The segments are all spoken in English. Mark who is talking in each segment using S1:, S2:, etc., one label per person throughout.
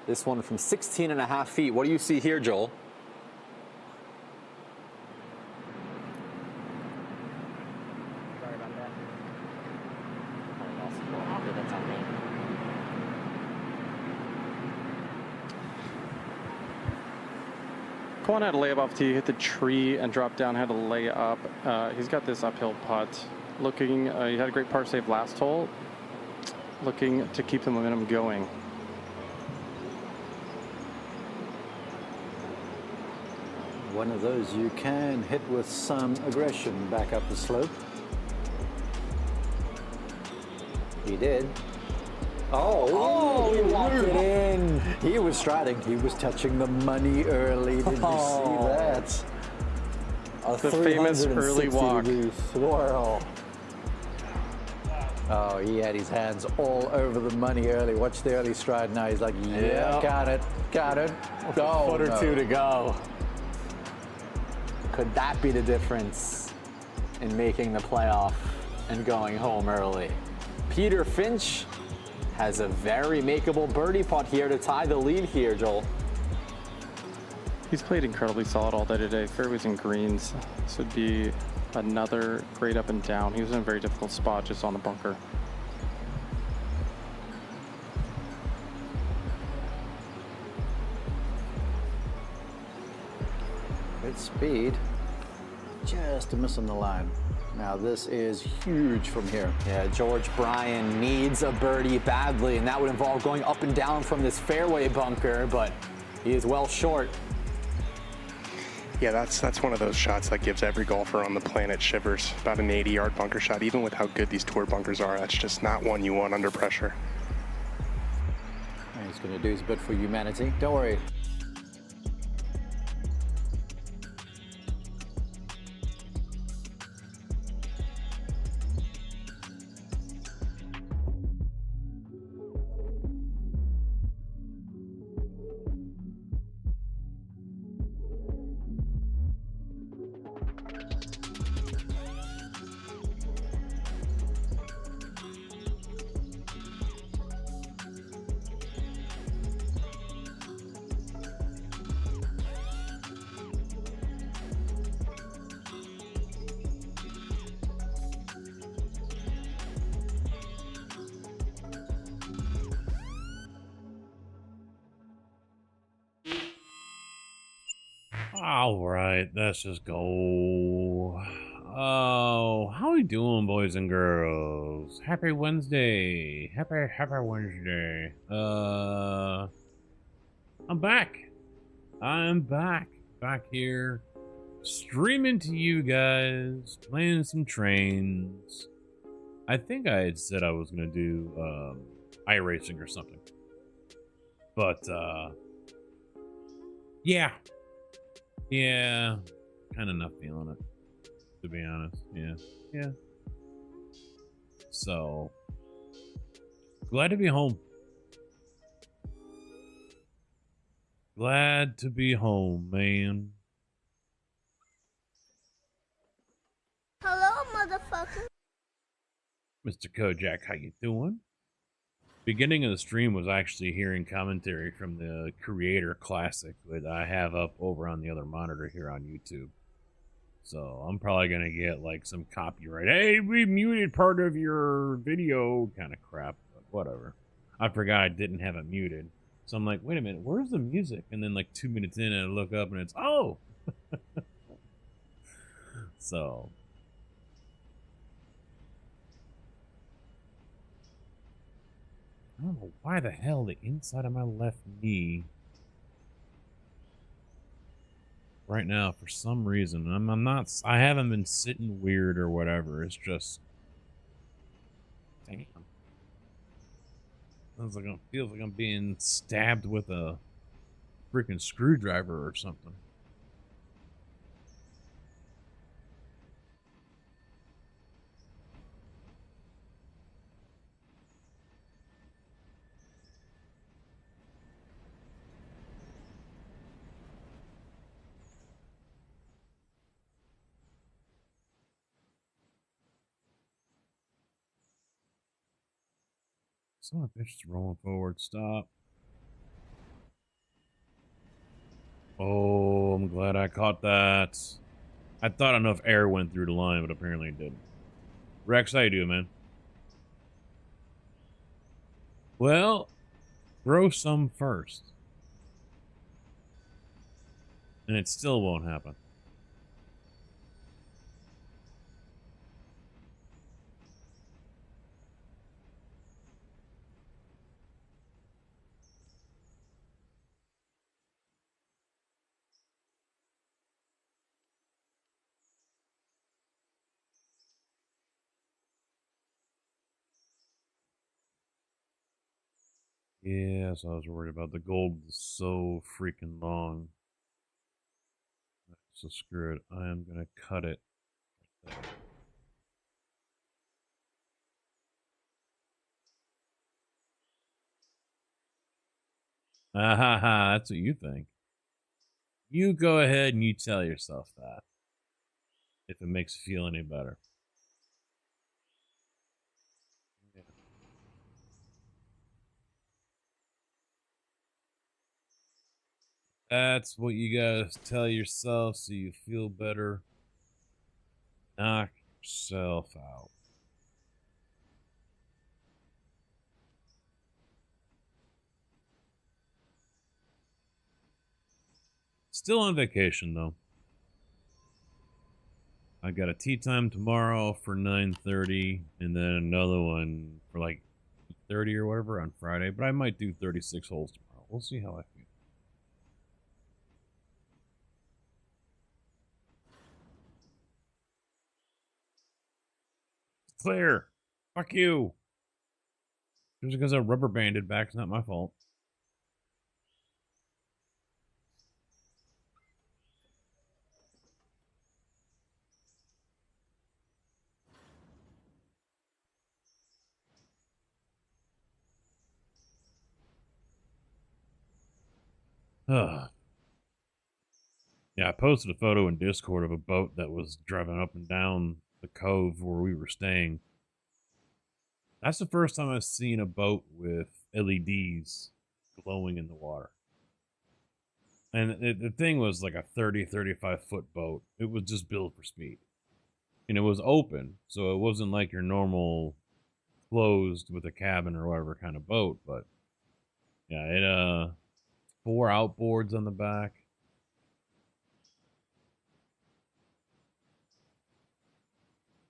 S1: This one from 16.5 feet. What do you see here, Joel?
S2: Sorry about that. I lost the ball. Okay, that's on me.
S3: Kwan had a layup off tee, hit the tree, and dropped down, had a layup. He's got this uphill putt. Looking, he had a great par save last hole. Looking to keep the momentum going.
S4: One of those you can hit with some aggression back up the slope. He did. Oh, he locked it in. He was striding. He was touching the money early. Did you see that?
S3: The famous early walk.
S4: Swirl. Oh, he had his hands all over the money early. Watch the early stride now. He's like, yeah, got it.
S1: A foot or two to go. Could that be the difference in making the playoff and going home early? Peter Finch has a very makeable birdie putt here to tie the lead here, Joel.
S3: He's played incredibly solid all day today. Fairways and greens. This would be another great up and down. He was in a very difficult spot just on the bunker.
S4: Good speed. Just a miss on the line. Now this is huge from here.
S1: Yeah, George Bryan needs a birdie badly, and that would involve going up and down from this fairway bunker, but he is well short.
S5: Yeah, that's one of those shots that gives every golfer on the planet shivers. About an 80-yard bunker shot, even with how good these tour bunkers are, that's just not one you want under pressure.
S4: And he's going to do his bit for humanity. Don't worry.
S6: All right, let's just go. Oh, how we doing, boys and girls? Happy Wednesday. Happy Wednesday. I'm back. I'm back here, streaming to you guys, playing some trains. I think I had said I was gonna do iRacing or something, but yeah, kind of not feeling it, to be honest. Yeah. So glad to be home. Glad to be home, man.
S7: Hello, motherfucker.
S6: Mr. Kojak, how you doing? Beginning of the stream was actually hearing commentary from the Creator Classic that I have up over on the other monitor here on YouTube. So I'm probably going to get like some copyright. Hey, we muted part of your video kind of crap, but whatever. I forgot I didn't have it muted. So I'm like, wait a minute, where's the music? And then like 2 minutes in and I look up and it's, oh! So... I don't know why the hell the inside of my left knee right now, for some reason, I'm not, I haven't been sitting weird or whatever. It's just, damn. Feels like I'm being stabbed with a freaking screwdriver or something. Son of a bitch is rolling forward. Stop. Glad I caught that. I thought enough air went through the line, but apparently it didn't. Rex, how you doing, man? Well, throw some first. And it still won't happen. Yes, I was worried about the gold is so freaking long. So screw it. I am gonna cut it. Ah ha ha, that's what you think. You go ahead and you tell yourself that. If it makes you feel any better. Yeah. That's what you gotta tell yourself so you feel better. Knock yourself out. Still on vacation though. I got a tea time tomorrow for 9:30, and then another one for like 30 or whatever on Friday. But I might do 36 holes tomorrow. We'll see how I feel. Clear. Fuck you. Just because I rubber banded back, it's not my fault. Yeah, I posted a photo in Discord of a boat that was driving up and down the cove where we were staying. That's the first time I've seen a boat with LEDs glowing in the water. And the thing was like a 30, 35 foot boat. It was just built for speed. And it was open, so it wasn't like your normal closed with a cabin or whatever kind of boat. But yeah, it 4 outboards on the back.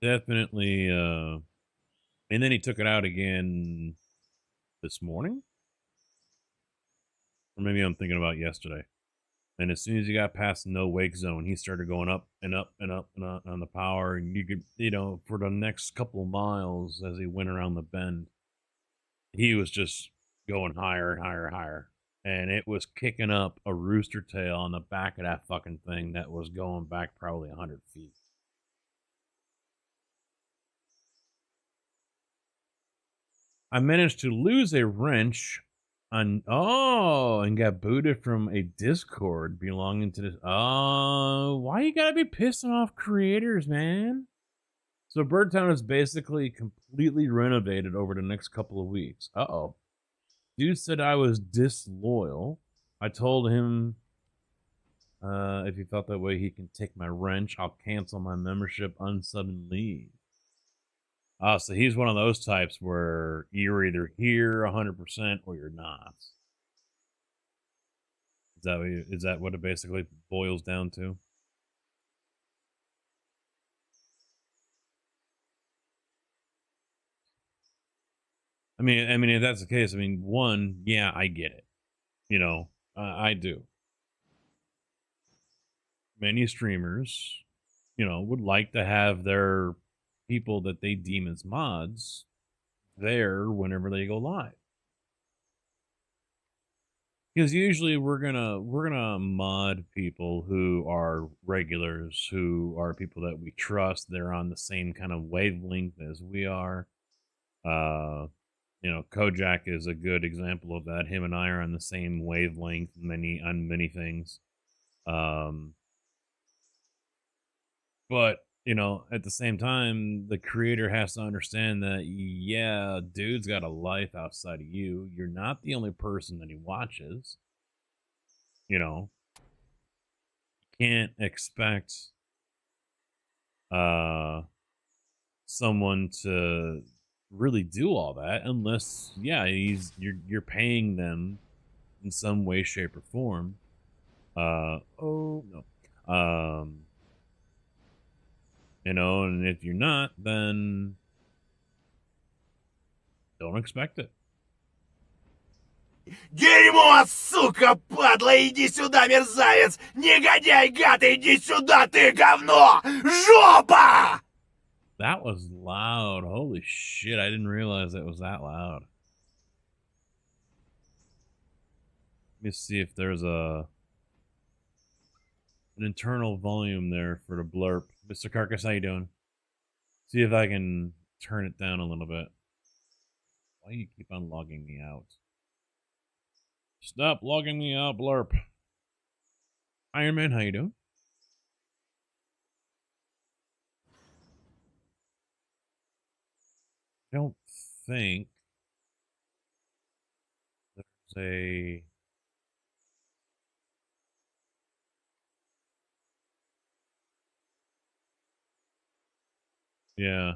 S6: Definitely, and then he took it out again this morning. Or maybe I'm thinking about yesterday. And as soon as he got past the no wake zone, he started going up and up and up and up on the power. And you could, for the next couple of miles as he went around the bend, he was just going higher and higher and higher. And it was kicking up a rooster tail on the back of that fucking thing that was going back probably 100 feet. I managed to lose a wrench and got booted from a Discord belonging to this. Why you gotta be pissing off creators, man? So Birdtown is basically completely renovated over the next couple of weeks. Dude said I was disloyal. I told him if he felt that way, he can take my wrench. I'll cancel my membership, unsub and leave. So he's one of those types where you're either here 100% or you're not. Is that what it basically boils down to? I mean, if that's the case, one, yeah, I get it. I do. Many streamers, would like to have their people that they deem as mods there whenever they go live, because usually we're gonna mod people who are regulars, who are people that we trust. They're on the same kind of wavelength as we are. Kojak is a good example of that. Him and I are on the same wavelength on many things. But at the same time, the creator has to understand that, yeah, dude's got a life outside of you. You're not the only person that he watches. You can't expect someone to really do all that unless, yeah, you're paying them in some way, shape, or form. Oh no. You know, and if you're not, then don't expect it.
S7: Дерьмо, сука, падла, иди сюда, мерзавец! Негодяй, гад, иди сюда, ты говно! Жопа!
S6: That was loud. Holy shit, I didn't realize it was that loud. Let me see if there's an internal volume there for the blurb. Mr. Carcass, how you doing? See if I can turn it down a little bit. Why do you keep on logging me out? Stop logging me out, blurb. Iron Man, how you doing? I don't think there's a... Yeah.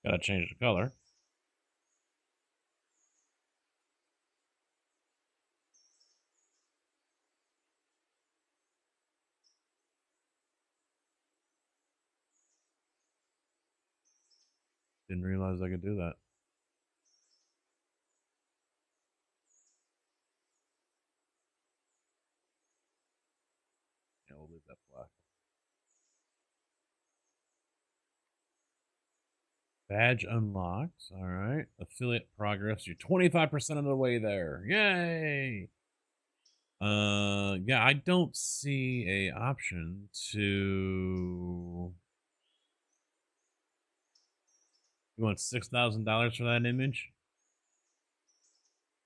S6: Gotta change the color. Didn't realize I could do that. Yeah, we'll leave that black. Badge unlocked. All right. Affiliate progress. You're 25% of the way there. Yay! Yeah, I don't see a option to... You want $6,000 for that image?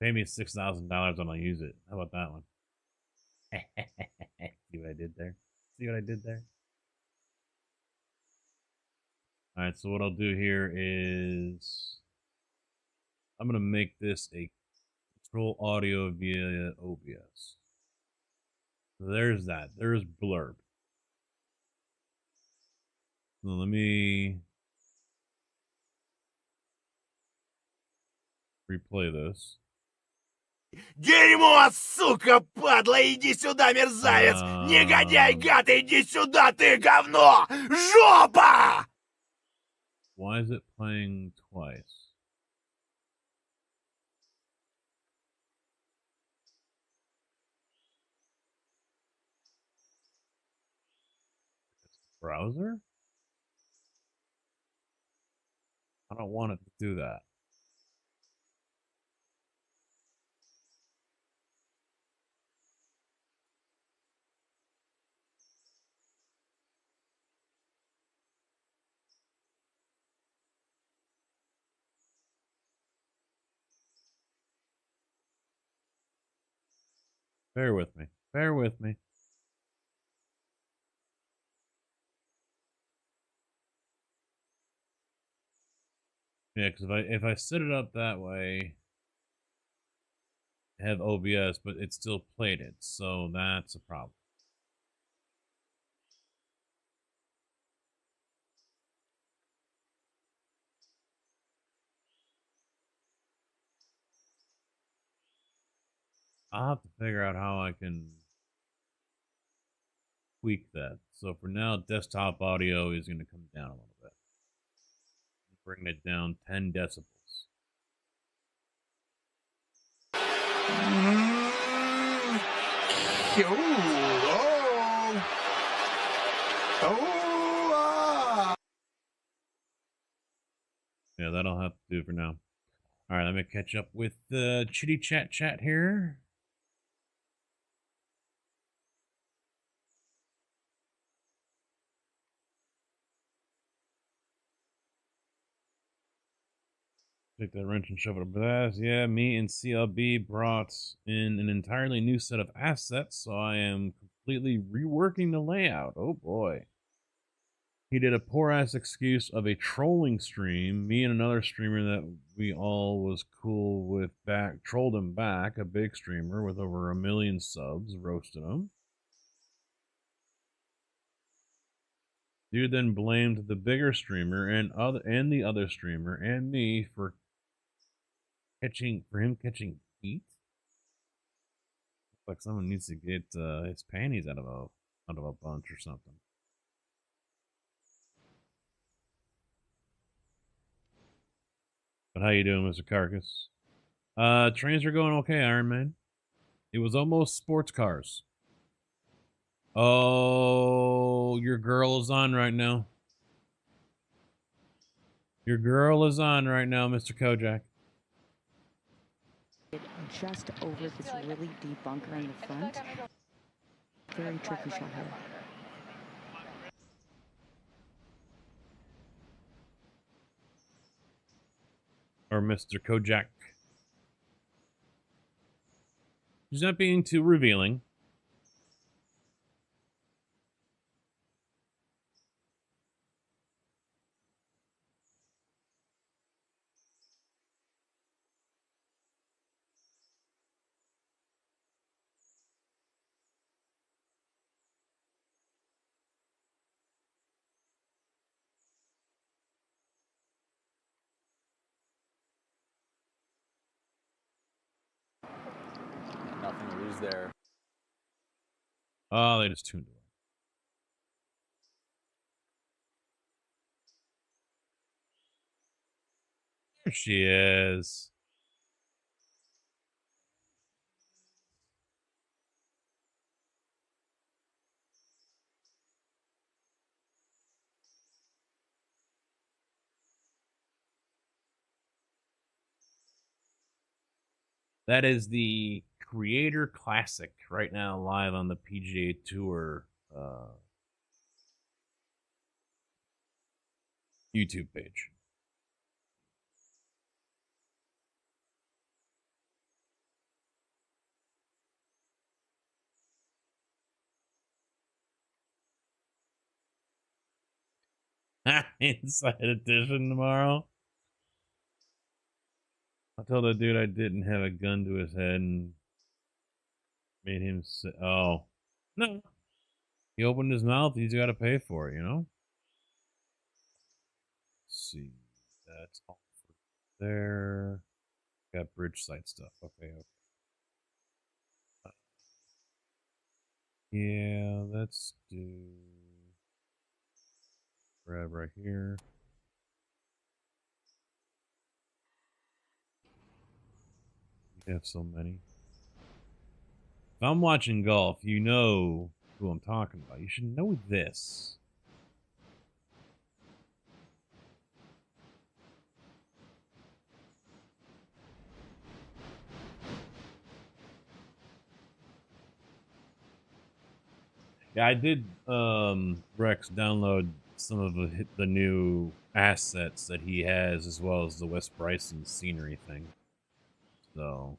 S6: Pay me $6,000 and I'll use it. How about that one? See what I did there? See what I did there? All right, so what I'll do here is I'm going to make this a control audio via OBS. So there's that. There's blurb. So let me replay this.
S7: Дерьмо, сука, падла, иди сюда, мерзавец! Негодяй, гад, иди сюда, ты говно! Жопа!
S6: Why is it playing twice? Browser? I don't want it to do that. Bear with me. Bear with me. Yeah, because if I set it up that way, I have OBS, but it still played it, so that's a problem. I'll have to figure out how I can tweak that. So for now, desktop audio is going to come down a little bit. Bring it down 10 decibels. Yeah, that'll have to do for now. All right, let me catch up with the chitty chat here. Take that wrench and shove it up his ass. Yeah, me and CLB brought in an entirely new set of assets, so I am completely reworking the layout. Oh boy. He did a poor ass excuse of a trolling stream. Me and another streamer that we all was cool with back trolled him back, a big streamer with over 1 million subs, roasted him. Dude then blamed the bigger streamer and the other streamer and me for him catching heat. Looks like someone needs to get his panties out of a bunch or something. But how you doing, Mr. Carcass? Trains are going okay, Iron Man. It was almost sports cars. Oh, your girl is on right now. Your girl is on right now, Mr. Kojak.
S8: Just over this really deep bunker in the front. Very tricky shot here.
S6: Or Mr. Kojak. He's not being too revealing.
S1: Nothing to lose there.
S6: Oh, they just tuned away. There she is. That is the Creator Classic right now live on the PGA Tour YouTube page. Inside edition tomorrow. I told that dude I didn't have a gun to his head and made him say, oh, no. He opened his mouth, he's got to pay for it, you know? Let's see. That's all for there. Got bridge site stuff. Okay. Yeah, let's do. Grab right here. We have so many. If I'm watching golf, you know who I'm talking about. You should know this. Yeah, I did, Rex, download some of the new assets that he has, as well as the Wes Bryson scenery thing. So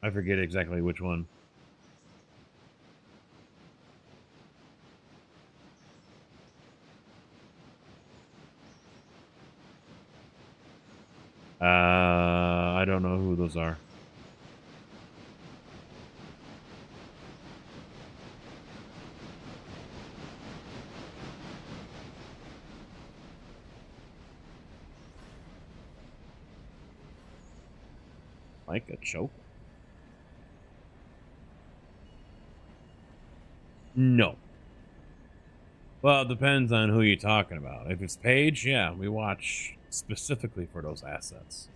S6: I forget exactly which one. I don't know who those are. Like a choke? No. Well, it depends on who you're talking about. If it's Paige, yeah, we watch specifically for those assets.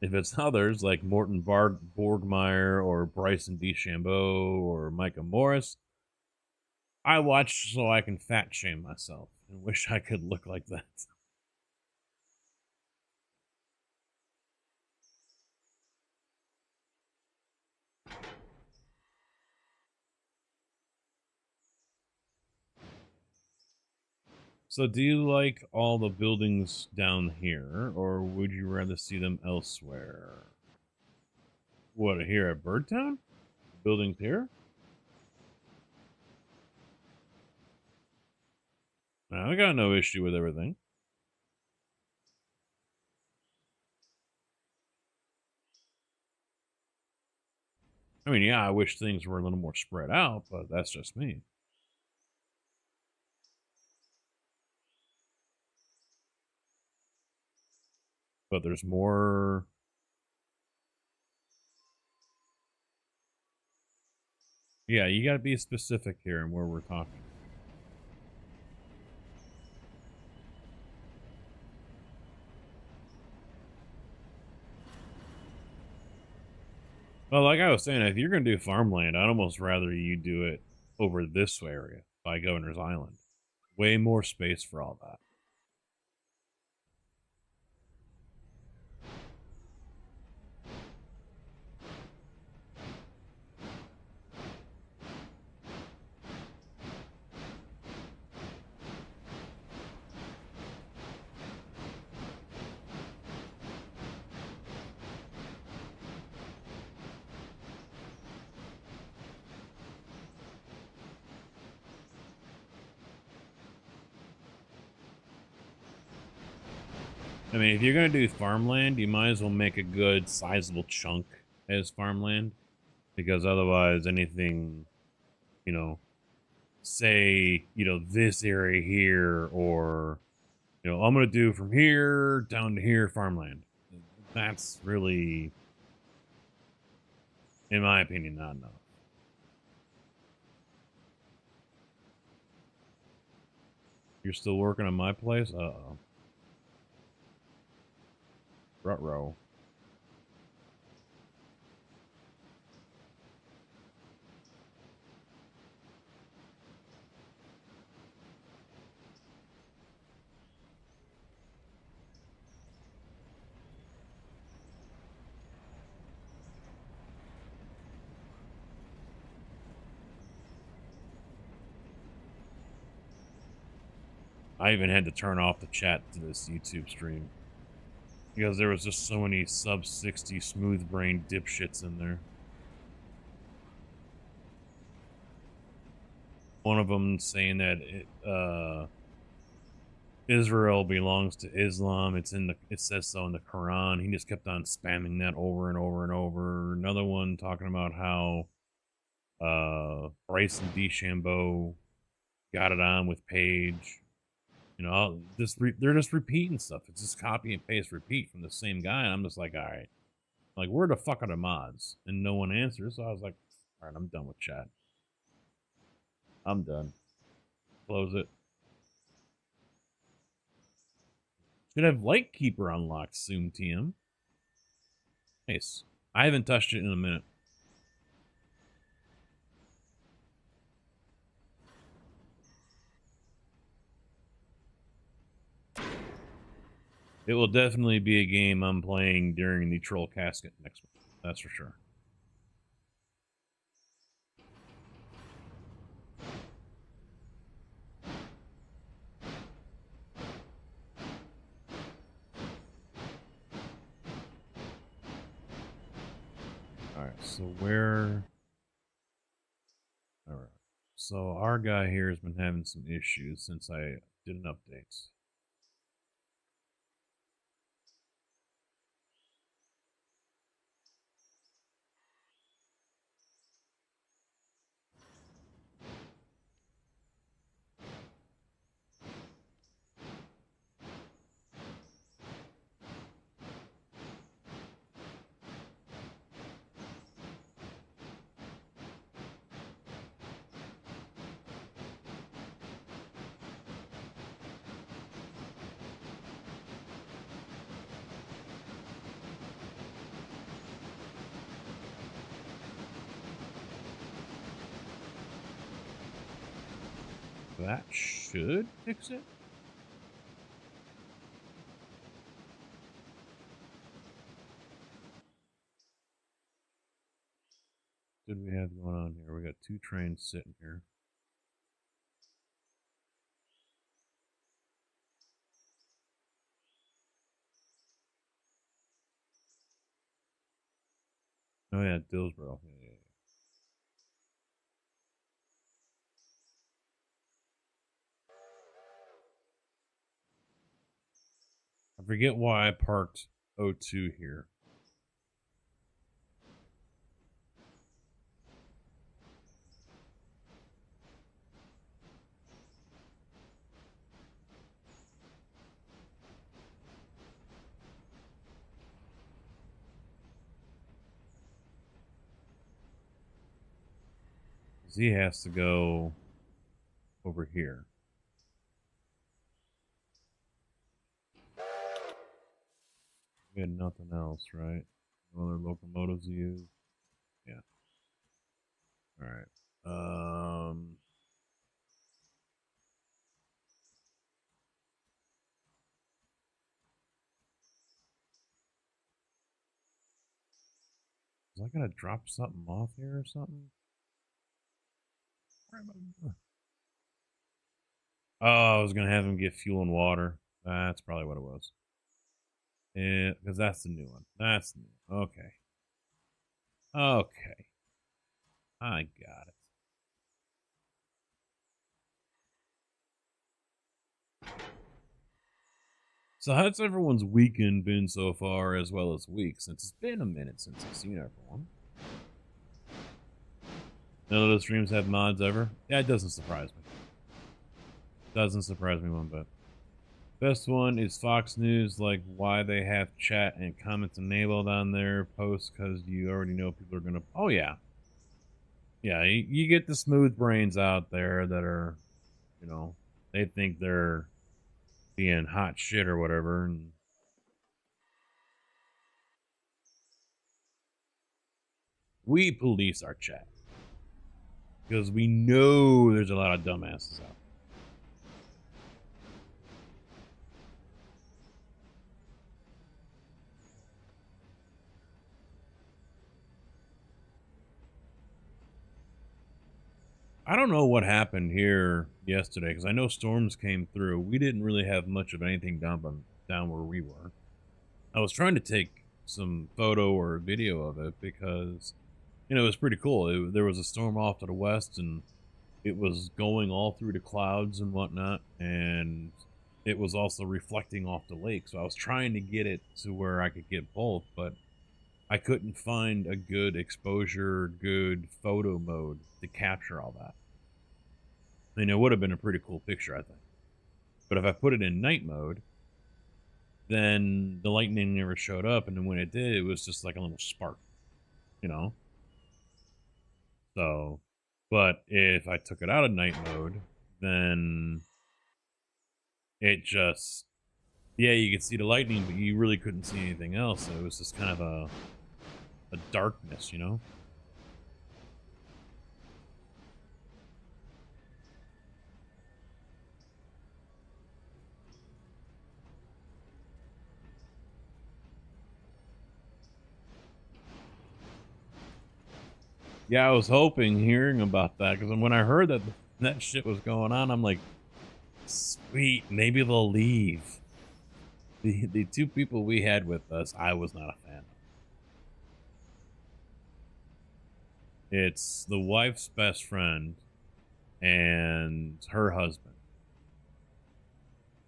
S6: If it's others like Morton Borgmeyer or Bryson DeChambeau or Micah Morris, I watch so I can fat shame myself and wish I could look like that. So do you like all the buildings down here, or would you rather see them elsewhere? What, here at Birdtown? Buildings here? I got no issue with everything. I mean, yeah, I wish things were a little more spread out, but that's just me. But there's more. Yeah, you gotta be specific here in where we're talking. Well, like I was saying, if you're gonna do farmland, I'd almost rather you do it over this area by Governor's Island. Way more space for all that. I mean, if you're going to do farmland, you might as well make a good sizable chunk as farmland, because otherwise anything, you know, say, you know, this area here, or, you know, I'm going to do from here down to here farmland. That's really, in my opinion, not enough. You're still working on my place? Uh-oh. Ruh-roh. I even had to turn off the chat to this YouTube stream because there was just so many sub 60 smooth brain dipshits in there. One of them saying that Israel belongs to Islam. It says so in the Quran. He just kept on spamming that over and over and over. Another one talking about how Bryson DeChambeau got it on with Paige. You know, they're just repeating stuff. It's just copy and paste repeat from the same guy. And I'm just like, all right. Like, where the fuck are the mods? And no one answers. So I was like, all right, I'm done with chat. I'm done. Close it. Should have Lightkeeper unlocked soon, TM. Nice. I haven't touched it in a minute. It will definitely be a game I'm playing during the Troll Casket next month. That's for sure. Alright, so where... Alright. So our guy here has been having some issues since I did an update. That should fix it. What did we have going on here? We got 2 trains sitting here. Oh yeah, Dillsboro. Yeah. I forget why I parked O2 here. He has to go over here. We had nothing else, right? No other locomotives to use. Yeah. All right. Was I gonna drop something off here or something? Oh, I was gonna have him get fuel and water. That's probably what it was. Yeah, because that's the new one. That's the new one. Okay. Okay. I got it. So how's everyone's weekend been so far, as well as week, since it's been a minute since I've seen everyone? None of those streams have mods ever? Yeah, it doesn't surprise me. Doesn't surprise me one bit. Best one is Fox News, like why they have chat and comments enabled on their posts, because you already know people are going to... Oh, yeah. Yeah, you get the smooth brains out there that are, you know, they think they're being hot shit or whatever, and we police our chat because we know there's a lot of dumbasses out. I don't know what happened here yesterday, because I know storms came through. We didn't really have much of anything down where we were. I was trying to take some photo or video of it because, you know, it was pretty cool. There was a storm off to the west, and it was going all through the clouds and whatnot, and it was also reflecting off the lake. So I was trying to get it to where I could get both, but I couldn't find a good exposure, good photo mode to capture all that. I mean, it would have been a pretty cool picture, I think. But if I put it in night mode, then the lightning never showed up, and then when it did, it was just like a little spark, you know? So, but if I took it out of night mode, then it just... Yeah, you could see the lightning, but you really couldn't see anything else. So it was just kind of a darkness, you know? Yeah, I was hearing about that, because when I heard that shit was going on, I'm like, sweet, maybe they'll leave. The two people we had with us, I was not a fan of. It's the wife's best friend and her husband.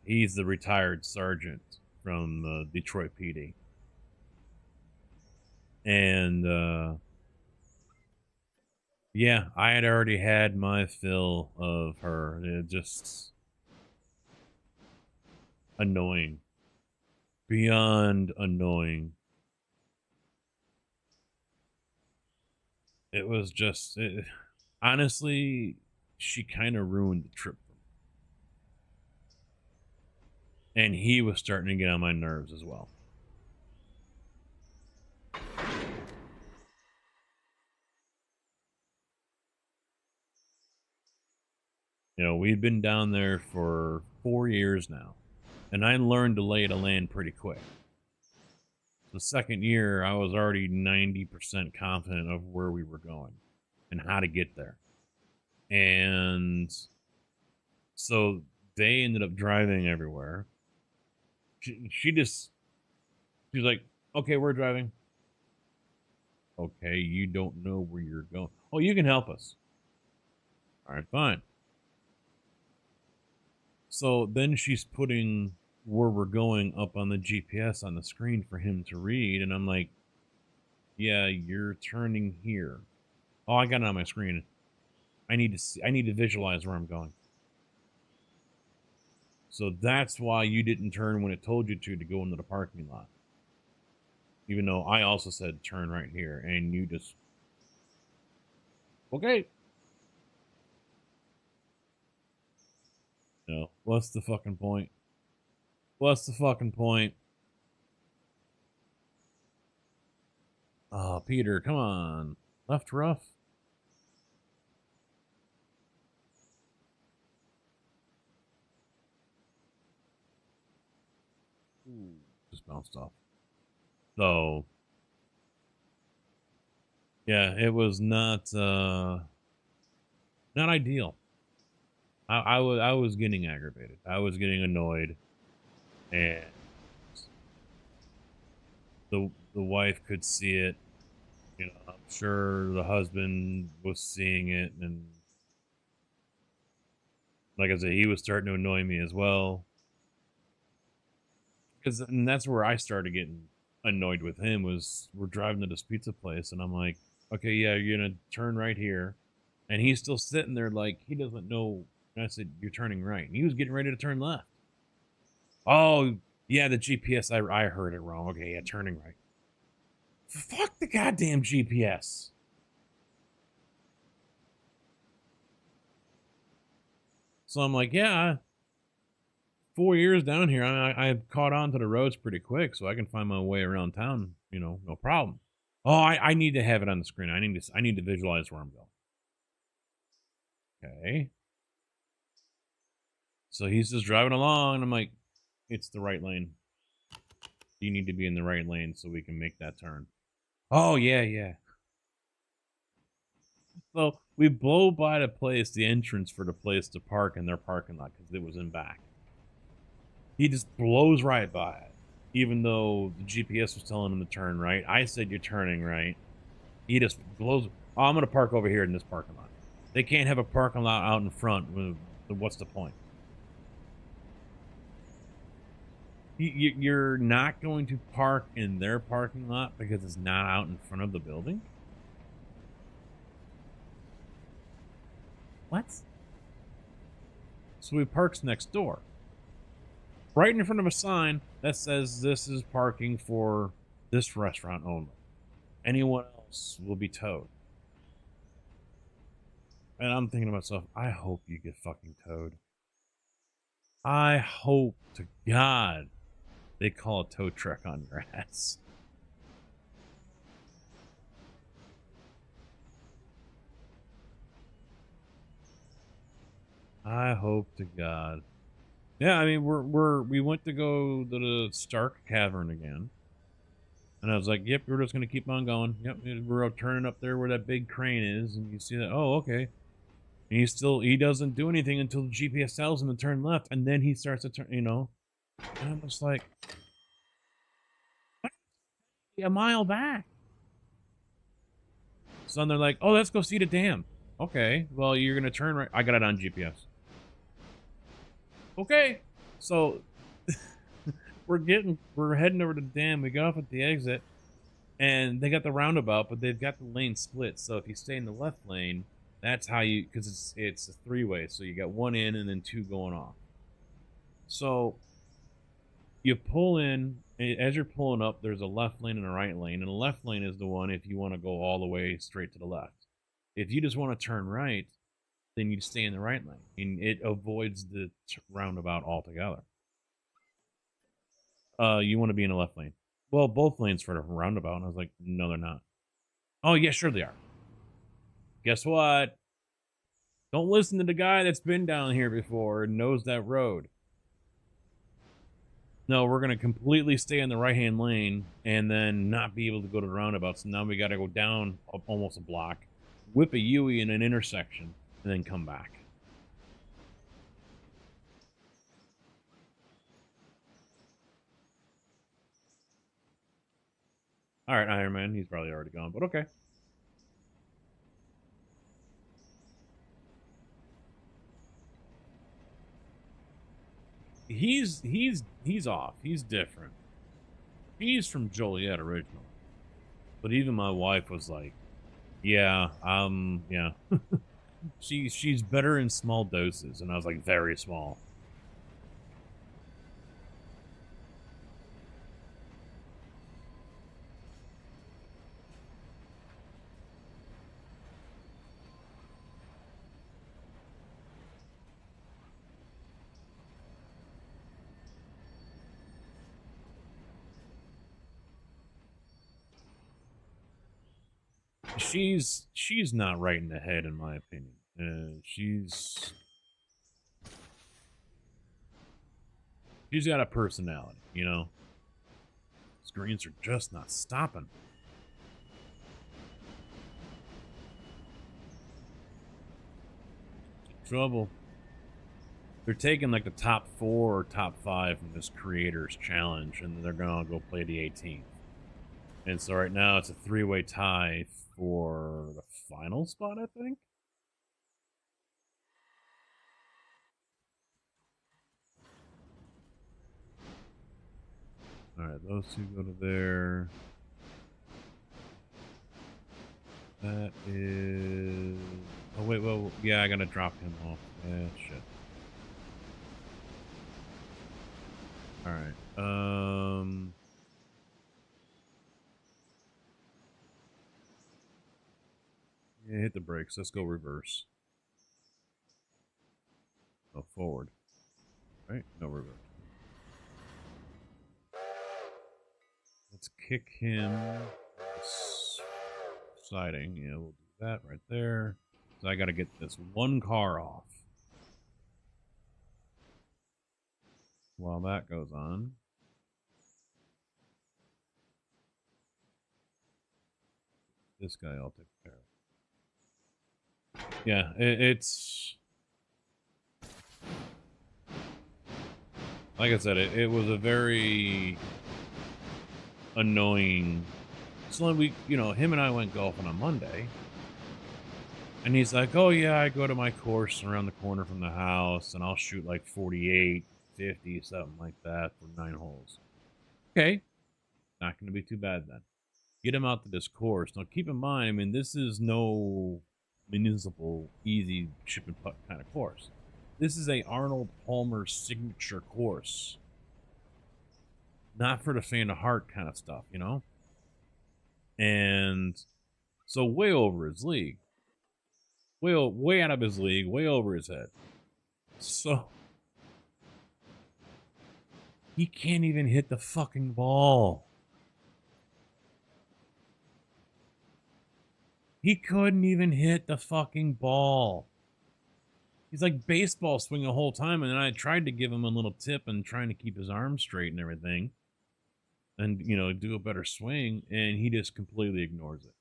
S6: He's the retired sergeant from Detroit PD. And, yeah, I had already had my fill of her. It just... annoying. Beyond annoying. It was just... honestly, she kind of ruined the trip for me. And he was starting to get on my nerves as well. You know, we've been down there for 4 years now, and I learned to lay the land pretty quick. The second year, I was already 90% confident of where we were going and how to get there. And so they ended up driving everywhere. She's like, okay, we're driving. Okay, you don't know where you're going. Oh, you can help us. All right, fine. So then she's putting where we're going up on the GPS on the screen for him to read, and I'm like, yeah, you're turning here. Oh, I got it on my screen. I need to see, I need to visualize where I'm going. So that's why you didn't turn when it told you to go into the parking lot. Even though I also said turn right here, and you just... Okay. No, what's the fucking point? What's the fucking point? Oh, Peter, come on. Left rough. Ooh, just bounced off. So, yeah, it was not ideal. I was getting aggravated. I was getting annoyed, and the wife could see it. You know, I'm sure the husband was seeing it, and like I said, he was starting to annoy me as well. And that's where I started getting annoyed with him. Was we're driving to this pizza place, and I'm like, okay, yeah, you're gonna turn right here, and he's still sitting there like he doesn't know. And I said, you're turning right, and he was getting ready to turn left. Oh yeah, the GPS, I heard it wrong. Okay, yeah, turning right. Fuck the goddamn GPS. So I'm like, yeah, 4 years down here, I've caught on to the roads pretty quick, so I can find my way around town, you know, no problem. Oh, I need to have it on the screen. I need to visualize where I'm going. Okay. So he's just driving along, and I'm like, it's the right lane. You need to be in the right lane so we can make that turn. Oh, yeah, yeah. So we blow by the place, the entrance for the place to park in their parking lot because it was in back. He just blows right by it, even though the GPS was telling him to turn right. I said you're turning right. He just blows. Oh, I'm going to park over here in this parking lot. They can't have a parking lot out in front. What's the point? You're not going to park in their parking lot because it's not out in front of the building? What? So he parks next door, right in front of a sign that says this is parking for this restaurant only. Anyone else will be towed. And I'm thinking to myself, I hope you get fucking towed. I hope to God they call a tow truck on your ass. I hope to God. Yeah, I mean, we went to go to the Stark Cavern again. And I was like, yep, we're just going to keep on going. Yep, we're turning up there where that big crane is. And you see that, oh, okay. And he doesn't do anything until the GPS tells him to turn left. And then he starts to turn, you know. And I'm just like, a mile back. So then they're like, oh, let's go see the dam. Okay, well, you're going to turn right. I got it on GPS. Okay, so we're heading over to the dam. We got off at the exit, and they got the roundabout, but they've got the lane split. So if you stay in the left lane, that's how you, because it's a three-way. So you got one in and then two going off. So you pull in, as you're pulling up, there's a left lane and a right lane, and the left lane is the one if you want to go all the way straight to the left. If you just want to turn right, then you stay in the right lane, and it avoids the roundabout altogether. You want to be in the left lane. Well, both lanes for the roundabout, and I was like, no, they're not. Oh, yeah, sure they are. Guess what? Don't listen to the guy that's been down here before and knows that road. No, we're going to completely stay in the right-hand lane and then not be able to go to the roundabout. So now we got to go down almost a block, whip a U-turn in an intersection, and then come back. All right, Iron Man. He's probably already gone, but okay. He's off. He's different. He's from Joliet original. But even my wife was like, yeah, yeah. she's better in small doses, and I was like, very small. She's not right in the head, in my opinion. She's got a personality, you know. Screens are just not stopping. Trouble. They're taking like the top 4 or top 5 from this creators challenge, and they're gonna go play the 18th. And so right now it's a 3-way tie for the final spot, I think. All right, those two go to there. That is... Oh, wait, well, yeah, I gotta drop him off. Yeah, shit. All right, yeah, hit the brakes. Let's go reverse. Oh, forward. Right? No, reverse. Let's kick him. Siding. Yeah, we'll do that right there. So I gotta get this one car off. While that goes on. This guy I'll take care of. Yeah, it's... Like I said, it was a very annoying... So we, you know, him and I went golfing on Monday. And he's like, oh yeah, I go to my course around the corner from the house and I'll shoot like 48, 50, something like that for 9 holes. Okay. Not going to be too bad then. Get him out to this course. Now keep in mind, I mean, this is no municipal, easy chip and putt kind of course. This is a Arnold Palmer signature course. Not for the faint of heart kind of stuff, you know? And so way over his league. Way out of his league, way over his head. So he can't even hit the fucking ball. He couldn't even hit the fucking ball. He's like baseball swing the whole time, and then I tried to give him a little tip and trying to keep his arms straight and everything. And, you know, do a better swing, and he just completely ignores it.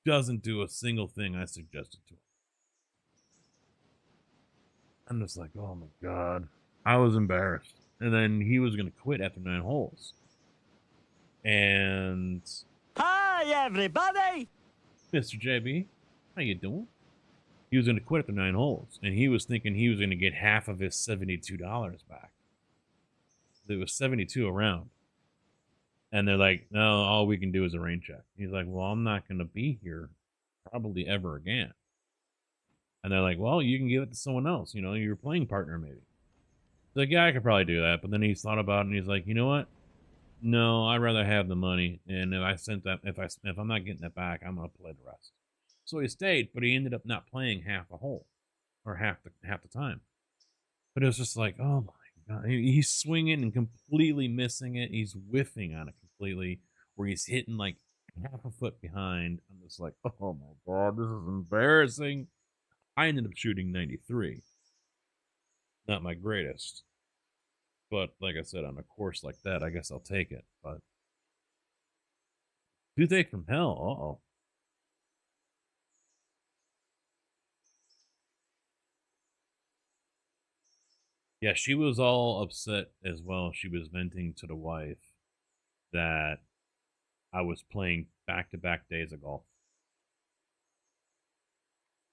S6: Doesn't do a single thing I suggested to him. I'm just like, oh my God. I was embarrassed. And then he was going to quit after 9 holes. And...
S7: Hi, everybody!
S6: Mr. JB, how you doing? He was going to quit after 9 holes. And he was thinking he was going to get half of his $72 back. It was 72 a round. And they're like, no, all we can do is a rain check. He's like, well, I'm not going to be here probably ever again. And they're like, well, you can give it to someone else, you know, your playing partner maybe. He's like, yeah, I could probably do that. But then he's thought about it and he's like, you know what? No, I'd rather have the money. And if I'm not getting that back, I'm gonna play the rest. So he stayed, but he ended up not playing half a hole or half the time. But it was just like, oh my God, he's swinging and completely missing it. He's whiffing on it completely, where he's hitting like half a foot behind. I'm just like, oh my God, this is embarrassing. I ended up shooting 93. Not my greatest. But like I said, on a course like that, I guess I'll take it. But toothache from hell. Uh-oh. Yeah, she was all upset as well. She was venting to the wife that I was playing back-to-back days of golf.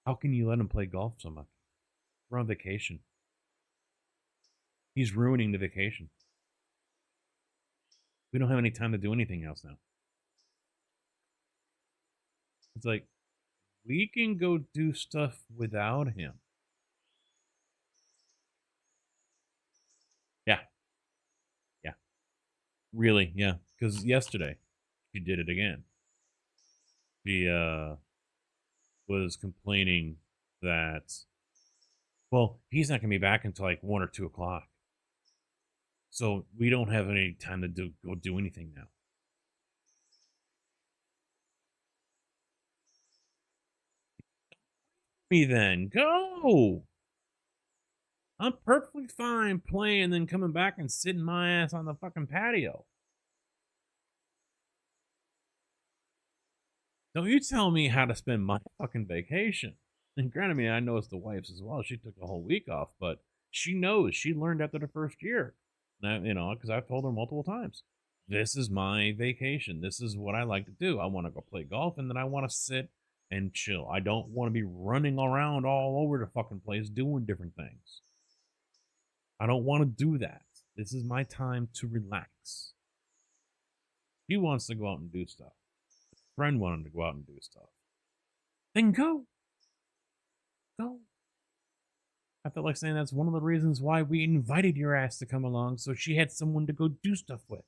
S6: How can you let him play golf so much? We're on vacation. He's ruining the vacation. We don't have any time to do anything else now. It's like, we can go do stuff without him. Yeah. Yeah. Really, yeah. Because yesterday, she did it again. She was complaining that, well, he's not going to be back until like 1 or 2 o'clock. So we don't have any time to go do anything now. Me then, go! I'm perfectly fine playing, then coming back and sitting my ass on the fucking patio. Don't you tell me how to spend my fucking vacation. And granted, I know it's the wife's as well. She took a whole week off, but she knows. She learned after the first year. Now, because I've told her multiple times. This is my vacation. This is what I like to do. I want to go play golf, and then I want to sit and chill. I don't want to be running around all over the fucking place doing different things. I don't want to do that. This is my time to relax. He wants to go out and do stuff. His friend wanted to go out and do stuff. Then go. Go. I felt like saying that's one of the reasons why we invited your ass to come along, so she had someone to go do stuff with.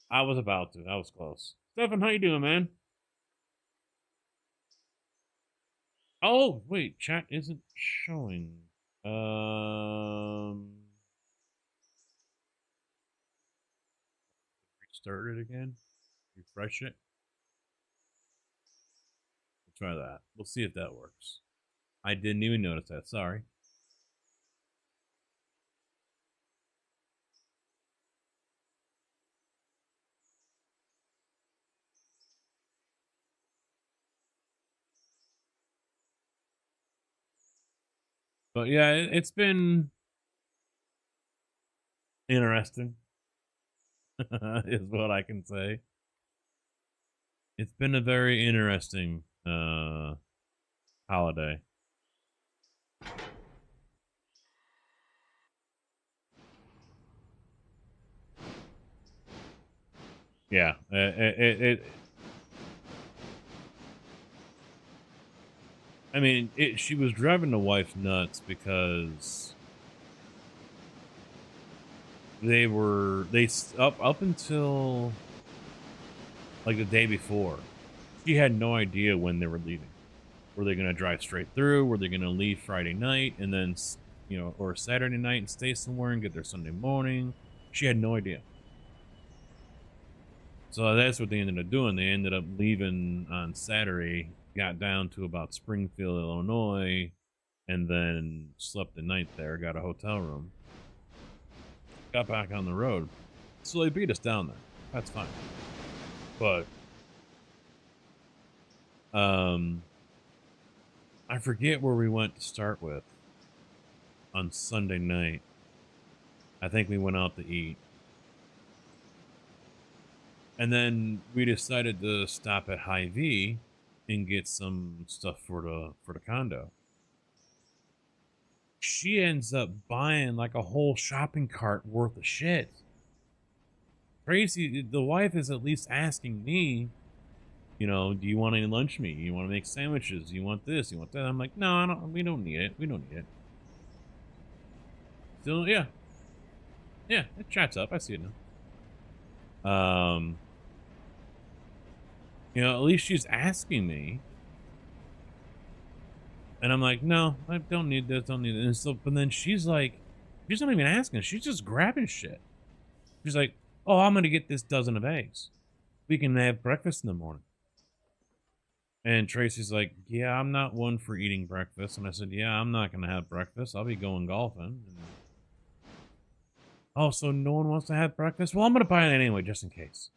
S6: I was about to. I was close. Stefan, how you doing, man? Oh, wait, chat isn't showing. Restart it again. Refresh it. We'll try that. We'll see if that works. I didn't even notice that. Sorry. But yeah, it's been interesting, is what I can say. It's been a very interesting holiday. Yeah, I mean, she was driving the wife nuts because up until like the day before, she had no idea when they were leaving. Were they going to drive straight through? Were they going to leave Friday night and then, or Saturday night and stay somewhere and get there Sunday morning? She had no idea. So that's what they ended up doing. They ended up leaving on Saturday, got down to about Springfield, Illinois, and then slept the night there, got a hotel room, got back on the road. So they beat us down there. That's fine. But I forget where we went to start with on Sunday night. I think we went out to eat. And then we decided to stop at Hy-Vee and get some stuff for the condo. She ends up buying like a whole shopping cart worth of shit. Tracy, the wife, is at least asking me, do you want any lunch meat? You want to make sandwiches? You want this? You want that? I'm like, no, we don't need it. We don't need it. Still, yeah. Yeah, it chats up. I see it now. At least she's asking me. And I'm like, no, I don't need this, don't need it. And so, but then she's like, she's not even asking. She's just grabbing shit. She's like, oh, I'm going to get this dozen of eggs. We can have breakfast in the morning. And Tracy's like, yeah, I'm not one for eating breakfast. And I said, yeah, I'm not going to have breakfast. I'll be going golfing. Oh, so no one wants to have breakfast? Well, I'm going to buy it anyway, just in case.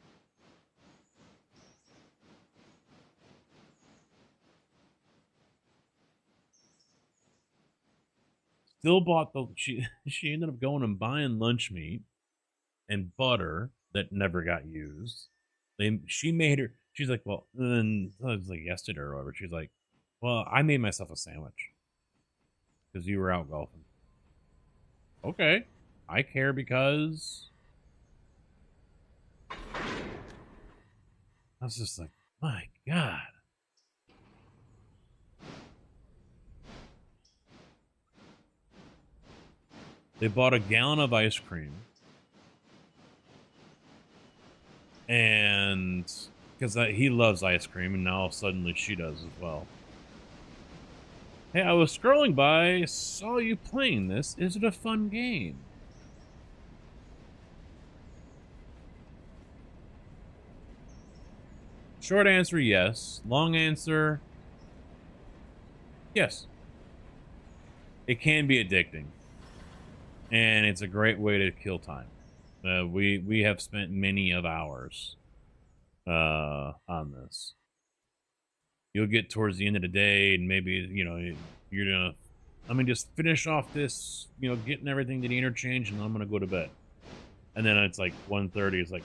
S6: Still bought the... She ended up going and buying lunch meat and butter that never got used. She made her... She's like, well, then it was like yesterday or whatever. She's like, well, I made myself a sandwich because you were out golfing. Okay, I care because I was just like, my God. They bought a gallon of ice cream and because he loves ice cream, and now suddenly she does as well. Hey, I was scrolling by, saw you playing this. Is it a fun game? Short answer, yes. Long answer, yes. It can be addicting, and it's a great way to kill time. We have spent many of hours on this. You'll get towards the end of the day, and maybe, you know, you're gonna, let me just finish off this, you know, getting everything to the interchange, and I'm gonna go to bed. And then it's like 1:30. It's like,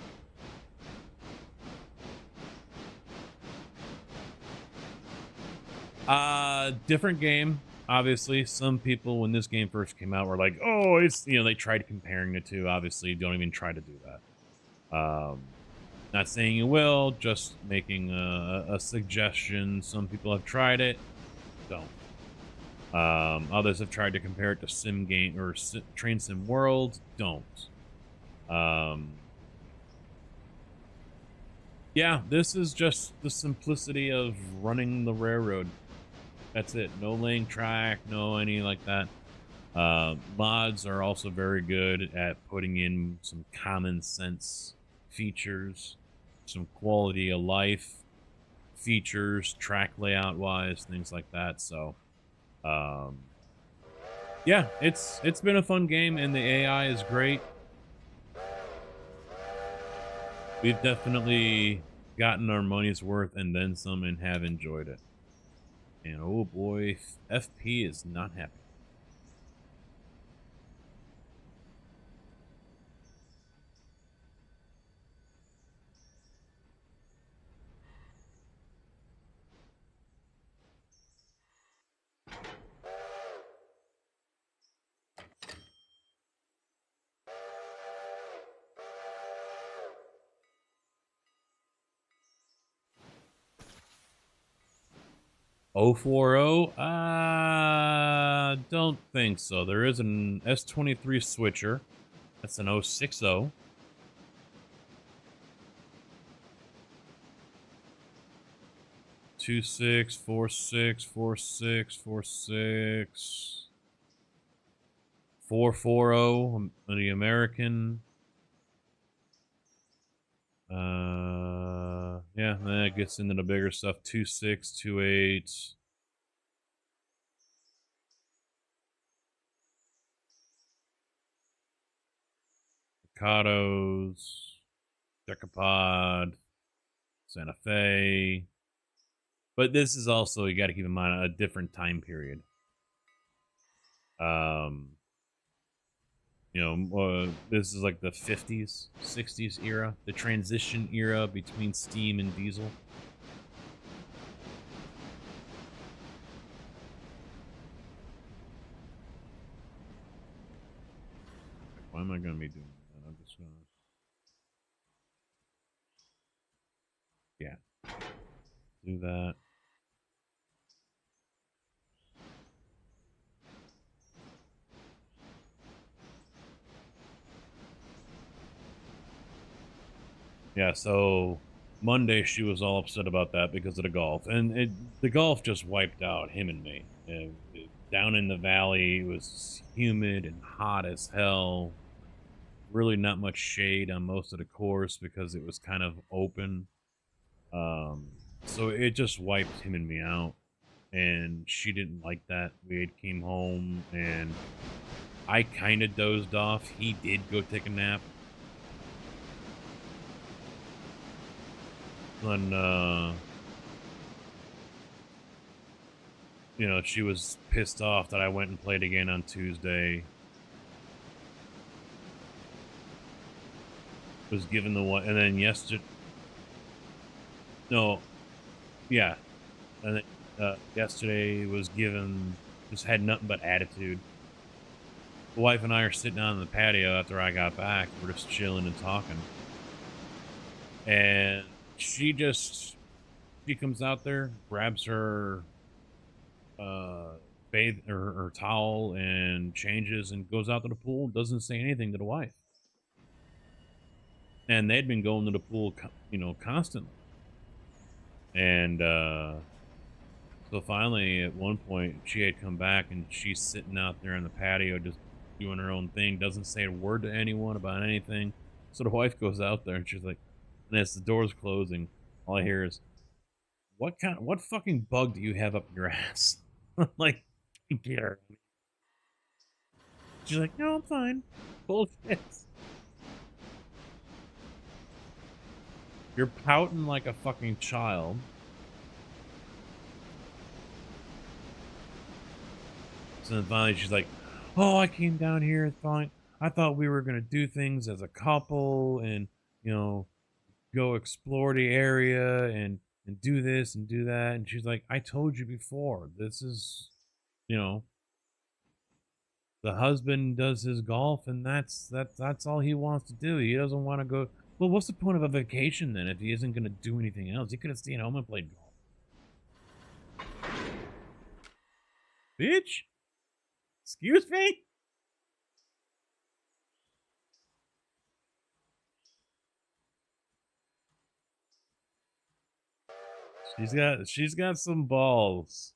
S6: different game. Obviously, some people, when this game first came out, were like, oh, it's, you know, they tried comparing the two. Obviously, don't even try to do that. Not saying you will, just making a suggestion. Some people have tried it, don't. Others have tried to compare it to Sim Game or Train Sim World, don't. Yeah, this is just the simplicity of running the railroad. That's it. No laying track, no any like that. Mods are also very good at putting in some common sense features, some quality of life features, track layout wise, things like that. So yeah, it's been a fun game, and the AI is great. We've definitely gotten our money's worth and then some, and have enjoyed it. And oh boy, FP is not happy. O40? Don't think so. There is an S23 switcher. That's an 060. Two 6 4 6 4 6 4 6 440, the American. Yeah, then it gets into the bigger stuff. 26 28. Avocados, Decapod, Santa Fe. But this is also, you got to keep in mind, a different time period. You know, this is like the 50s, 60s era, the transition era between steam and diesel. Why am I going to be doing that? I'm just going to... Yeah. Do that. Yeah, so Monday she was all upset about that because of the golf. And the golf just wiped out him and me. Down in the valley, it was humid and hot as hell. Really not much shade on most of the course because it was kind of open. So it just wiped him and me out. And she didn't like that. We had came home and I kind of dozed off. He did go take a nap. When, you know, she was pissed off that I went and played again on Tuesday. Was given the one, and then yesterday. No, yeah, and then, yesterday was given, just had nothing but attitude. The wife and I are sitting on the patio after I got back. We're just chilling and talking, and she comes out there, grabs her her towel and changes and goes out to the pool. Doesn't say anything to the wife. And they'd been going to the pool, you know, constantly. And so finally, at one point, she had come back and she's sitting out there on the patio just doing her own thing, doesn't say a word to anyone about anything. So the wife goes out there and she's like, and as the door's closing, all I hear is, what fucking bug do you have up your ass? Like, get her. She's like, no, I'm fine. Bullshit. You're pouting like a fucking child. So then finally she's like, oh, I came down here and I thought we were going to do things as a couple and, you know, go explore the area and do this and do that. And she's like, I told you before, this is, you know, the husband does his golf and that's all he wants to do. He doesn't want to go. Well, what's the point of a vacation then if he isn't going to do anything else? He could have stayed home and played golf. Bitch? Excuse me? She's got some balls.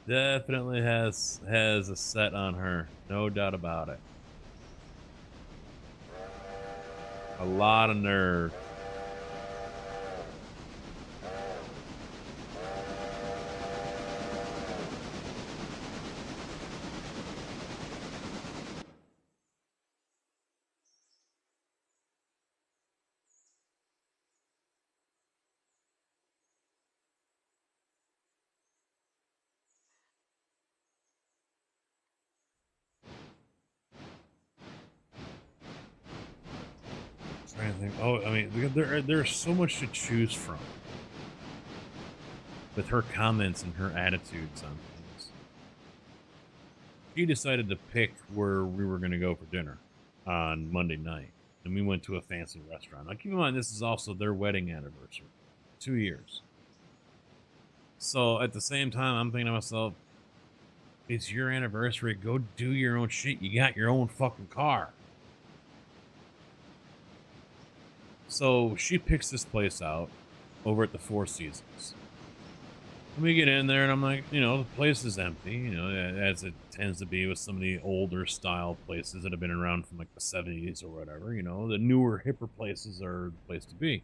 S6: Definitely has a set on her, no doubt about it. A lot of nerve. Trying to think. Oh, I mean, there's so much to choose from with her comments and her attitudes on things. She decided to pick where we were going to go for dinner on Monday night, and we went to a fancy restaurant. Now, keep in mind, this is also their wedding anniversary, 2 years. So at the same time, I'm thinking to myself, it's your anniversary. Go do your own shit. You got your own fucking car. So she picks this place out over at the Four Seasons. And we get in there and I'm like, you know, the place is empty, you know, as it tends to be with some of the older style places that have been around from like the 70s or whatever, you know, the newer, hipper places are the place to be.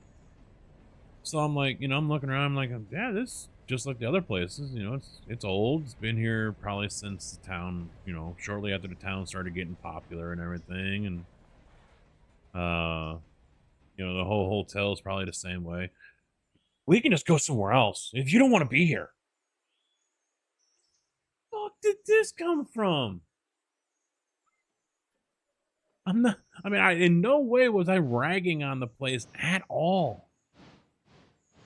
S6: So I'm like, you know, I'm looking around, I'm like, yeah, this just like the other places, you know, it's old. It's been here probably since the town, you know, shortly after the town started getting popular and everything. And, you know, the whole hotel is probably the same way. We can just go somewhere else if you don't want to be here. Where the fuck did this come from? I'm not, I mean, in no way was I ragging on the place at all.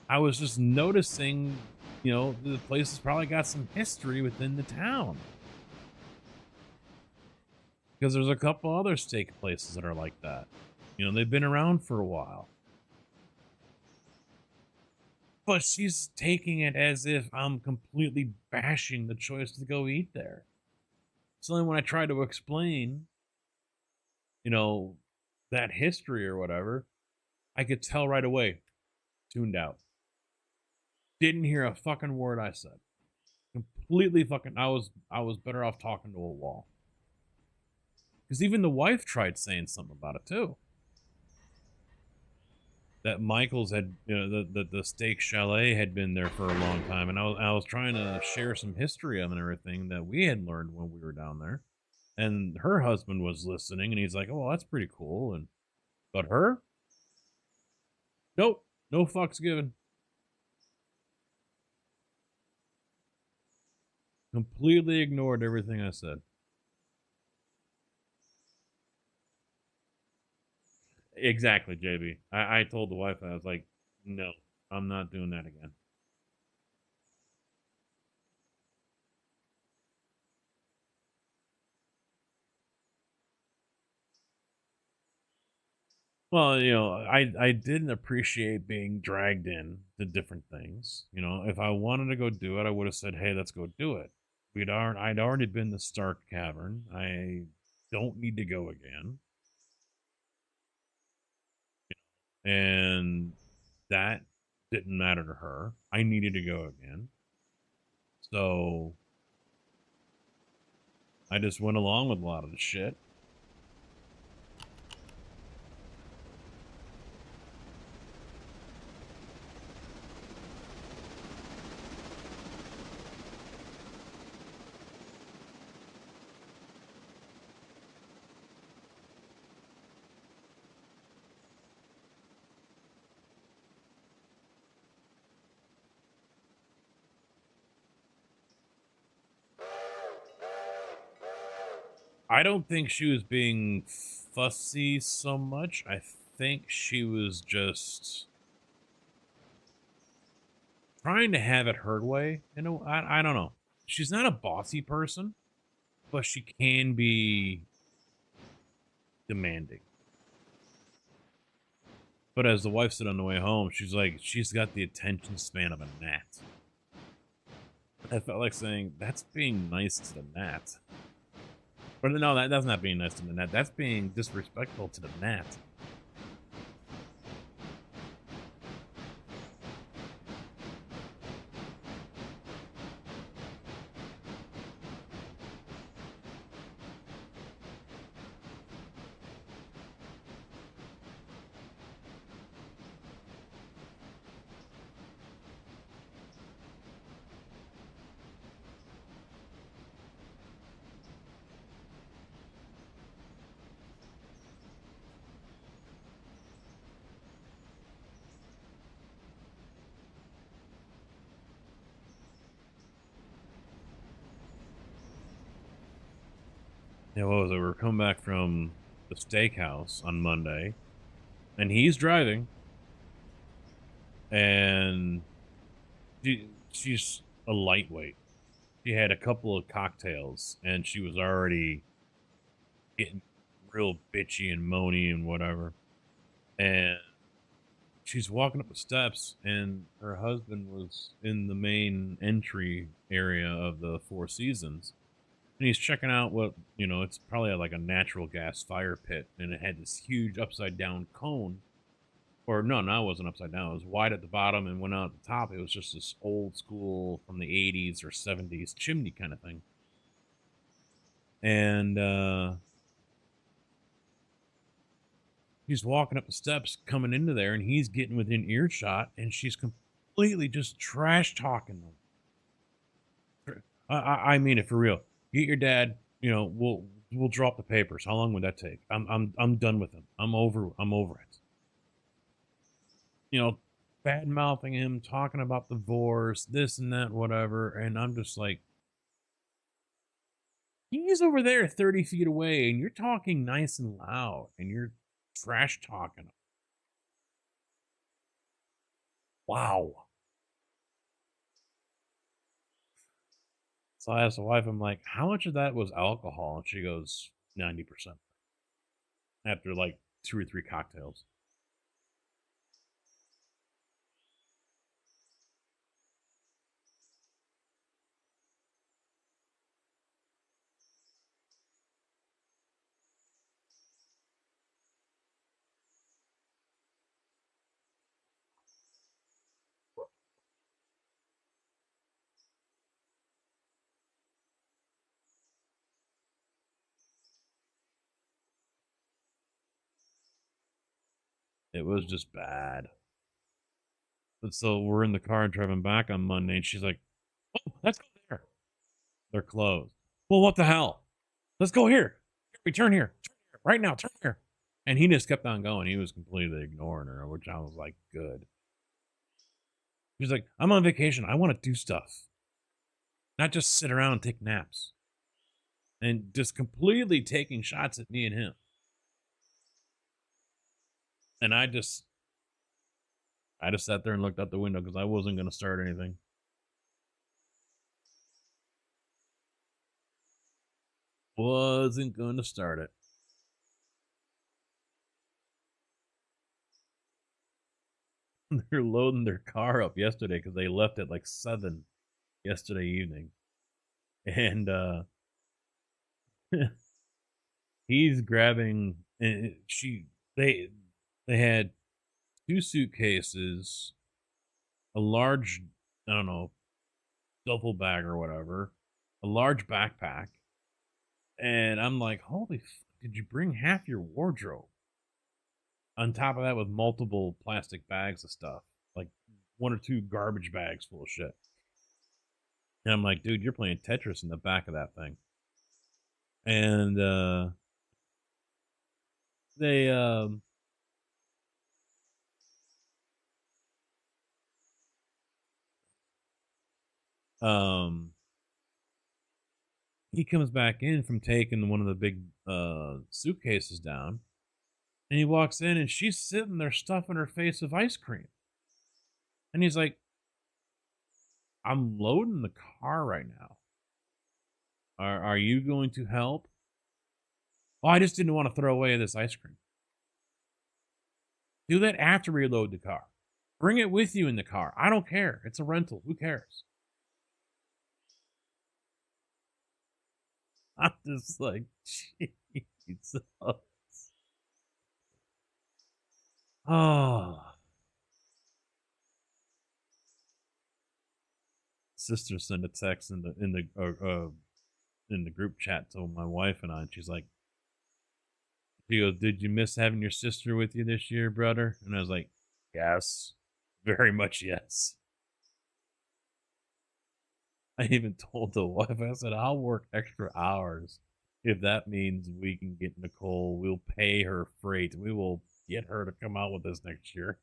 S6: I was just noticing, you know, the place has probably got some history within the town. Because there's a couple other steak places that are like that. You know, they've been around for a while. But she's taking it as if I'm completely bashing the choice to go eat there. So then when I try to explain, you know, that history or whatever, I could tell right away, tuned out. Didn't hear a fucking word I said. Completely fucking, I was better off talking to a wall. Because even the wife tried saying something about it too. that Michael's had, the steak chalet had been there for a long time, and I was trying to share some history of and everything that we had learned when we were down there, and her husband was listening, and he's like, "Oh, that's pretty cool," but her, nope, no fucks given, completely ignored everything I said. Exactly, JB. I told the wife, I was like, no, I'm not doing that again. Well, I didn't appreciate being dragged in to different things. If I wanted to go do it, I would have said, "Hey, let's go do it." I'd already been to Stark Cavern. I don't need to go again. And that didn't matter to her. I needed to go again. So I just went along with a lot of the shit. I don't think she was being fussy so much. I think she was just trying to have it her way. I don't know. She's not a bossy person, but she can be demanding. But as the wife said on the way home, she's like, she's got the attention span of a gnat. I felt like saying, that's being nice to the gnat. But no, that's not being nice to the gnat. That's being disrespectful to the gnat. Yeah, what was it? We were coming back from the steakhouse on Monday, and he's driving, and she's a lightweight. She had a couple of cocktails, and she was already getting real bitchy and moany and whatever. And she's walking up the steps, and her husband was in the main entry area of the Four Seasons. And he's checking out what, it's probably like a natural gas fire pit, and it had this huge upside down cone. Or no, it wasn't upside down. It was wide at the bottom and went out at the top. It was just this old school from the 80s or 70s chimney kind of thing. And he's walking up the steps coming into there, and he's getting within earshot, and she's completely just trash talking them. I mean it for real. Get your dad, we'll drop the papers. How long would that take? I'm done with him. I'm over it. Bad mouthing him, talking about divorce, this and that, whatever. And I'm just like, he's over there 30 feet away, and you're talking nice and loud, and you're trash talking him. Wow. So I asked the wife, I'm like, how much of that was alcohol? And she goes, 90%. After like 2 or 3 cocktails. It was just bad. But so we're in the car driving back on Monday, and she's like, "Oh, let's go there." They're closed. Well, what the hell? Let's go here. We turn here. Turn here. Right now, turn here. And he just kept on going. He was completely ignoring her, which I was like, good. He's like, I'm on vacation. I want to do stuff. Not just sit around and take naps. And just completely taking shots at me and him. And I just sat there and looked out the window because I wasn't going to start anything. Wasn't going to start it. They're loading their car up yesterday because they left at like 7 yesterday evening. And he's grabbing, and they had 2 suitcases, a large, I don't know, duffel bag or whatever, a large backpack. And I'm like, holy fuck, did you bring half your wardrobe? On top of that, with multiple plastic bags of stuff, like 1 or 2 garbage bags full of shit. And I'm like, dude, you're playing Tetris in the back of that thing. And they he comes back in from taking one of the big suitcases down, and he walks in, and she's sitting there stuffing her face with ice cream. And he's like, I'm loading the car right now. Are you going to help? Oh, I just didn't want to throw away this ice cream. Do that after we load the car. Bring it with you in the car. I don't care. It's a rental. Who cares? I'm just like, Jesus. Oh. Sister sent a text in the group chat to my wife and I, and she's like, she goes, "Did you miss having your sister with you this year, brother?" And I was like, yes, very much yes. I even told the wife, I said, I'll work extra hours if that means we can get Nicole. We'll pay her freight. We will get her to come out with us next year.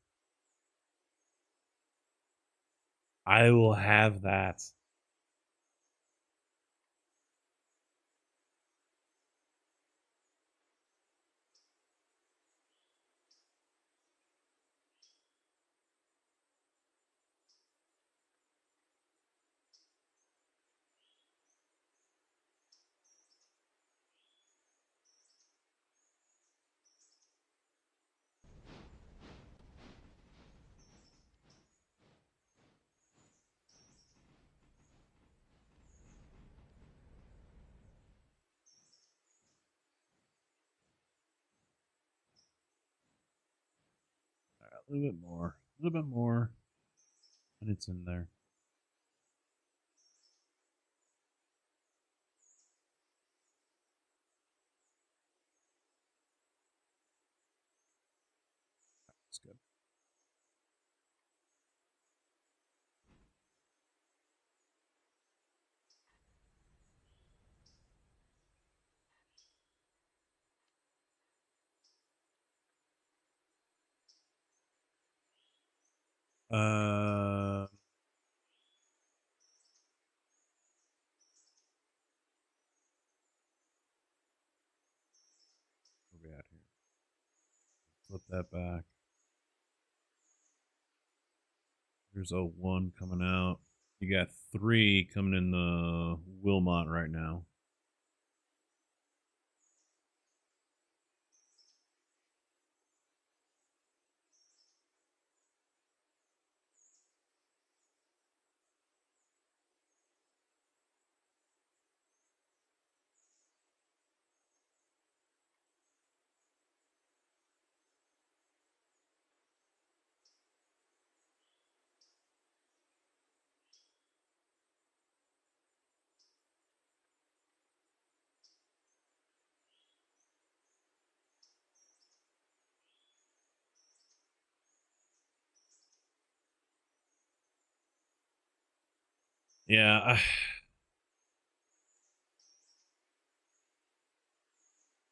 S6: I will have that. A little bit more. A little bit more. And it's in there. That's good. Uh, where we at here? Flip that back. There's 01 coming out. You got 3 coming in the Wilmot right now. Yeah,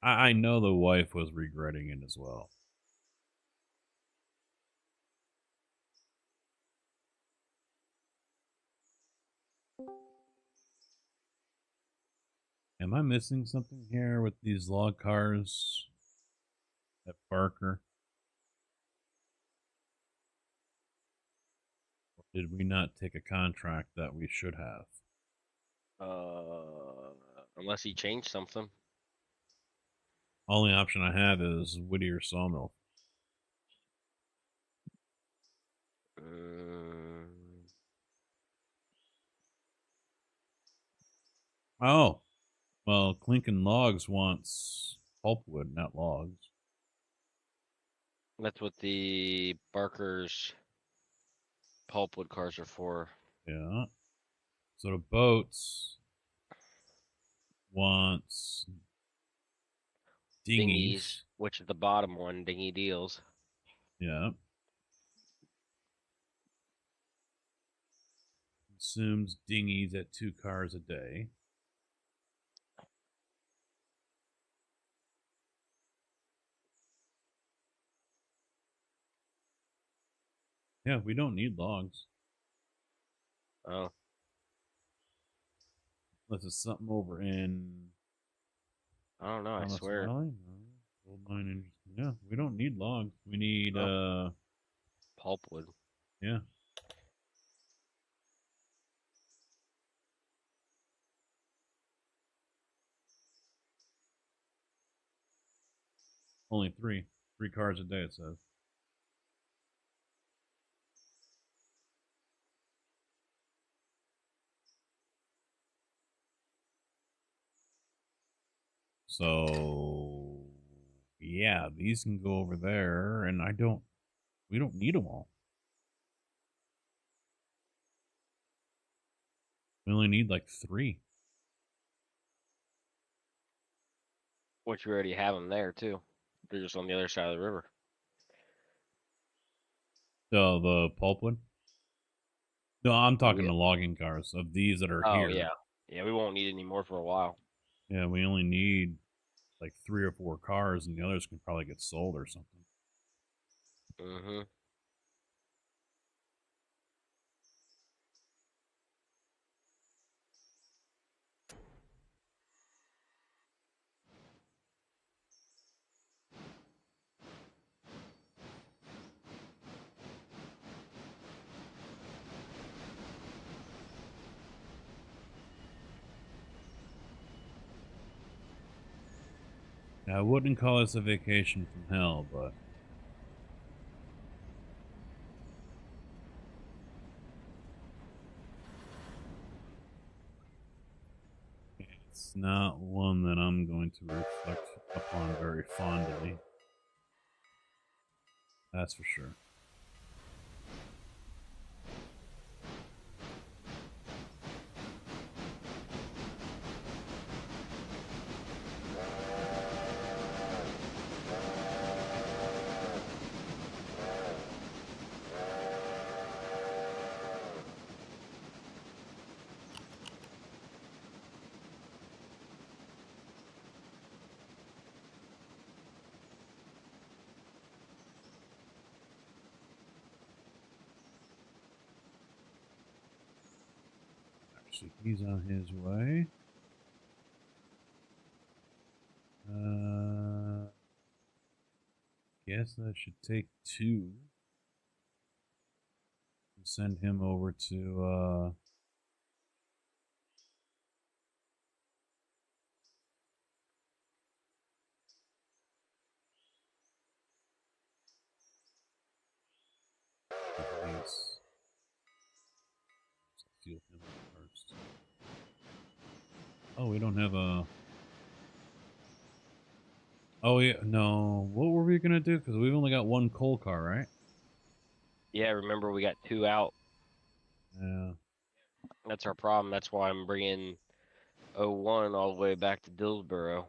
S6: I know the wife was regretting it as well. Am I missing something here with these log cars at Barker? Or did we not take a contract that we should have?
S2: Unless he changed something.
S6: Only option I have is Whittier Sawmill. Oh, well, Clinkin Logs wants pulpwood, not logs.
S2: That's what the Barker's pulpwood cars are for.
S6: Yeah. So the boats wants dinghies.
S2: Which is the bottom one, dinghy deals.
S6: Yeah. Consumes dinghies at 2 cars a day. Yeah, we don't need logs.
S2: Oh.
S6: Unless it's something over in
S2: I don't know, I
S6: Thomas
S2: swear.
S6: Valley? No. Gold mine and yeah, we don't need logs. We need
S2: pulpwood.
S6: Yeah. Only 3 cars a day, it says. So yeah, these can go over there, and we don't need them all. We only need like 3.
S2: Which we already have them there too. They're just on the other side of the river.
S6: The pulpwood? No, I'm talking the logging cars of these that are here.
S2: Oh yeah. Yeah, we won't need any more for a while.
S6: Yeah, we only need like 3 or 4 cars, and the others can probably get sold or something.
S2: Mm-hmm.
S6: Now, I wouldn't call this a vacation from hell, but it's not one that I'm going to reflect upon very fondly. That's for sure. Actually, he's on his way. Guess that should take 2. Send him over to steal him first. Oh, we don't have a. Oh yeah, no. What were we gonna do? Because we've only got 1 coal car, right?
S2: Yeah, remember we got 2 out.
S6: Yeah.
S2: That's our problem. That's why I'm bringing 01 all the way back to Dillsboro.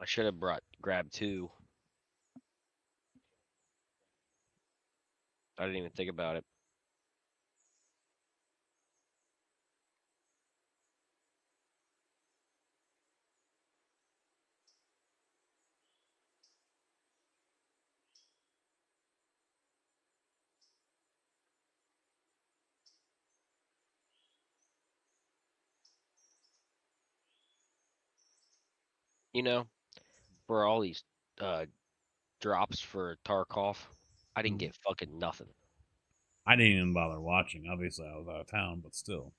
S2: I should have grabbed 2. I didn't even think about it. You know, for all these drops for Tarkov, I didn't get fucking nothing.
S6: I didn't even bother watching. Obviously, I was out of town, but still,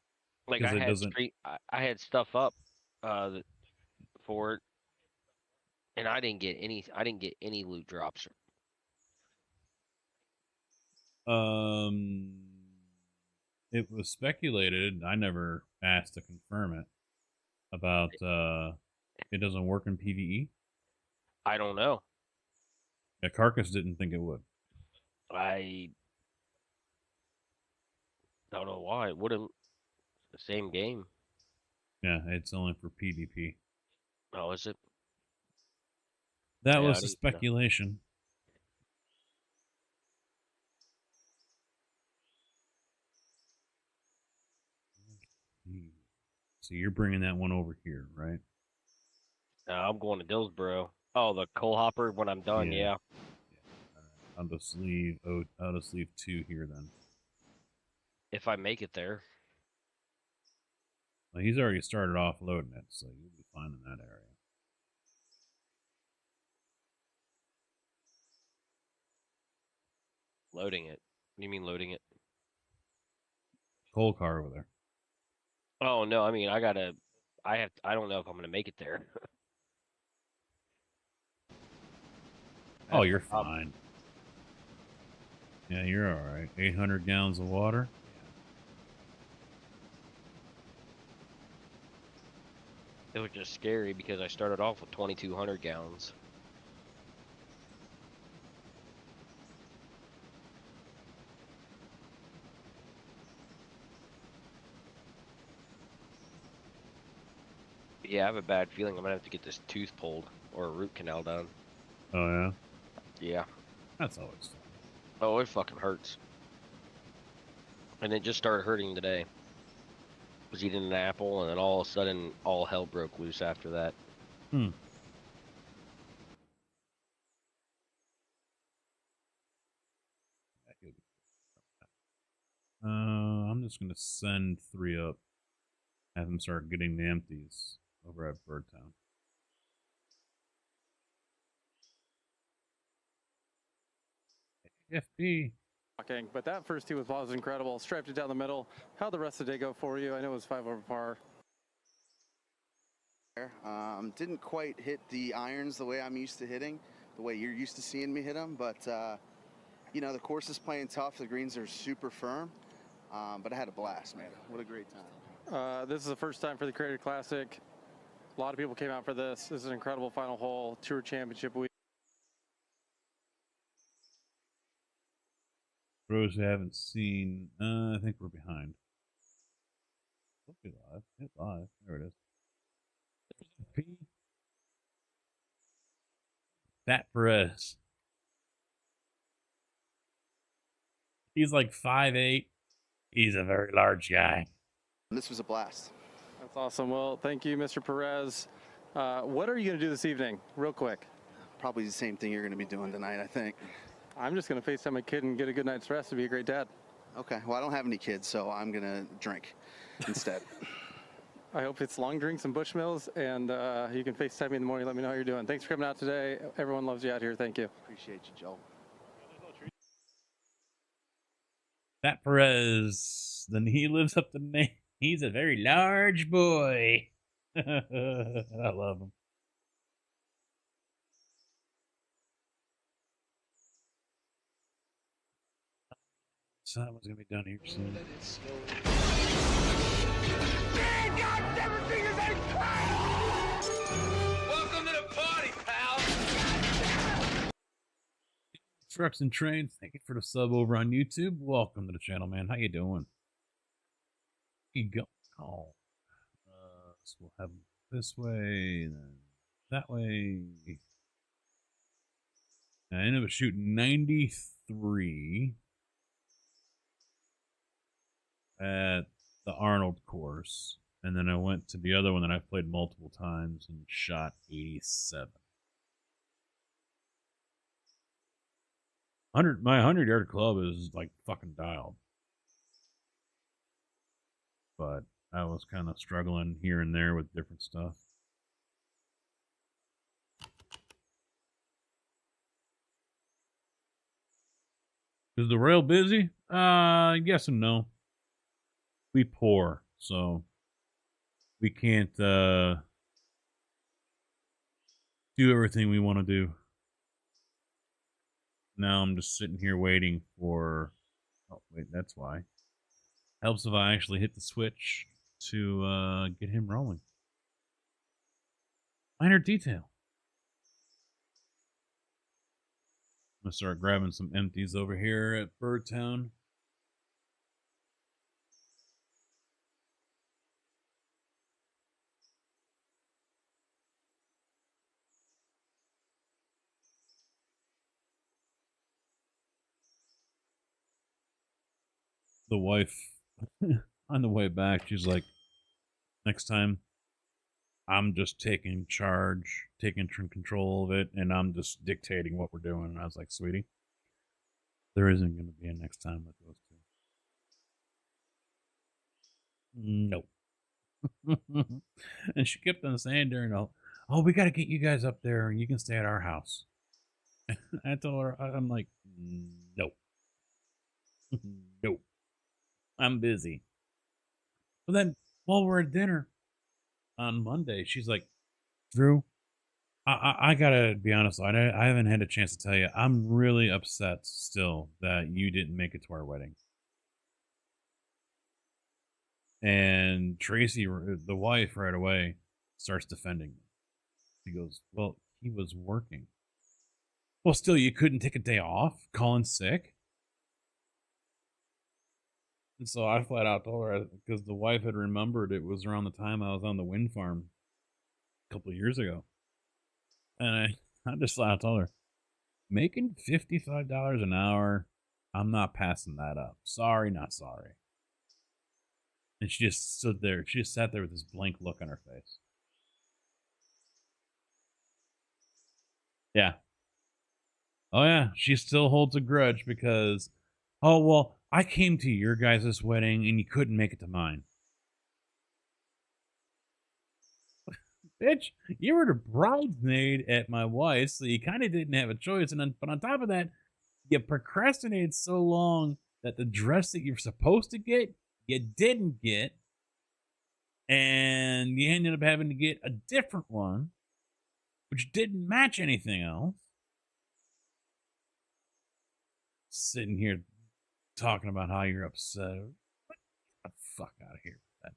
S2: Like
S6: because
S2: I
S6: it
S2: had
S6: doesn't.
S2: I had stuff up for it, and I didn't get any. I didn't get any loot drops.
S6: Um, it was speculated. I never asked to confirm it about it doesn't work in PVE.
S2: I don't know.
S6: Yeah, Carcass didn't think it would.
S2: I don't know why. It wouldn't. The same game.
S6: Yeah, it's only for PvP.
S2: Oh, is it?
S6: That
S2: Yeah,
S6: was
S2: I
S6: the
S2: didn't know.
S6: speculation. So you're bringing that one over here, right?
S2: I'm going to Dillsboro. Oh, the coal hopper when I'm done.
S6: Yeah.
S2: Yeah.
S6: All right. I'll just leave. I'll just leave 2 here then.
S2: If I make it there.
S6: Well, he's already started off loading it, so you'll be fine in that area.
S2: Loading it. What do you mean loading it?
S6: Coal car over there.
S2: Oh no, I mean I don't know if I'm gonna make it there.
S6: Oh, you're fine. Yeah, you're all right. 800 gallons of water.
S2: It was just scary because I started off with 2,200 gallons. Yeah, I have a bad feeling I'm gonna have to get this tooth pulled or a root canal done.
S6: Oh yeah.
S2: Yeah.
S6: That's always fun.
S2: Oh, it fucking hurts. And it just started hurting today. Was eating an apple, and then all of a sudden, all hell broke loose after that.
S6: I'm just gonna send 3 up. Have them start getting the empties over at Birdtown. FP.
S3: But that first tee was incredible. Striped it down the middle. How'd the rest of the day go for you? I know it was 5 over par.
S9: Didn't quite hit the irons the way I'm used to hitting, the way you're used to seeing me hit them. But, you know, the course is playing tough. The greens are super firm. But I had a blast, man. What a great time.
S3: This is the first time for the Creator Classic. A lot of people came out for this. This is an incredible final hole. Tour Championship week.
S6: Those who haven't seen, I think we're behind. Look at live. Hit live. There it is. P. That Perez. He's like 5'8". He's a very large guy.
S9: This was a blast.
S3: That's awesome. Well, thank you, Mr. Perez. What are you going to do this evening, real quick?
S9: Probably the same thing you're going to be doing tonight, I think.
S3: I'm just going to FaceTime my kid and get a good night's rest to be a great dad.
S9: Okay. Well, I don't have any kids, so I'm going to drink instead.
S3: I hope it's long drinks and Bushmills, and you can FaceTime me in the morning. Let me know how you're doing. Thanks for coming out today. Everyone loves you out here. Thank you.
S9: Appreciate you, Joel.
S6: That Perez, then he lives up the name. He's a very large boy. I love him. So that one's gonna be done here soon.
S7: Welcome to the party, pal.
S6: Trucks and Trains, thank you for the sub over on YouTube. Welcome to the channel, man. How you doing? You go. Oh, so we'll have this way, then that way. I ended up shooting 93 at the Arnold course, and then I went to the other one that I've played multiple times and shot 87. My 100-yard club is like fucking dialed, but I was kind of struggling here and there with different stuff. Is the rail busy? Yes and no. We poor, so we can't do everything we want to do. Now I'm just sitting here waiting for. Oh wait, that's why. Helps if I actually hit the switch to get him rolling. Minor detail. I'm gonna start grabbing some empties over here at Birdtown. The wife on the way back, she's like, next time I'm just taking charge, taking control of it, and I'm just dictating what we're doing. And I was like, sweetie, there isn't going to be a next time with those two. Nope. And she kept on saying during all, oh, we got to get you guys up there and you can stay at our house. I told her, I'm like, nope. Nope. I'm busy. But then while we're at dinner on Monday, she's like, Drew, I gotta be honest, I haven't had a chance to tell you, I'm really upset still that you didn't make it to our wedding. And Tracy, the wife, right away starts defending me. She goes, well, he was working. Well, still, you couldn't take a day off, call in sick? And so I flat out told her, because the wife had remembered it was around the time I was on the wind farm a couple of years ago. And I just flat out told her, making $55 an hour, I'm not passing that up. Sorry, not sorry. And she just stood there. She just sat there with this blank look on her face. Yeah. Oh, yeah. She still holds a grudge because, oh, well, I came to your guys' wedding and you couldn't make it to mine. Bitch, you were the bridesmaid at my wife's, so you kind of didn't have a choice. But on top of that, you procrastinated so long that the dress that you're supposed to get, you didn't get. And you ended up having to get a different one, which didn't match anything else. Sitting here talking about how you're upset. Get the fuck out of here with that.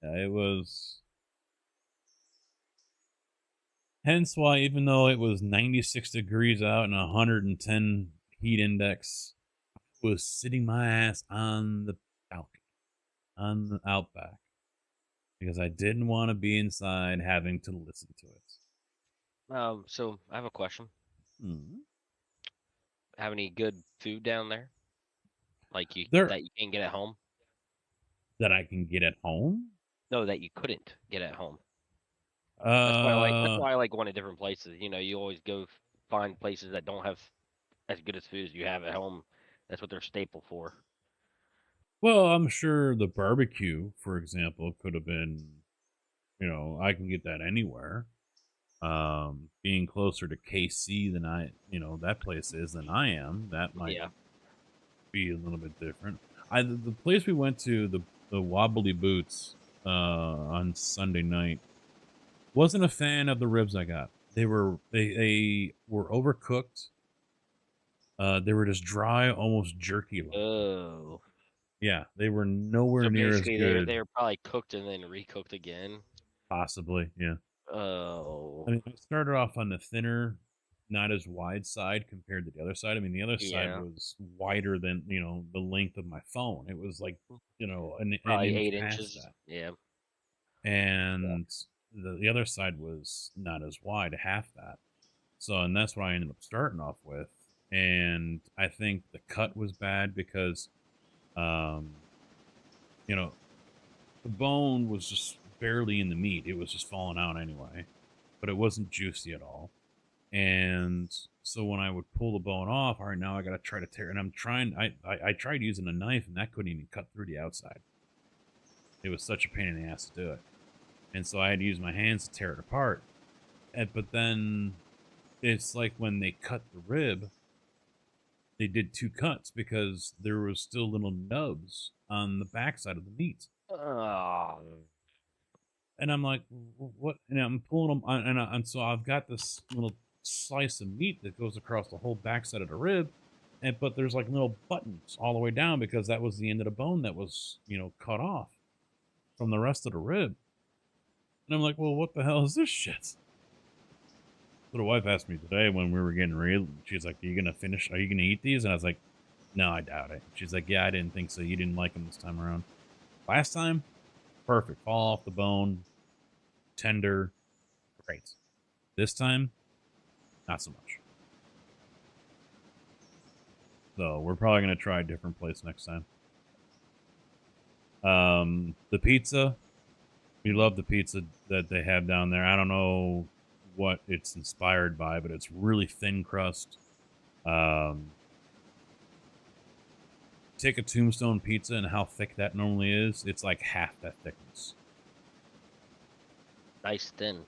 S6: Yeah, it was. Hence why, even though it was 96 degrees out and 110 heat index, I was sitting my ass on the balcony, on the outback, because I didn't want to be inside having to listen to it.
S2: So I have a question.
S6: Mm-hmm.
S2: Have any good food down there? Like that you can get at home?
S6: That I can get at home?
S2: No, that you couldn't get at home. That's why I like going to different places. You know, you always go find places that don't have as good as food as you have at home. That's what they're staple for.
S6: Well, I'm sure the barbecue, for example, could have been, you know, I can get that anywhere. Being closer to KC than that place is than I am, that might be a little bit different. The place we went to, the Wobbly Boots, on Sunday night, wasn't a fan of the ribs I got. They were overcooked. They were just dry, almost jerky.
S2: Oh.
S6: Yeah, they were nowhere near as good.
S2: They were probably cooked and then recooked again.
S6: Possibly, yeah.
S2: Oh.
S6: I mean, I started off on the thinner, not as wide side compared to the other side. I mean, the other side was wider than, the length of my phone. It was like, an
S2: 8 inches. That. Yeah.
S6: And the other side was not as wide, half that. So, and that's what I ended up starting off with. And I think the cut was bad because, the bone was just barely in the meat. It was just falling out anyway, but it wasn't juicy at all. And so when I would pull the bone off, all right, now I got to try to tear, and I tried using a knife, and that couldn't even cut through the outside. It was such a pain in the ass to do it. And so I had to use my hands to tear it apart. But then it's like when they cut the rib, they did 2 cuts because there was still little nubs on the backside of the meat.
S2: Oh.
S6: And I'm like, what? And I'm pulling them, and so I've got this little slice of meat that goes across the whole backside of the rib, but there's like little buttons all the way down because that was the end of the bone that was, cut off from the rest of the rib. And I'm like, well, what the hell is this shit? So the wife asked me today when we were getting real, she's like, are you going to eat these? And I was like, no, I doubt it. She's like, yeah, I didn't think so. You didn't like them this time around. Last time, perfect. Fall off the bone, tender, great. This time, not so much. So we're probably going to try a different place next time. The pizza, we love the pizza that they have down there. I don't know what it's inspired by, but it's really thin crust. Take a Tombstone pizza and how thick that normally is, it's like half that thickness.
S2: Nice thin.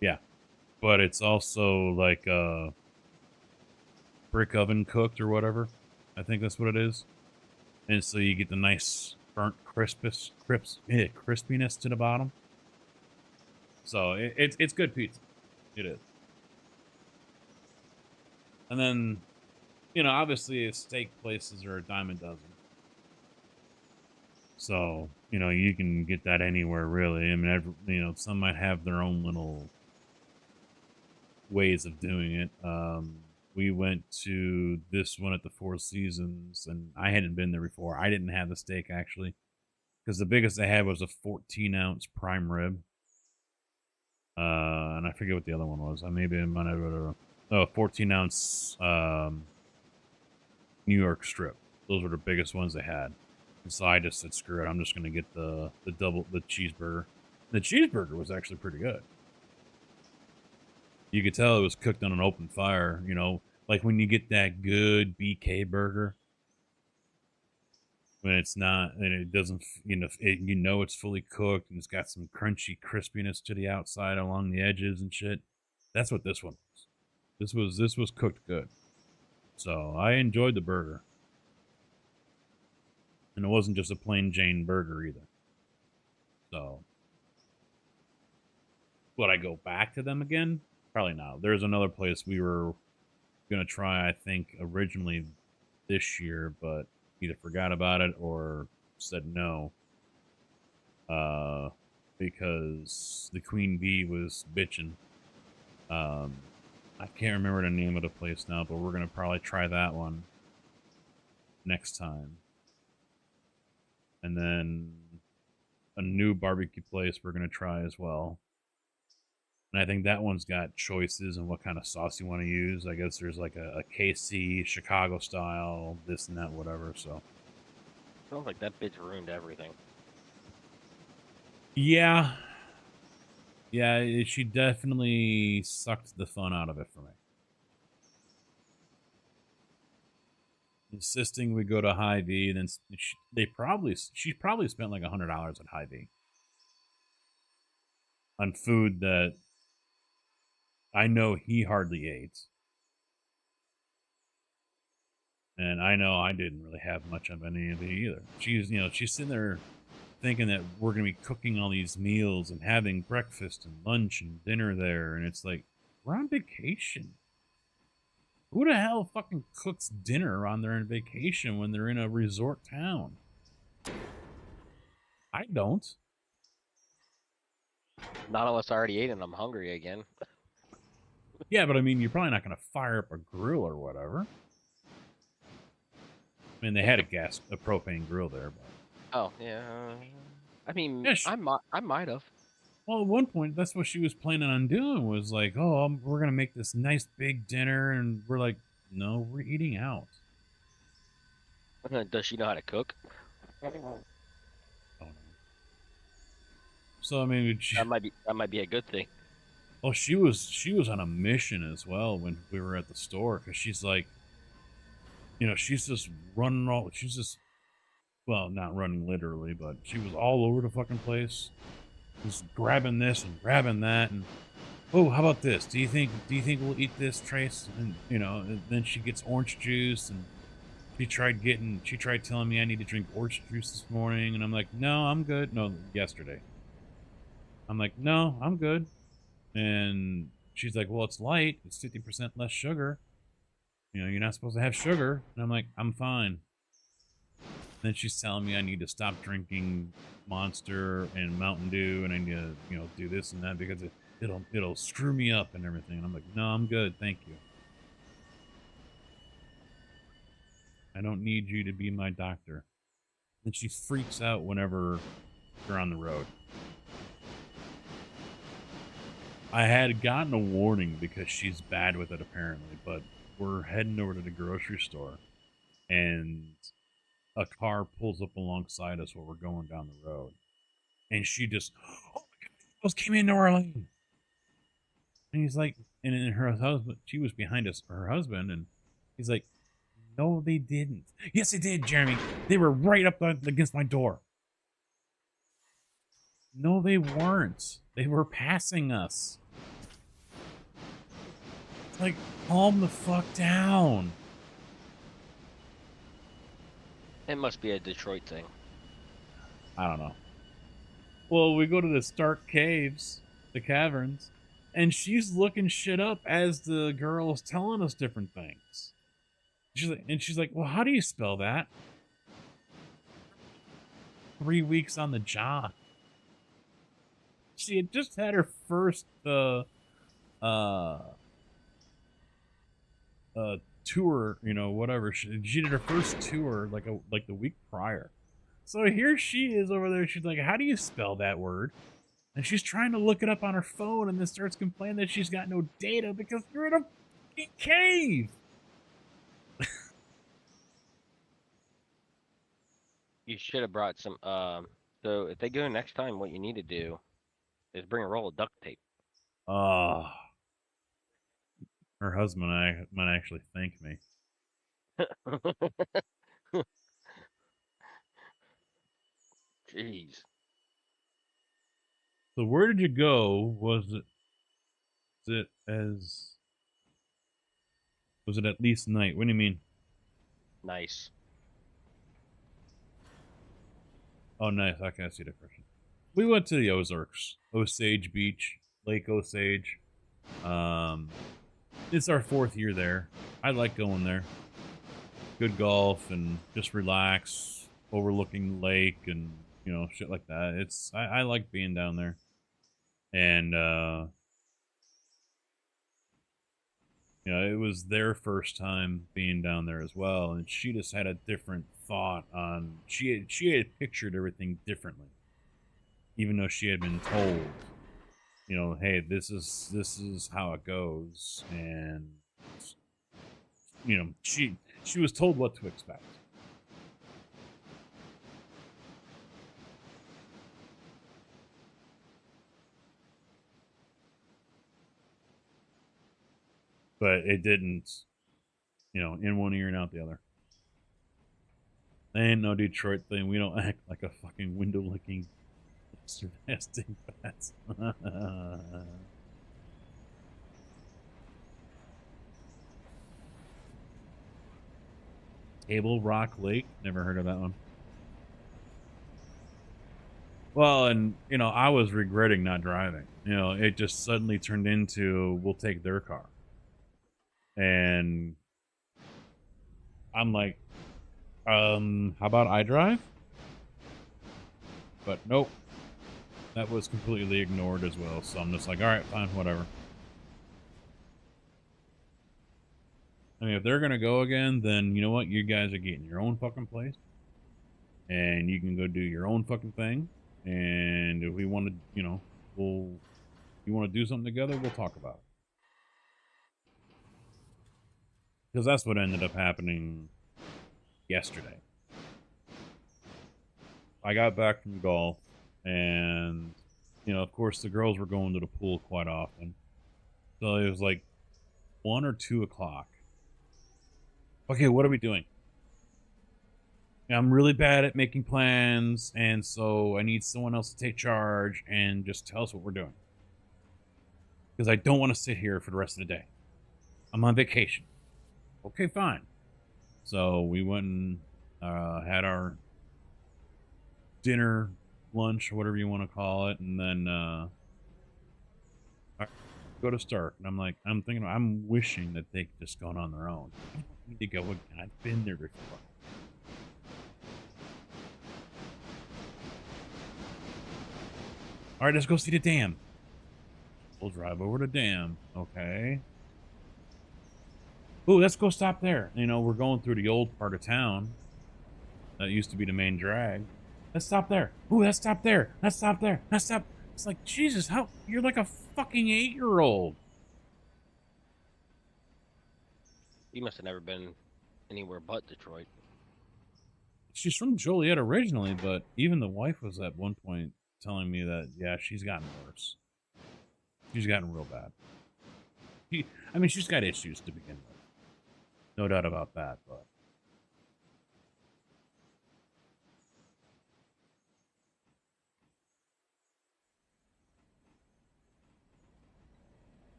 S6: Yeah, but it's also like brick oven cooked or whatever. I think that's what it is. And so you get the nice burnt crispiness to the bottom. So it's good pizza. It is. And then, obviously steak places are a dime a dozen. So, you can get that anywhere really. I mean, some might have their own little ways of doing it. We went to this one at the Four Seasons, and I hadn't been there before. I didn't have the steak actually, because the biggest they had was a 14-ounce prime rib. And I forget what the other one was. I might have a 14-ounce New York strip. Those were the biggest ones they had. And so I just said, screw it. I'm just gonna get the cheeseburger. The cheeseburger was actually pretty good. You could tell it was cooked on an open fire. Like when you get that good BK burger, when it's not, and it doesn't, it's fully cooked and it's got some crunchy crispiness to the outside along the edges and shit. That's what this one was. This was cooked good. So I enjoyed the burger. And it wasn't just a plain Jane burger either. So would I go back to them again? Probably not. There's another place we were going to try, I think, originally this year, but either forgot about it or said no. Because the Queen Bee was bitching. I can't remember the name of the place now, but we're going to probably try that one next time. And then a new barbecue place we're going to try as well. And I think that one's got choices on what kind of sauce you want to use. I guess there's like a KC, Chicago style, this and that, whatever, so.
S2: Sounds like that bitch ruined everything.
S6: Yeah. Yeah, she definitely sucked the fun out of it for me. Insisting we go to Hy-Vee, then she probably spent like $100 at Hy-Vee on food that I know he hardly ate, and I know I didn't really have much of any of it either. She's sitting there thinking that we're gonna be cooking all these meals and having breakfast and lunch and dinner there, and it's like, we're on vacation. Who the hell fucking cooks dinner on their vacation when they're in a resort town? I don't.
S2: Not unless I already ate and I'm hungry again.
S6: Yeah, but I mean, you're probably not going to fire up a grill or whatever. I mean, they had a propane grill there, but.
S2: Oh yeah. I mean,
S6: yeah,
S2: I might have.
S6: Well, at one point, that's what she was planning on doing. Was like, oh, we're gonna make this nice big dinner, and we're like, no, we're eating out.
S2: Does she know how to cook?
S6: Oh, no. So I mean,
S2: that might be a good thing.
S6: Oh, she was on a mission as well when we were at the store, because she's like, you know, she's just running all. She's just, well, not running literally, but she was all over the fucking place, just grabbing this and grabbing that, and oh, how about this? Do you think we'll eat this, Trace? And you know, and then she gets orange juice, and she tried telling me I need to drink orange juice this morning, and I'm like, no, I'm good. No, yesterday. I'm like, no, I'm good. And she's like, well, it's light. It's 50% less sugar. You know, you're not supposed to have sugar. And I'm like, I'm fine. Then she's telling me I need to stop drinking Monster and Mountain Dew, and I need to, you know, do this and that because it'll screw me up and everything. And I'm like, no, I'm good, thank you. I don't need you to be my doctor. And she freaks out whenever we're on the road. I had gotten a warning because she's bad with it apparently, but we're heading over to the grocery store and a car pulls up alongside us while we're going down the road. And she just, oh my God, those came into our lane. And he's like, and then her husband, she was behind us, her husband, and he's like, no, they didn't. Yes, they did, Jeremy. They were right up against my door. No, they weren't. They were passing us. Like, calm the fuck down.
S2: It must be a Detroit thing.
S6: I don't know. Well, we go to the Stark Caves, the caverns, and she's looking shit up as the girl is telling us different things. She's like, well, how do you spell that? 3 weeks on the job. She had just had her first tour, you know, whatever. She did her first tour like the week prior. So here she is over there. She's like, how do you spell that word? And she's trying to look it up on her phone and then starts complaining that she's got no data because you're in a fucking cave.
S2: You should have brought some. So if they go next time, what you need to do is bring a roll of duct tape.
S6: Her husband might actually thank me.
S2: Jeez.
S6: So where did you go? Was it at least night? What do you mean?
S2: Nice.
S6: Oh, nice. Okay, I see the question. We went to the Ozarks, Osage Beach, Lake Osage. It's our 4th year there. I like going there. Good golf and just relax, overlooking the lake and, you know, shit like that. I like being down there. And, you know, it was their first time being down there as well. And she just had a different thought on, she had pictured everything differently. Even though she had been told, you know, hey, this is how it goes. And, you know, she was told what to expect. But it didn't, you know, in one ear and out the other. Ain't no Detroit thing. We don't act like a fucking window licking nesting bats. Table Rock Lake. Never heard of that one. Well, and, you know, I was regretting not driving. You know, it just suddenly turned into, we'll take their car. And I'm like, how about I drive? But nope. That was completely ignored as well. So I'm just like, all right, fine, whatever. I mean, if they're going to go again, then you know what? You guys are getting your own fucking place. And you can go do your own fucking thing. And if we want to, you know, you want to do something together, we'll talk about it. Because that's what ended up happening yesterday. I got back from golf, and, you know, of course, the girls were going to the pool quite often. So it was like 1 or 2 o'clock. Okay, what are we doing? I'm really bad at making plans, and so I need someone else to take charge and just tell us what we're doing. Because I don't want to sit here for the rest of the day. I'm on vacation. Okay, fine. So we went and had our dinner, lunch, or whatever you want to call it, and then go to start. And I'm wishing that they could just gone on their own. I don't need to go again. I've been there before. All right, let's go see the dam. We'll drive over to dam. Okay. Ooh, let's go stop there. You know, we're going through the old part of town that used to be the main drag. Let's stop there. Ooh, let's stop there. Let's stop there. Let's stop. It's like, Jesus, how you're like a fucking 8-year-old.
S2: You must have never been anywhere but Detroit.
S6: She's from Joliet originally, but even the wife was at one point telling me that, yeah, she's gotten worse. She's gotten real bad. She's got issues to begin with. No doubt about that, but...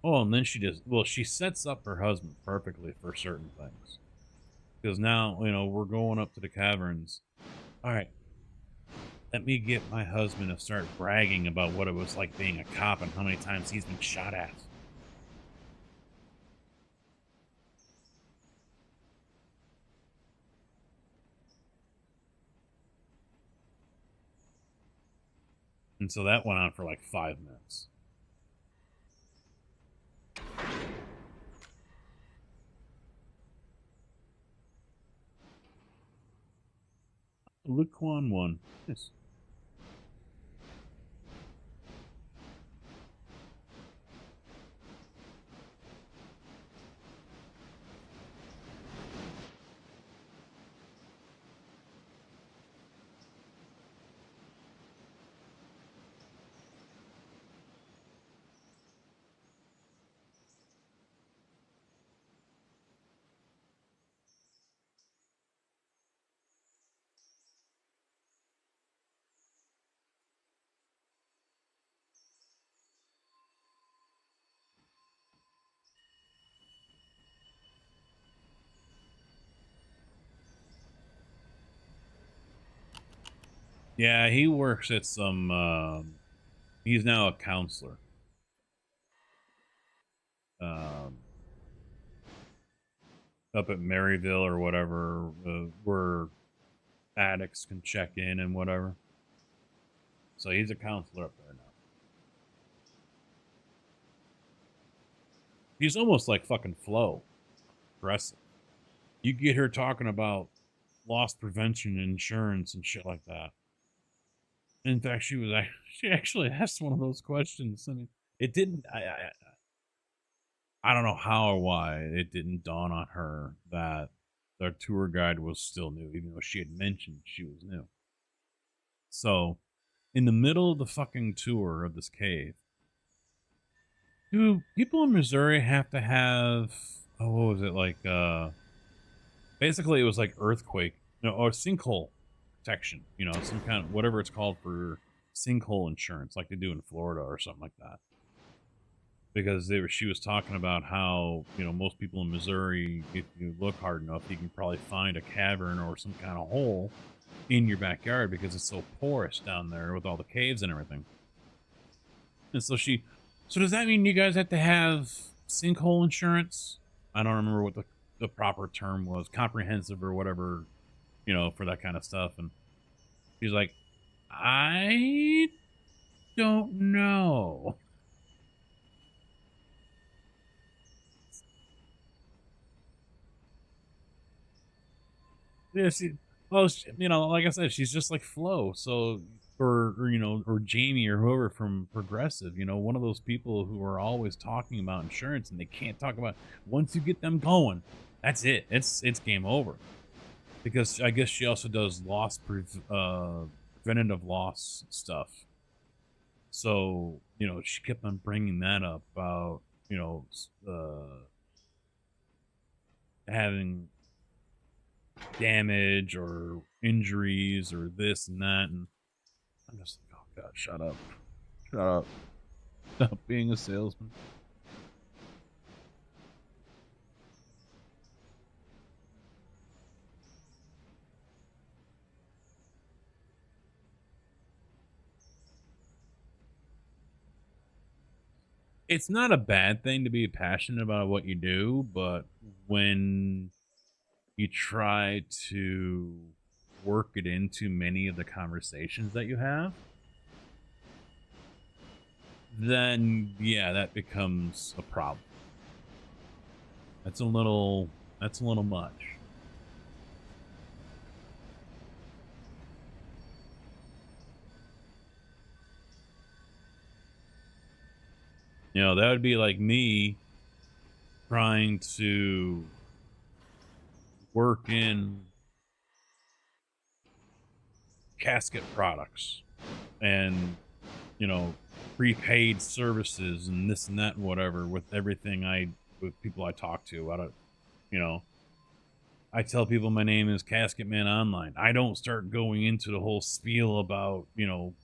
S6: Oh, and then she sets up her husband perfectly for certain things. Because now, you know, we're going up to the caverns. All right, let me get my husband to start bragging about what it was like being a cop and how many times he's been shot at. And so that went on for like 5 minutes. Laquan won. Yes. Yeah, he works at some, he's now a counselor. Up at Maryville or whatever, where addicts can check in and whatever. So he's a counselor up there now. He's almost like fucking Flo. Aggressive. You get her talking about loss prevention insurance and shit like that. In fact, she actually asked one of those questions. I mean, it didn't. I don't know how or why it didn't dawn on her that their tour guide was still new, even though she had mentioned she was new. So, in the middle of the fucking tour of this cave, do people in Missouri have to have? Oh, what was it like? Basically, it was like earthquake, or sinkhole protection, some kind of whatever it's called for sinkhole insurance, like they do in Florida or something like that. Because she was talking about how, most people in Missouri, if you look hard enough, you can probably find a cavern or some kind of hole in your backyard because it's so porous down there with all the caves and everything. And so so does that mean you guys have to have sinkhole insurance? I don't remember what the proper term was, comprehensive or whatever, for that kind of stuff. And she's like, I don't know. Yeah, like I said, she's just like Flo. So, or Jamie or whoever from Progressive, one of those people who are always talking about insurance and they can't talk about, once you get them going, that's it. It's game over. because I guess she also does preventative loss stuff. So, you know, she kept on bringing that up about, you know, having damage or injuries or this and that. And I'm just like, oh God, shut up. Shut up. Stop being a salesman. It's not a bad thing to be passionate about what you do, but when you try to work it into many of the conversations that you have, then yeah, that becomes a problem. That's a little much. You know, that would be like me trying to work in casket products and, you know, prepaid services and this and that and whatever with everything with people I talk to. I don't, you know, I tell people my name is Casket Man Online. I don't start going into the whole spiel about, you know,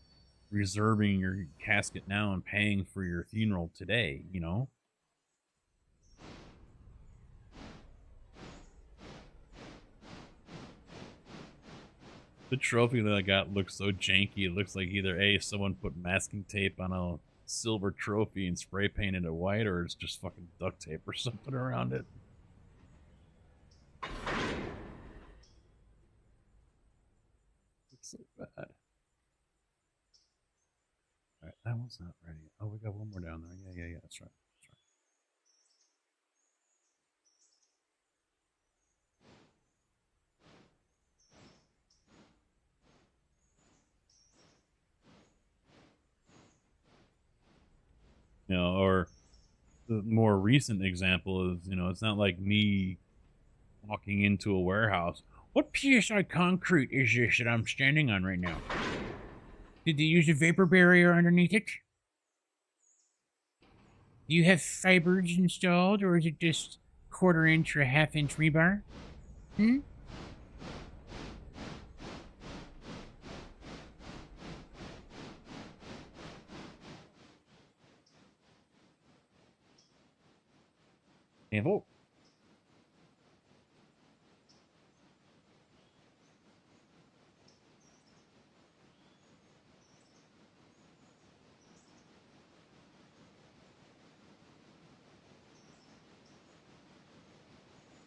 S6: reserving your casket now and paying for your funeral today, you know? The trophy that I got looks so janky. It looks like either A, someone put masking tape on a silver trophy and spray painted it white, or it's just fucking duct tape or something around it. It's so bad. Alright, that one's not ready. Oh, we got one more down there. Yeah, that's right. You know, or the more recent example is, you know, it's not like me walking into a warehouse. What PSI concrete is this that I'm standing on right now? Did they use a vapor barrier underneath it? Do you have fibers installed, or is it just 1/4 inch or 1/2 inch rebar? Hmm? Evo.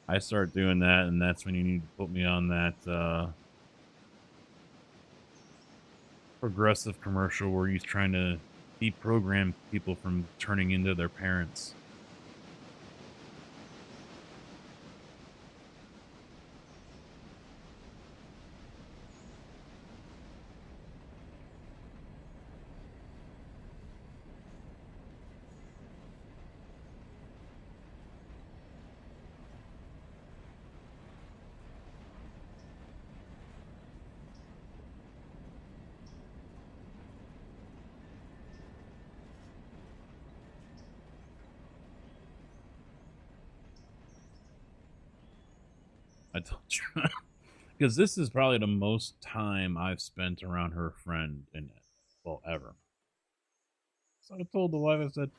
S6: I start doing that, and that's when you need to put me on that progressive commercial where he's trying to deprogram people from turning into their parents. I told you. Because this is probably the most time I've spent around her friend in it. Well, ever. So I told the wife, I said,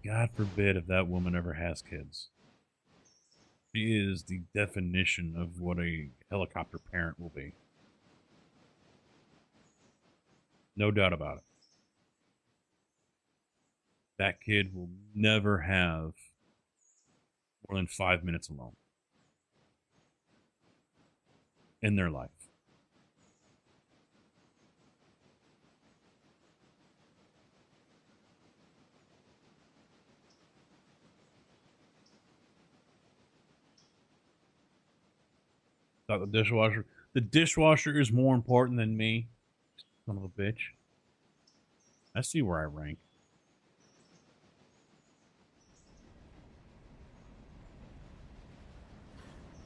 S6: God forbid if that woman ever has kids. She is the definition of what a helicopter parent will be. No doubt about it. That kid will never have more than 5 minutes alone in their life. Thought the dishwasher. The dishwasher is more important than me. Son of a bitch. I see where I rank.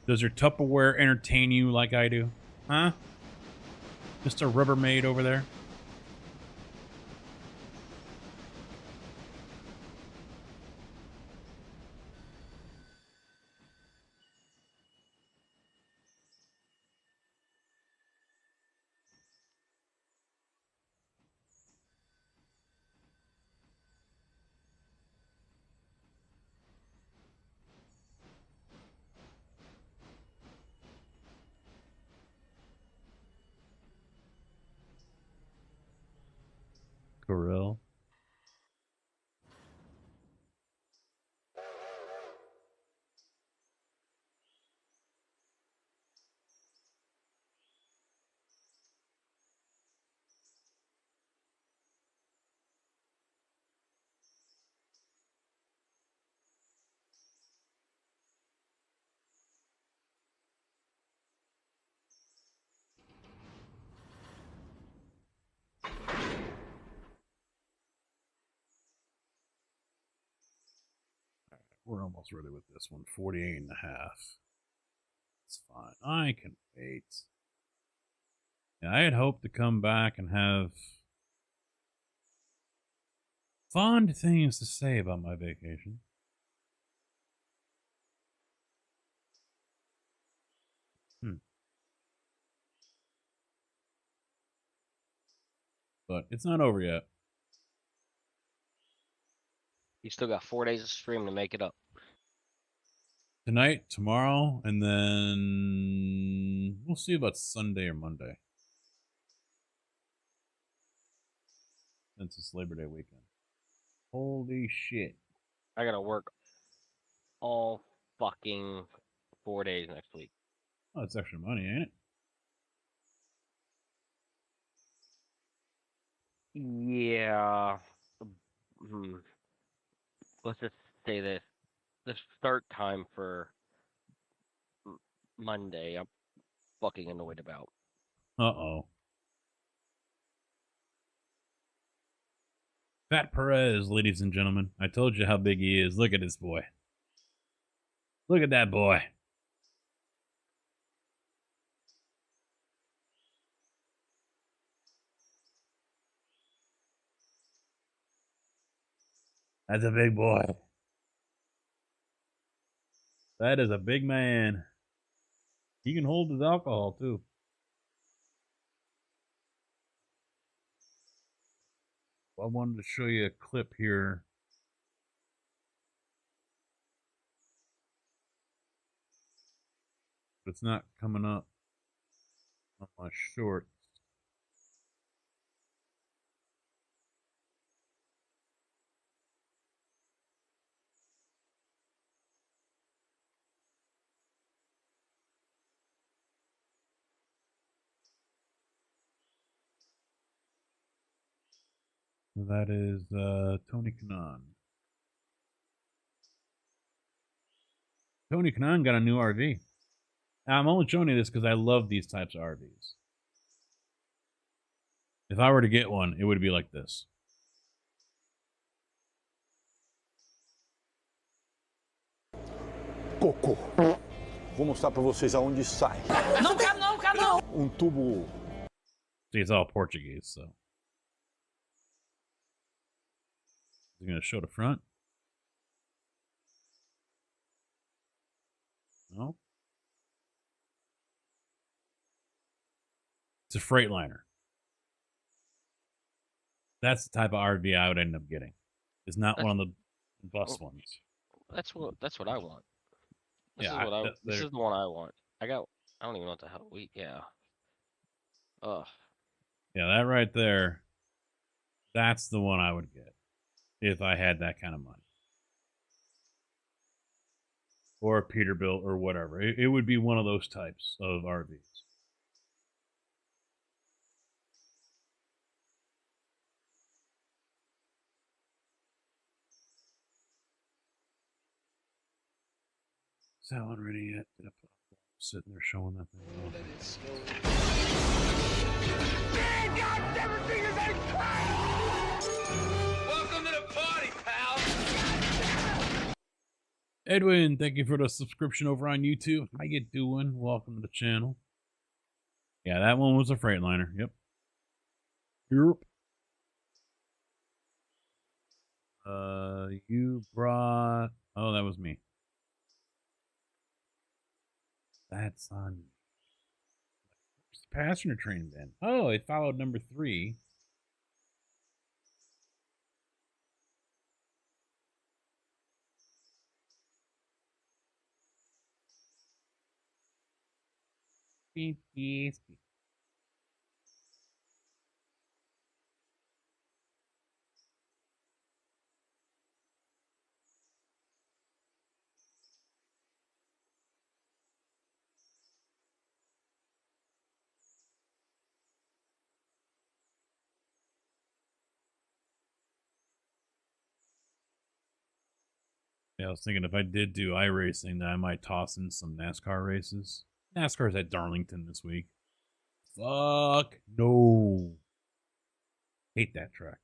S6: Does your Tupperware entertain you like I do? Huh? Mr. Rubbermaid over there? Corel. We're almost ready with this one. 48 and a half. It's fine. I can wait. Yeah, I had hoped to come back and have fond things to say about my vacation. But it's not over yet.
S2: You still got 4 days of stream to make it up.
S6: Tonight, tomorrow, and then we'll see about Sunday or Monday. Since it's Labor Day weekend. Holy shit.
S2: I gotta work all fucking 4 days next week.
S6: Oh, that's extra money, ain't it?
S2: Yeah. Let's just say this. The start time for Monday, I'm fucking annoyed about.
S6: Uh-oh. Fat Perez, ladies and gentlemen. I told you how big he is. Look at this boy. Look at that boy. That's a big boy. That is a big man. He can hold his alcohol, too. I wanted to show you a clip here. But it's not coming up on my shorts. That is Tony Kanaan. Tony Kanaan got a new RV. Now, I'm only showing you this because I love these types of RVs. If I were to get one, it would be like this.
S10: Cocô. Vou mostrar para vocês aonde sai.
S11: Não quero não, quero não.
S10: Tubo.
S6: See, it's all Portuguese, so. Is it going to show the front? No. It's a Freightliner. That's the type of RV I would end up getting. It's not one of the bus ones.
S2: That's what I want. This
S6: Yeah,
S2: this is the one I want. I don't even know what the hell yeah. Ugh.
S6: Yeah, that right there. That's the one I would get if I had that kind of money. Or a Peterbilt or whatever. It would be one of those types of RVs. Is that one ready yet? Did I put sitting there showing that thing
S7: Welcome to the party, pal.
S6: Edwin, thank you for the subscription over on YouTube. How you doing? Welcome to the channel. Yeah, that one was a Freightliner. Yep. Yep. You brought... Oh, that was me. That's on... Where's the passenger train then? Oh, it followed number 3. Beep, beep, beep. Yeah, I was thinking if I did do iRacing, then I might toss in some NASCAR races. NASCAR's at Darlington this week. Fuck no. Hate that track.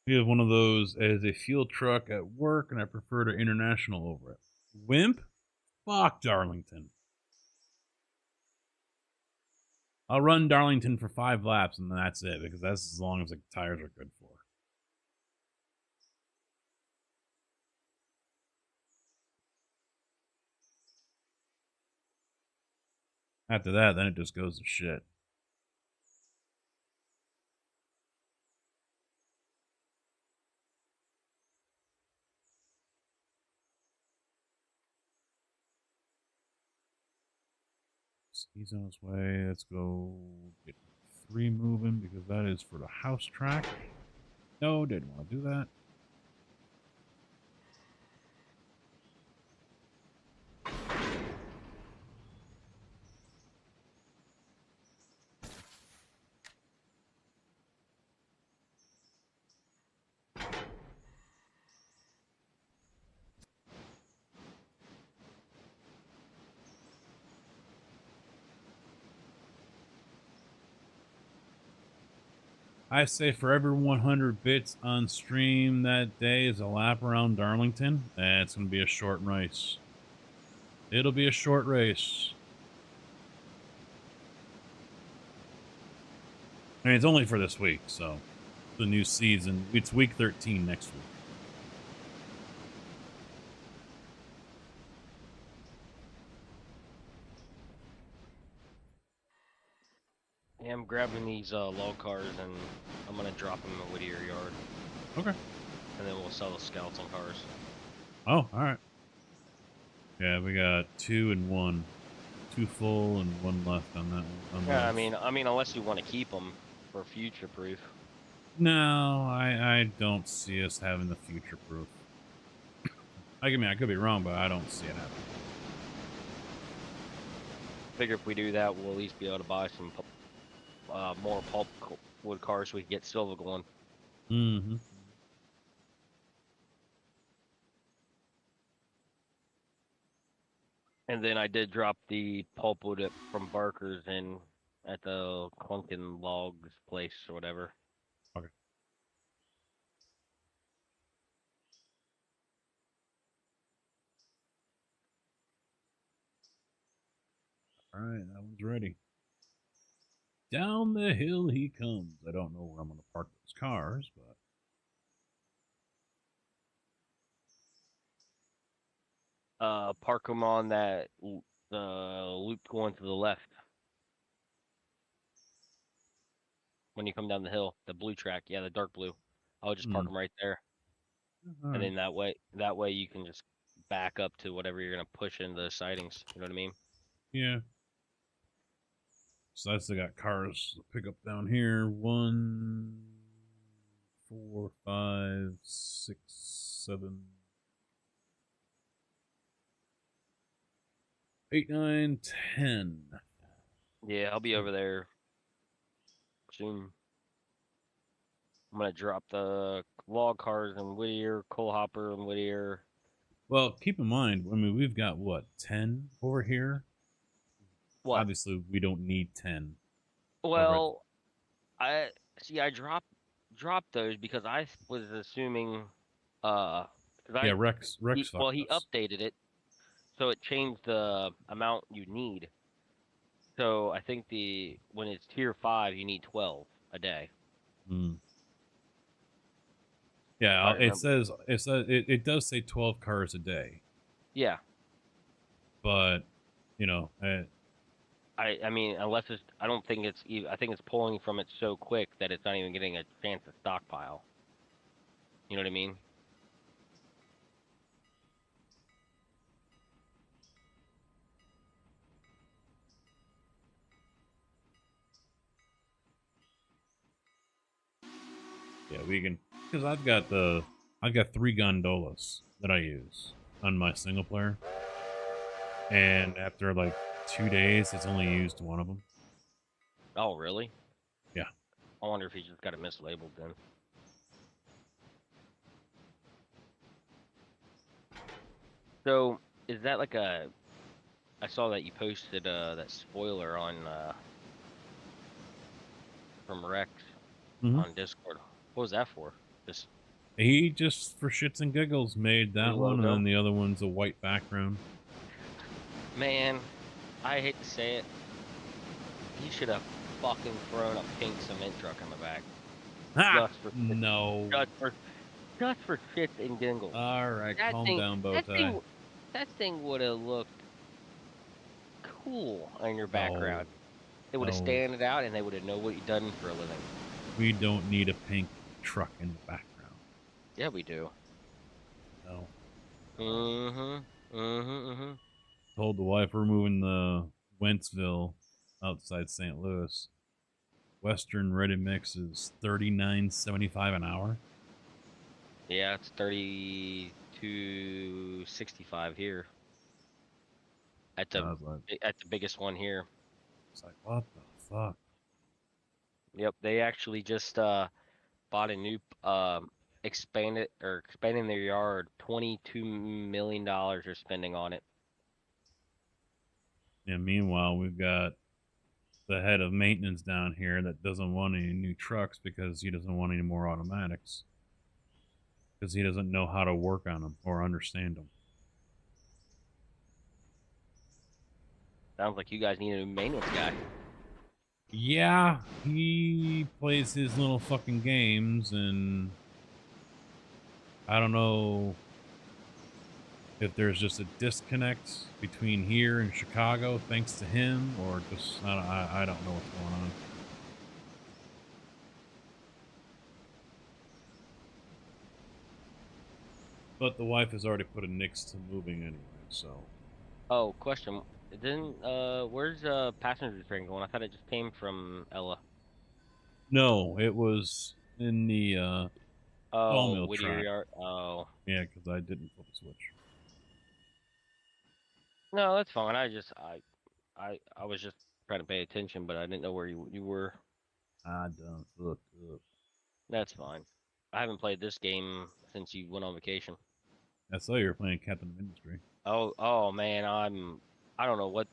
S6: We have one of those as a fuel truck at work, and I prefer to international over it. Wimp? Fuck Darlington. I'll run Darlington for 5 laps, and that's it, because that's as long as the tires are good for. After that, then it just goes to shit. He's on his way. Let's go get 3 moving because that is for the house track. No, didn't want to do that. I say for every 100 bits on stream that day is a lap around Darlington. It's going to be a short race. It'll be a short race. I mean, it's only for this week, so the new season. It's week 13 next week.
S2: Yeah, I'm grabbing these log cars and I'm gonna drop them in Whittier Yard.
S6: Okay.
S2: And then we'll sell the scouts on cars.
S6: Oh, all right. Yeah, we got 2 and 1, 2 full and 1 left on that one.
S2: Yeah, I mean, unless you want to keep them for future proof.
S6: No, I don't see us having the future proof. I mean, I could be wrong, but I don't see it happening.
S2: Figure if we do that, we'll at least be able to buy some more pulp wood cars so we can get silver going.
S6: Mm-hmm.
S2: And then I did drop the pulpwood from Barker's in at the Clunkin Logs place or whatever.
S6: Okay. All right, that one's ready. Down the hill he comes. I don't know where I'm going to park those cars, but...
S2: Park them on that loop going to the left. When you come down the hill, the blue track, yeah, the dark blue. I'll just park them right there.
S6: All
S2: And then that way you can just back up to whatever you're gonna push into the sidings. You know what I mean?
S6: Yeah. So I still got cars to pick up down here. 1, 4, 5, 6, 7, 8, 9, 10.
S2: Yeah, I'll be over there soon. I'm gonna drop the log cars in Whittier, coal hopper in Whittier.
S6: Well, keep in mind, I mean, we've got what, 10 over here?
S2: What?
S6: Obviously, we don't need 10.
S2: Well, I see. I dropped those because I was assuming, 'cause
S6: Yeah, Rex
S2: he
S6: fucked us.
S2: updated it, so it changed the amount you need. So I think when it's tier 5, you need 12 a day.
S6: Hmm.
S2: If
S6: Yeah,
S2: I
S6: it
S2: remember.
S6: says it does say 12 cars a day,
S2: Yeah.
S6: but you know,
S2: I mean, unless it's, I don't think it's, I think it's pulling from it so quick that it's not even getting a chance to stockpile. You know what I mean?
S6: yeah, we can, because I've got 3 gondolas that I use on my single player, and after like 2 days, it's only used one of them.
S2: Oh, really?
S6: Yeah.
S2: I wonder if he just got it mislabeled then. So, is that like a, I saw that you posted that spoiler on from Rex on Discord. What was that for? Just
S6: He just, for shits and giggles, made that
S2: New
S6: one, and
S2: logo?
S6: then the other one's a white background.
S2: Man, I hate to say it. He should have fucking thrown a pink cement truck in the back.
S6: Ha!
S2: Just for
S6: No.
S2: just for shits and giggles.
S6: All right,
S2: That
S6: calm
S2: thing,
S6: down, Bowtie.
S2: that thing would have looked cool on your background. It would have
S6: No.
S2: standed out, and they would have known what you've done for a living.
S6: We don't need a pink truck in the background.
S2: Yeah, we do.
S6: No. Told the wife we're moving to Wentzville, outside St. Louis. Western ready mix is $39.75 an hour.
S2: Yeah, it's $32.65 here. At the biggest one here.
S6: It's like, what the fuck?
S2: Yep, they actually just bought a new expanding their yard. $22 million they're spending on it.
S6: And meanwhile, we've got the head of maintenance down here that doesn't want any new trucks because he doesn't want any more automatics. Because he doesn't know how to work on them or understand them.
S2: Sounds like you guys need a new maintenance guy.
S6: Yeah, he plays his little fucking games, and I don't know if there's just a disconnect between here and Chicago thanks to him, or just I don't know what's going on. But the wife has already put a nix to moving anyway, so.
S2: Oh, question. Then where's passenger train going? I thought it just came from Ella.
S6: No, it was in the sawmill
S2: Whittier
S6: track.
S2: Yard. Oh.
S6: Yeah, because I didn't flip a switch.
S2: No, that's fine. I was just trying to pay attention, but I didn't know where you were.
S6: I done fucked up.
S2: That's fine. I haven't played this game since you went on vacation.
S6: I saw you were playing Captain of Industry.
S2: Oh man, I don't know what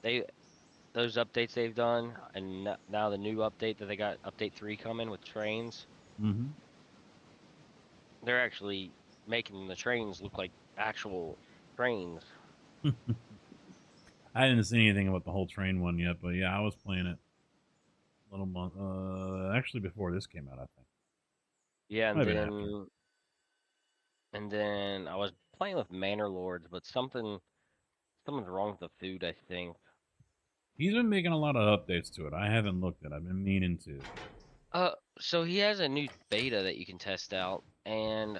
S2: those updates they've done, and now the new update that they got, update 3 coming with trains.
S6: Mm-hmm.
S2: They're actually making the trains look like actual trains.
S6: I didn't see anything about the whole train one yet, but yeah, I was playing it a little month, actually before this came out, I think.
S2: Yeah,
S6: Maybe after.
S2: and then I was playing with Manor Lords, but something's wrong with the food, I think.
S6: He's been making a lot of updates to it. I haven't looked at it. I've been meaning to.
S2: So he has a new beta that you can test out, and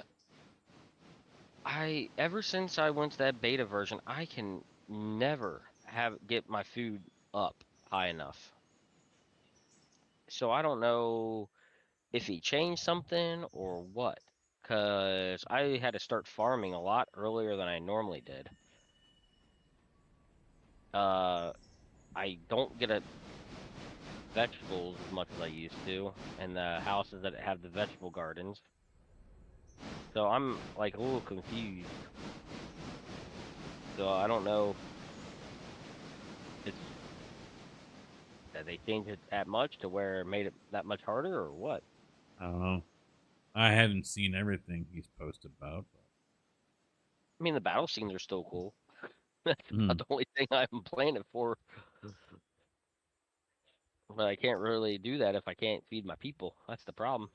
S2: ever since I went to that beta version, I can never get my food up high enough. So I don't know if he changed something or what, because I had to start farming a lot earlier than I normally did. I don't get vegetables as much as I used to, and the houses that have the vegetable gardens. So I'm like a little confused. So I don't know. Did they change it that much to where it made it that much harder, or what?
S6: I don't know. I haven't seen everything he's posted about.
S2: I mean, the battle scenes are still cool. That's about the only thing I'm playing it for. But I can't really do that if I can't feed my people. That's the problem.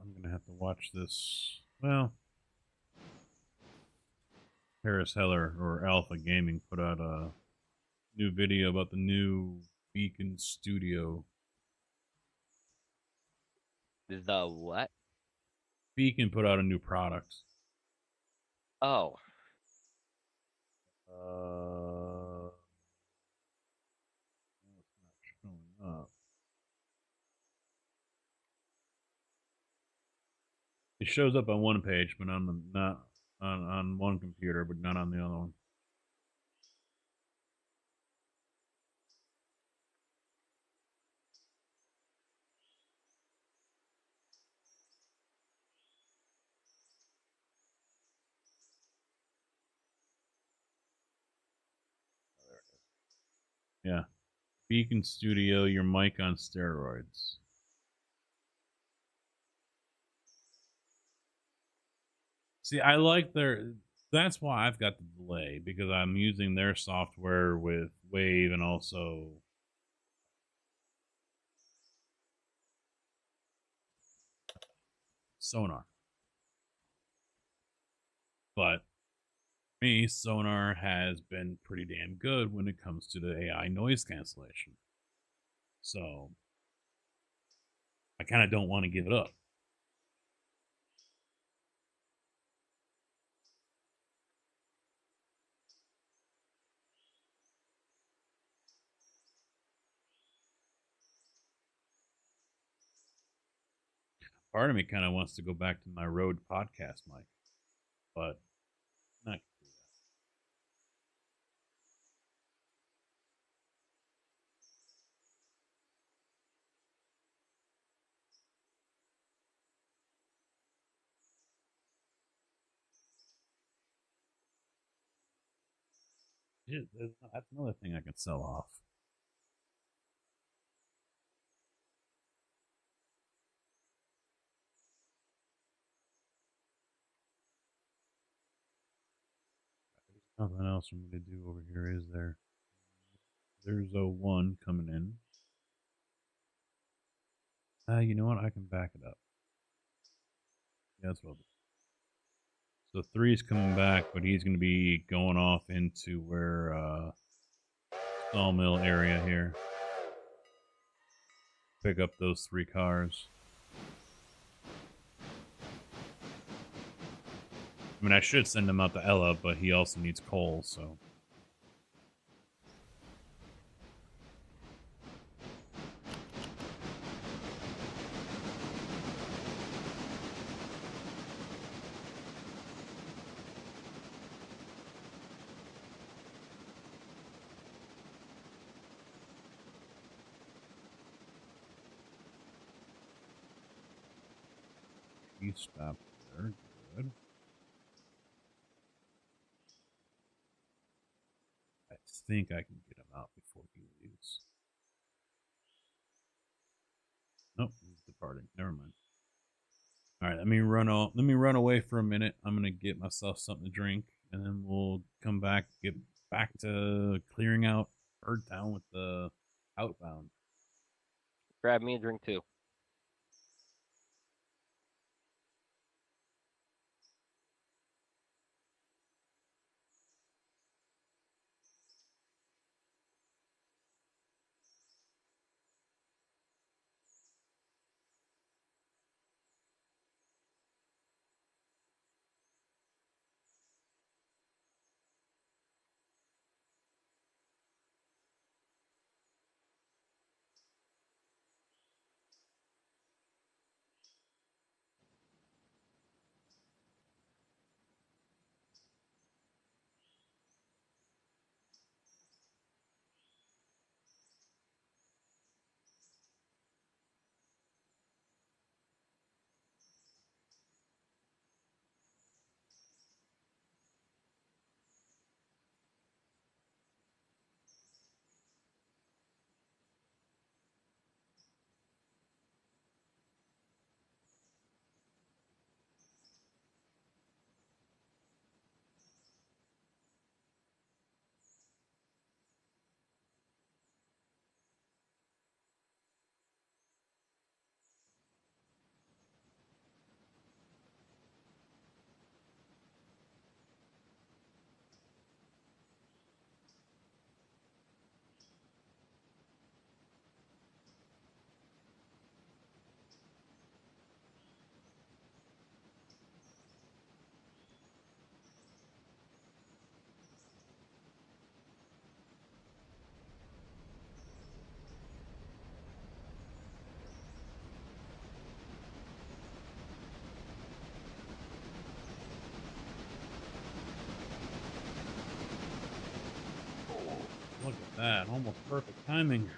S6: I'm gonna have to watch this. Well, Harris Heller or Alpha Gaming put out a new video about the new Beacon Studio.
S2: The what?
S6: Beacon put out a new product.
S2: Oh.
S6: It's not showing up. It shows up on one page, but on the not on one computer, but not on the other one. Yeah. Beacon Studio, your mic on steroids. See, I like their... That's why I've got the delay, because I'm using their software with Wave and also... Sonar. But me, Sonar has been pretty damn good when it comes to the AI noise cancellation. So I kind of don't want to give it up. Part of me kind of wants to go back to my Rode podcast mic, but not. Yeah, that's another thing I can sell off. There's nothing else for me to do over here, is there? There's a 1 coming in. You know what? I can back it up. Yeah, that's what I'll do. So 3's coming back, but he's going to be going off into where Sawmill area here. Pick up those 3 cars. I mean, I should send him out to Ella, but he also needs coal, so... He stopped there. Good. I think I can get him out before he leaves. Nope, he's departing. Never mind. All right, let me run away for a minute. I'm gonna get myself something to drink, and then we'll come back, get back to clearing out Birdtown with the outbound.
S2: Grab me a drink too.
S6: look at that. Almost perfect timing.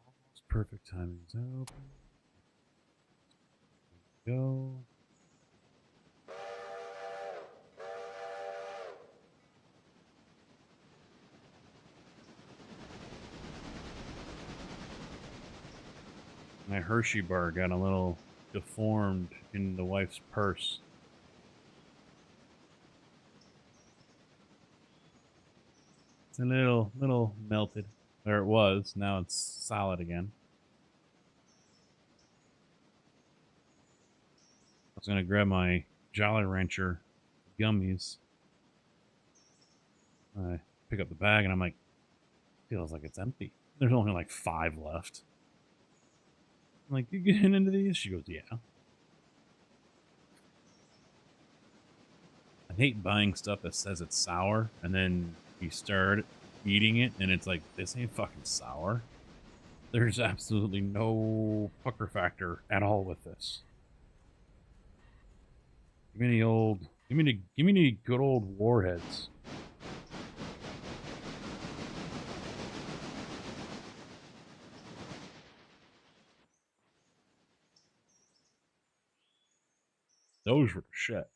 S6: Almost perfect timing. Is that open? Go. My Hershey bar got a little deformed in the wife's purse. It's a little melted. There it was. Now it's solid again. I was gonna grab my Jolly Rancher gummies. I pick up the bag and I'm like, feels like it's empty. There's only like 5 left. I'm like, you getting into these? She goes, yeah. I hate buying stuff that says it's sour, and then you start eating it, and it's like, this ain't fucking sour. There's absolutely no pucker factor at all with this. Give me the good old Warheads. Those were shit.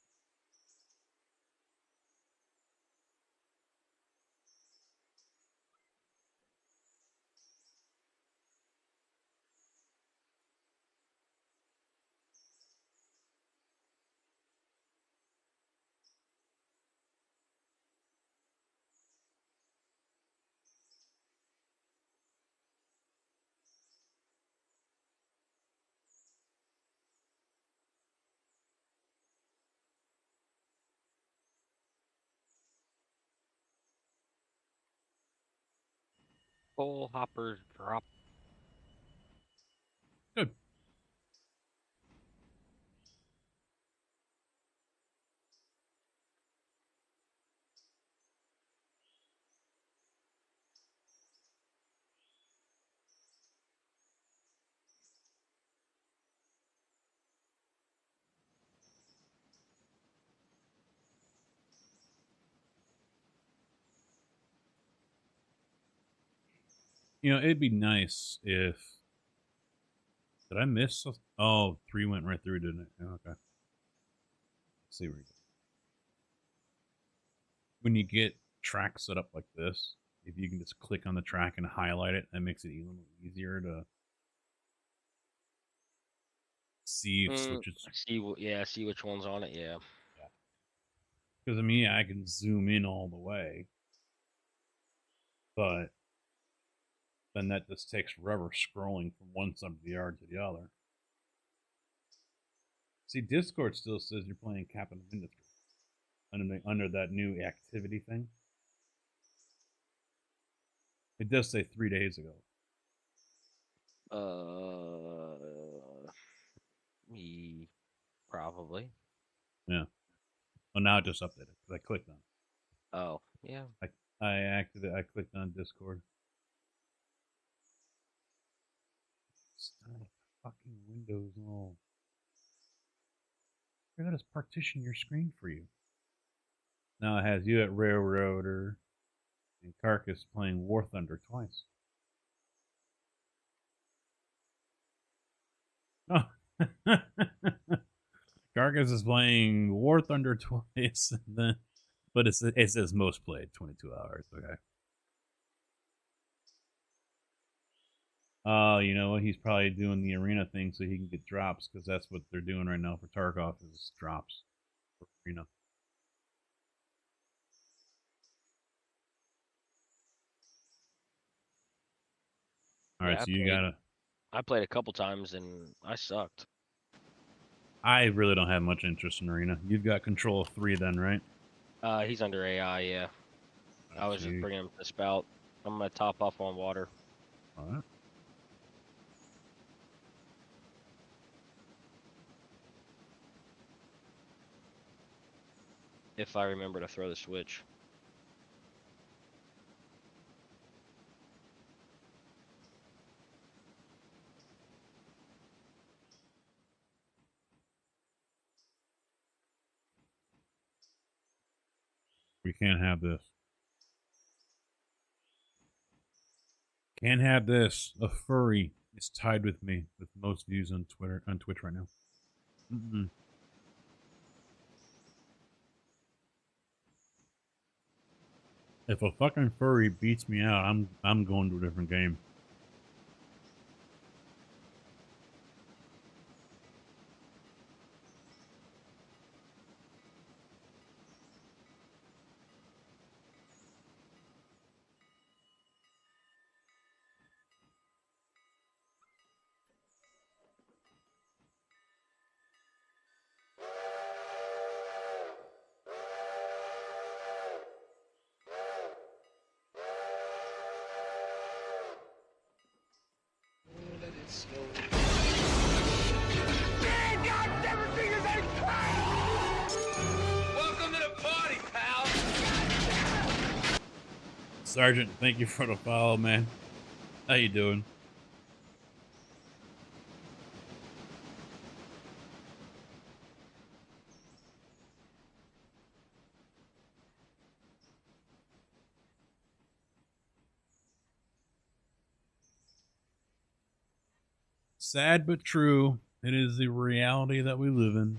S2: Full hoppers drop.
S6: Good. You know, it'd be nice if... Did I miss? Oh, 3 went right through, didn't it? Oh, okay. Let's see where you go. When you get tracks set up like this, if you can just click on the track and highlight it, that makes it even easier to see if switches.
S2: See which one's on it. Yeah.
S6: Because I mean, I can zoom in all the way, but then that just takes forever scrolling from one side of the yard to the other. See, Discord still says you're playing Captain of Industry under that new activity thing. It does say 3 days ago.
S2: Me, probably.
S6: Yeah. Oh, now it just updated because I clicked on it.
S2: Oh, yeah.
S6: I clicked on Discord. Stop fucking Windows and all. Here, let us partition your screen for you. Now it has you at Railroader and Carcass playing War Thunder twice. Oh. Carcass is playing War Thunder twice, but it says most played 22 hours. Okay. You know what? He's probably doing the arena thing so he can get drops because that's what they're doing right now for Tarkov is drops for arena. All right, so you gotta.
S2: I played a couple times and I sucked.
S6: I really don't have much interest in arena. You've got control of 3 then, right?
S2: He's under AI, yeah. I was just bringing him to the spout. I'm gonna top off on water.
S6: All right.
S2: If I remember to throw the switch.
S6: We can't have this. Can't have this. A furry is tied with me with most views on Twitch right now. If a fucking furry beats me out, I'm going to a different game.
S11: Welcome to the party, pal.
S6: Sergeant, thank you for the follow, man. How you doing? Sad but true. It is the reality that we live in.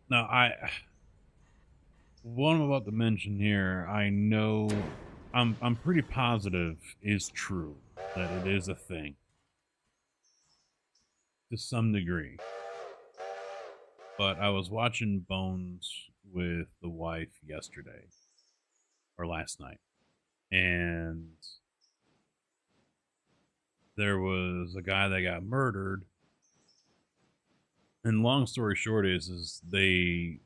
S6: Now, what I'm about to mention here, I know, I'm pretty positive is true, that it is a thing. To some degree. But I was watching Bones with the wife yesterday, or last night, and there was a guy that got murdered. And long story short is he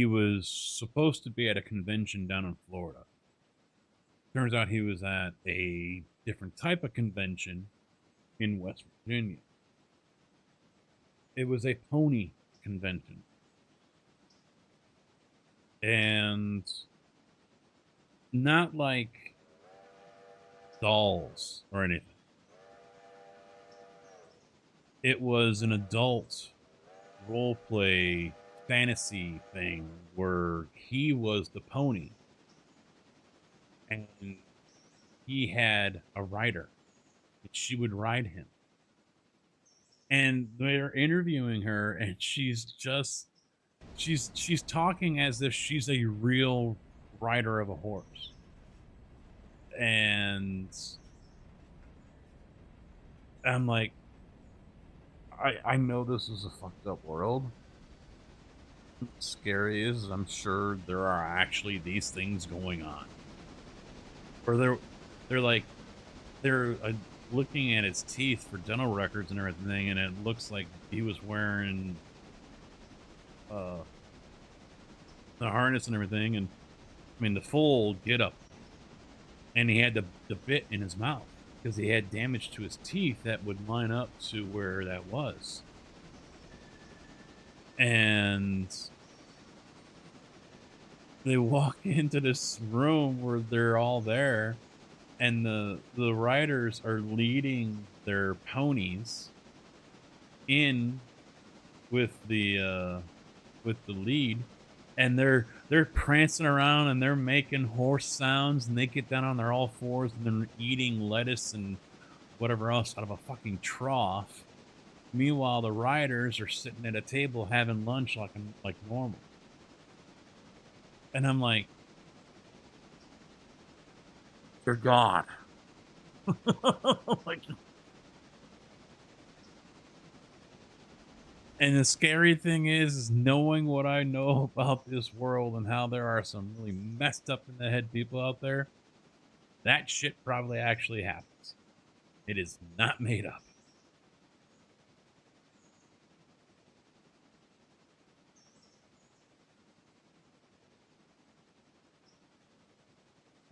S6: was supposed to be at a convention down in Florida. Turns out he was at a different type of convention in West Virginia. It was a pony convention. And not like dolls or anything. It was an adult role play fantasy thing where he was the pony and he had a rider and she would ride him. And they're interviewing her and she's talking as if she's a real rider of a horse. And I'm like, I know this is a fucked up world. What's scary is I'm sure there are actually these things going on. Where they're looking at his teeth for dental records and everything, and it looks like he was wearing the harness and everything, and I mean the full get up, and he had the bit in his mouth because he had damage to his teeth that would line up to where that was. And they walk into this room where they're all there, and the riders are leading their ponies in with the lead, and they're prancing around and they're making horse sounds, and they get down on their all fours and they're eating lettuce and whatever else out of a fucking trough. Meanwhile, the riders are sitting at a table having lunch like normal. And I'm like, "Dear God." Like, and the scary thing is knowing what I know about this world and how there are some really messed up in the head people out there. That shit probably actually happens. It is not made up.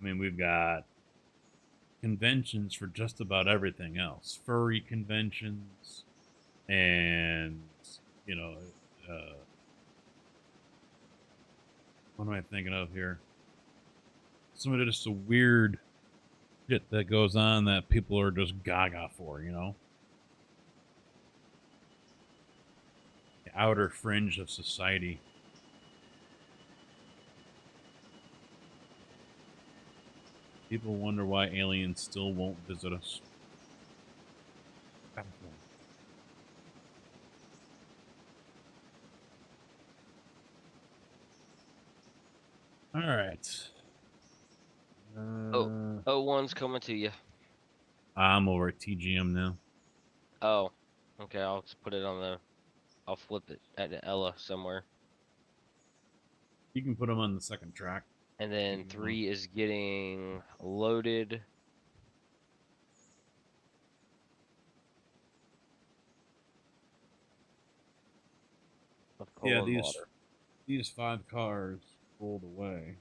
S6: I mean, we've got conventions for just about everything else. Furry conventions and, you know, what am I thinking of here? Some of just a weird shit that goes on that people are just gaga for, you know? The outer fringe of society. People wonder why aliens still won't visit us. All right.
S2: one's coming to you.
S6: I'm over at TGM now.
S2: Oh, okay. I'll just put it on the. I'll flip it at Ella somewhere.
S6: You can put them on the second track.
S2: And then 3 is getting loaded.
S6: Yeah, these 5 cars rolled away,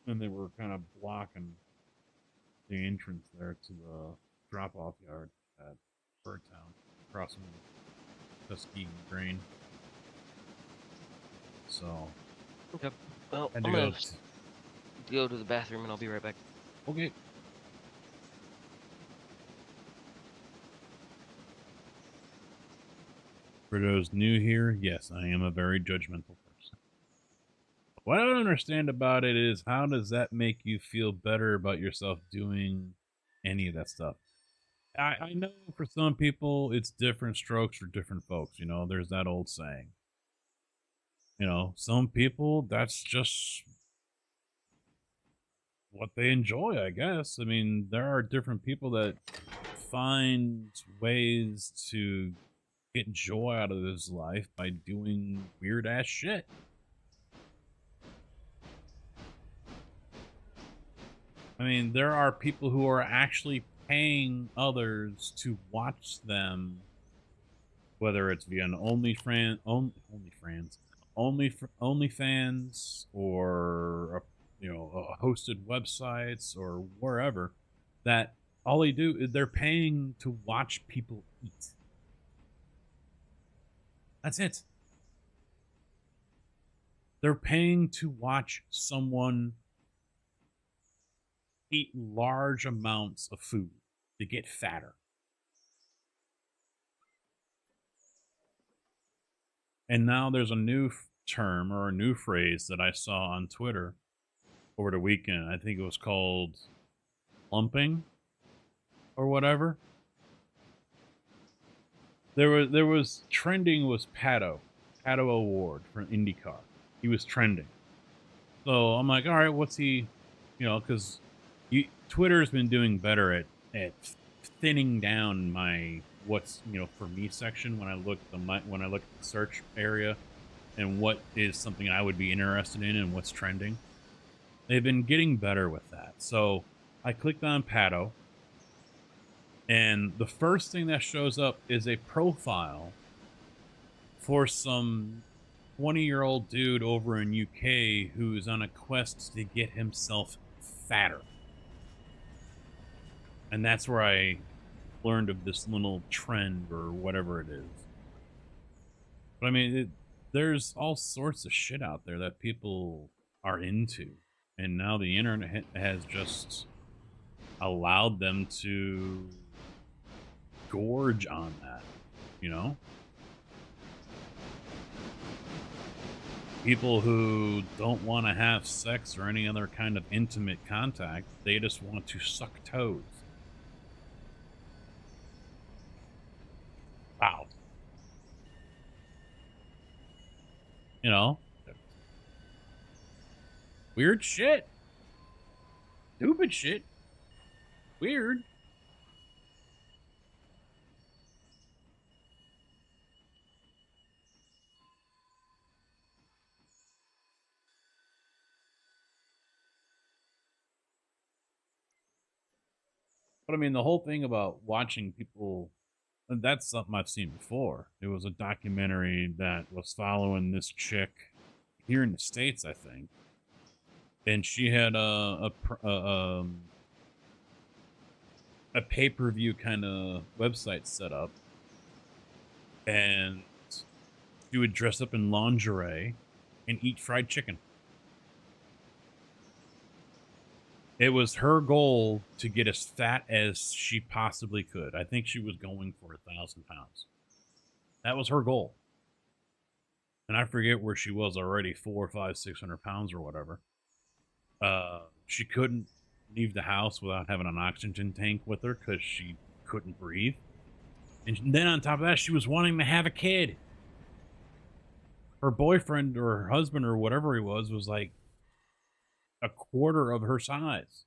S6: and they were kind of blocking the entrance there to the drop-off yard at Birdtown, crossing Tuskegee Grain. So,
S2: okay. Well, I'm
S6: gonna
S2: go to the bathroom, and I'll be right back.
S6: Okay. For those new here, yes, I am a very judgmental person. What I don't understand about it is, how does that make you feel better about yourself doing any of that stuff? I know for some people it's different strokes for different folks. You know, there's that old saying. You know, some people, that's just what they enjoy, I guess. I mean, there are different people that find ways to get joy out of this life by doing weird ass shit. I mean, there are people who are actually paying others to watch them, whether it's via an OnlyFans or a hosted websites or wherever, that all they do is they're paying to watch people eat. That's it. They're paying to watch someone eat large amounts of food to get fatter. And now there's a new term or a new phrase that I saw on Twitter over the weekend. I think it was called lumping or whatever. There was trending was Pato Award for IndyCar. He was trending. So I'm like, all right, what's he, because Twitter's been doing better at thinning down my what's for me section when I look at the search area and what is something I would be interested in and what's trending. They've been getting better with that. So I clicked on Pato, and the first thing that shows up is a profile for some 20-year-old dude over in UK who's on a quest to get himself fatter. And that's where I learned of this little trend or whatever it is. But I mean, there's all sorts of shit out there that people are into. And now the internet has just allowed them to gorge on that, People who don't want to have sex or any other kind of intimate contact, they just want to suck toes. Wow. Weird shit. Stupid shit. Weird. But I mean, the whole thing about watching people, that's something I've seen before. It was a documentary that was following this chick here in the States, I think. And she had a pay-per-view kind of website set up, and she would dress up in lingerie and eat fried chicken. It was her goal to get as fat as she possibly could. I think she was going for 1,000 pounds. That was her goal. And I forget where she was already, 400, 500, 600 pounds or whatever. She couldn't leave the house without having an oxygen tank with her because she couldn't breathe. And then on top of that, she was wanting to have a kid. Her boyfriend or her husband or whatever he was like a quarter of her size.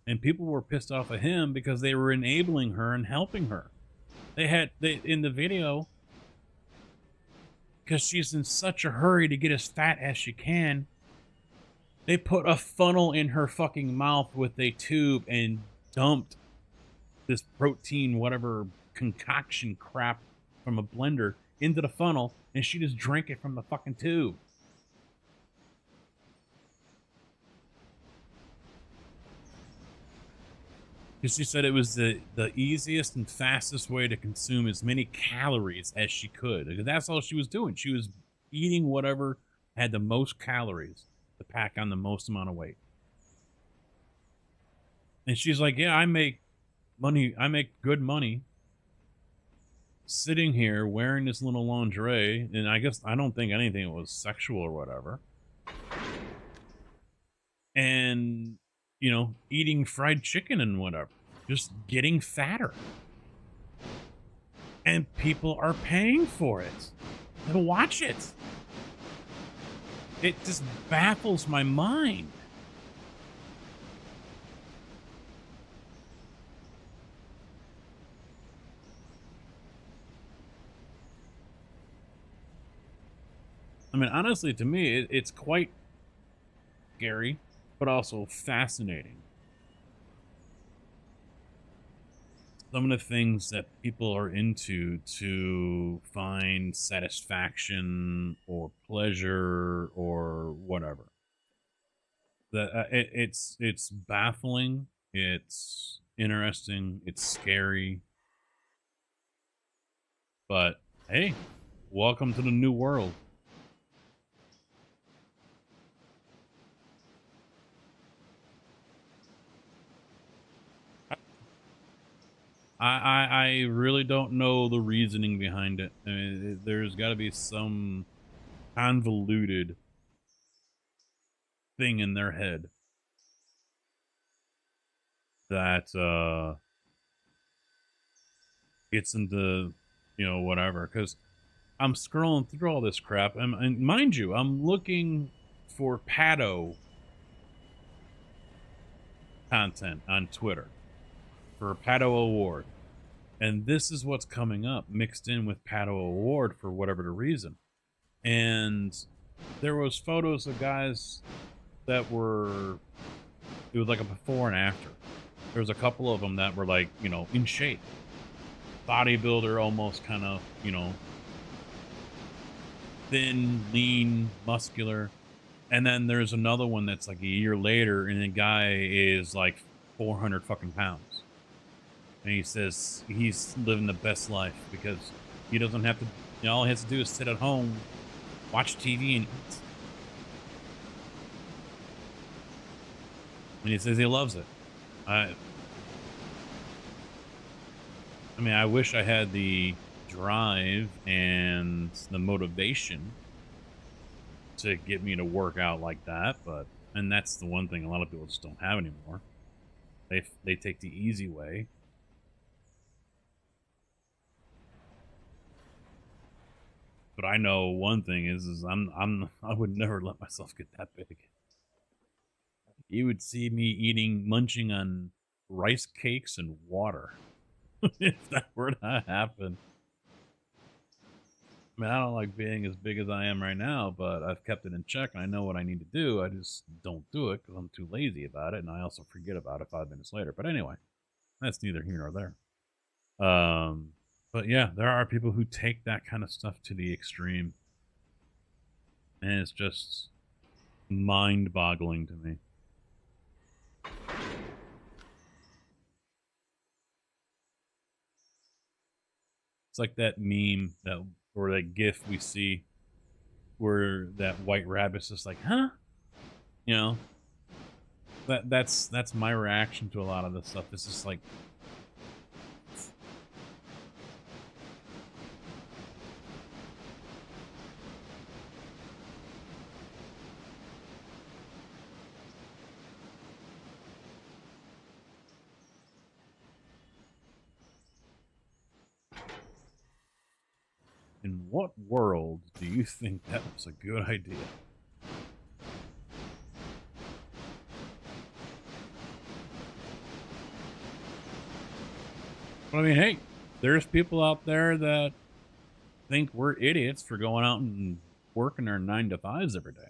S6: And people were pissed off at him because they were enabling her and helping her. They in the video, because she's in such a hurry to get as fat as she can, they put a funnel in her fucking mouth with a tube and dumped this protein, whatever concoction crap from a blender into the funnel, and she just drank it from the fucking tube. Because she said it was the easiest and fastest way to consume as many calories as she could. Because that's all she was doing. She was eating whatever had the most calories to pack on the most amount of weight. And she's like, yeah, I make good money sitting here wearing this little lingerie, and I don't think anything was sexual or whatever. And, you know, eating fried chicken and whatever. Just getting fatter. And people are paying for it. And watch it. It just baffles my mind. I mean, honestly, to me, it's quite scary, but also fascinating. Some of the things that people are into to find satisfaction or pleasure or whatever. It's baffling. It's interesting. It's scary. But hey, welcome to the new world. I really don't know the reasoning behind it. I mean, there's got to be some convoluted thing in their head that gets into, you know, whatever. Because I'm scrolling through all this crap, and mind you, I'm looking for Pato content on Twitter for Pato Award, and this is what's coming up mixed in with Pato Award for whatever the reason. And there was photos of guys that were, it was like a before and after. There was a couple of them that were like, you know, in shape, bodybuilder, almost kind of, you know, thin, lean, muscular. And then there's another one that's like a year later, and the guy is like 400 fucking pounds. And he says he's living the best life because he doesn't have to, you know, all he has to do is sit at home, watch TV, and eat. And he says he loves it. I mean, I wish I had the drive and the motivation to get me to work out like that, but, and that's the one thing a lot of people just don't have anymore. They take the easy way. But I know one thing is I would never let myself get that big. You would see me munching on rice cakes and water if that were to happen. I mean, I don't like being as big as I am right now, but I've kept it in check and I know what I need to do. I just don't do it because I'm too lazy about it, and I also forget about it 5 minutes later. But anyway, that's neither here nor there. But yeah, there are people who take that kind of stuff to the extreme. And it's just mind-boggling to me. It's like that meme or that GIF we see where that white rabbit's just like, huh? You know, that's my reaction to a lot of this stuff. It's just like, in what world do you think that was a good idea? I mean, hey, there's people out there that think we're idiots for going out and working our 9-to-5s every day.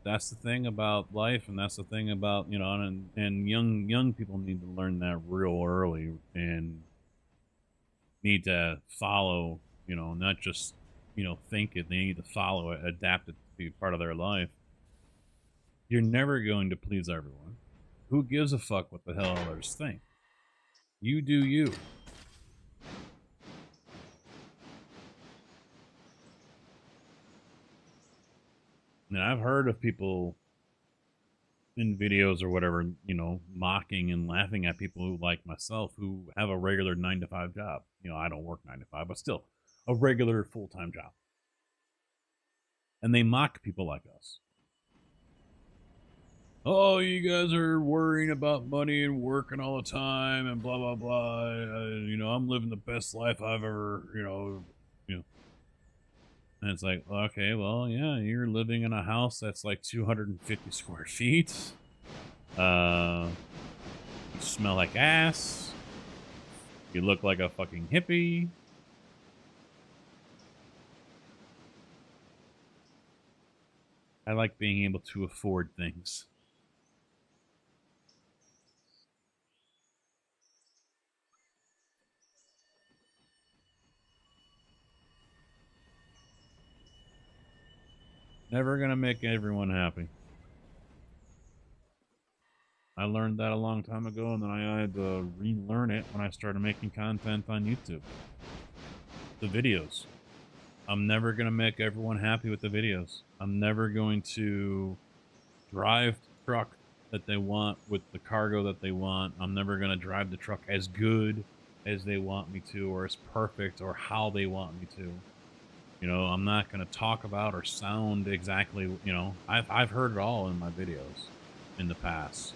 S6: That's the thing about life, and that's the thing about, you know, and young people need to learn that real early and need to follow, you know, not just, you know, think it. They need to follow it, adapt it to be part of their life. You're never going to please everyone. Who gives a fuck what the hell others think? You do you. And I've heard of people in videos or whatever, you know, mocking and laughing at people who, like myself, who have a regular 9-to-5 job. You know, I don't work 9-to-5, but still a regular full-time job. And they mock people like us. Oh, you guys are worrying about money and working all the time and blah, blah, blah. You know, I'm living the best life I've ever, you know. And it's like, okay, well, yeah, you're living in a house that's like 250 square feet. You smell like ass. You look like a fucking hippie. I like being able to afford things. Never gonna make everyone happy. I learned that a long time ago, and then I had to relearn it when I started making content on YouTube. The videos. I'm never gonna make everyone happy with the videos. I'm never going to drive the truck that they want with the cargo that they want. I'm never gonna drive the truck as good as they want me to, or as perfect, or how they want me to. You know, I'm not going to talk about or sound exactly, you know, I've heard it all in my videos in the past.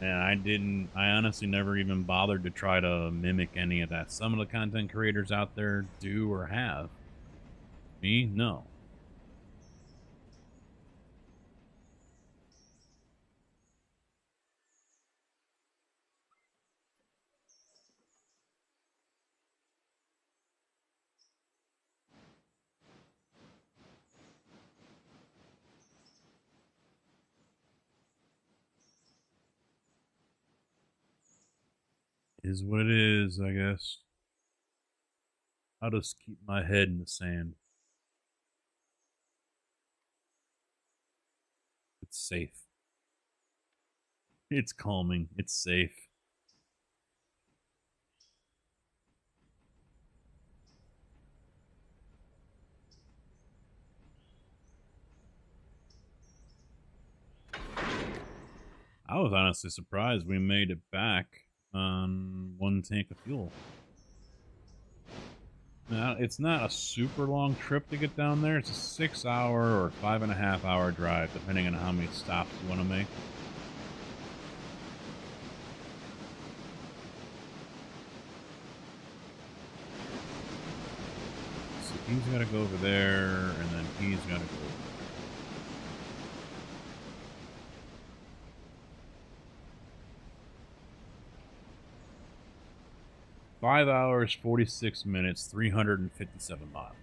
S6: And I honestly never even bothered to try to mimic any of that. Some of the content creators out there do or have. Me, no. Is what it is, I guess. I'll just keep my head in the sand. It's safe. It's calming. It's safe. I was honestly surprised we made it back on 1 tank of fuel. Now, it's not a super long trip to get down there. It's a 6-hour or 5.5-hour drive, depending on how many stops you want to make. So he's got to go over there, and then he's got to go over there. 5 hours, 46 minutes, 357 miles.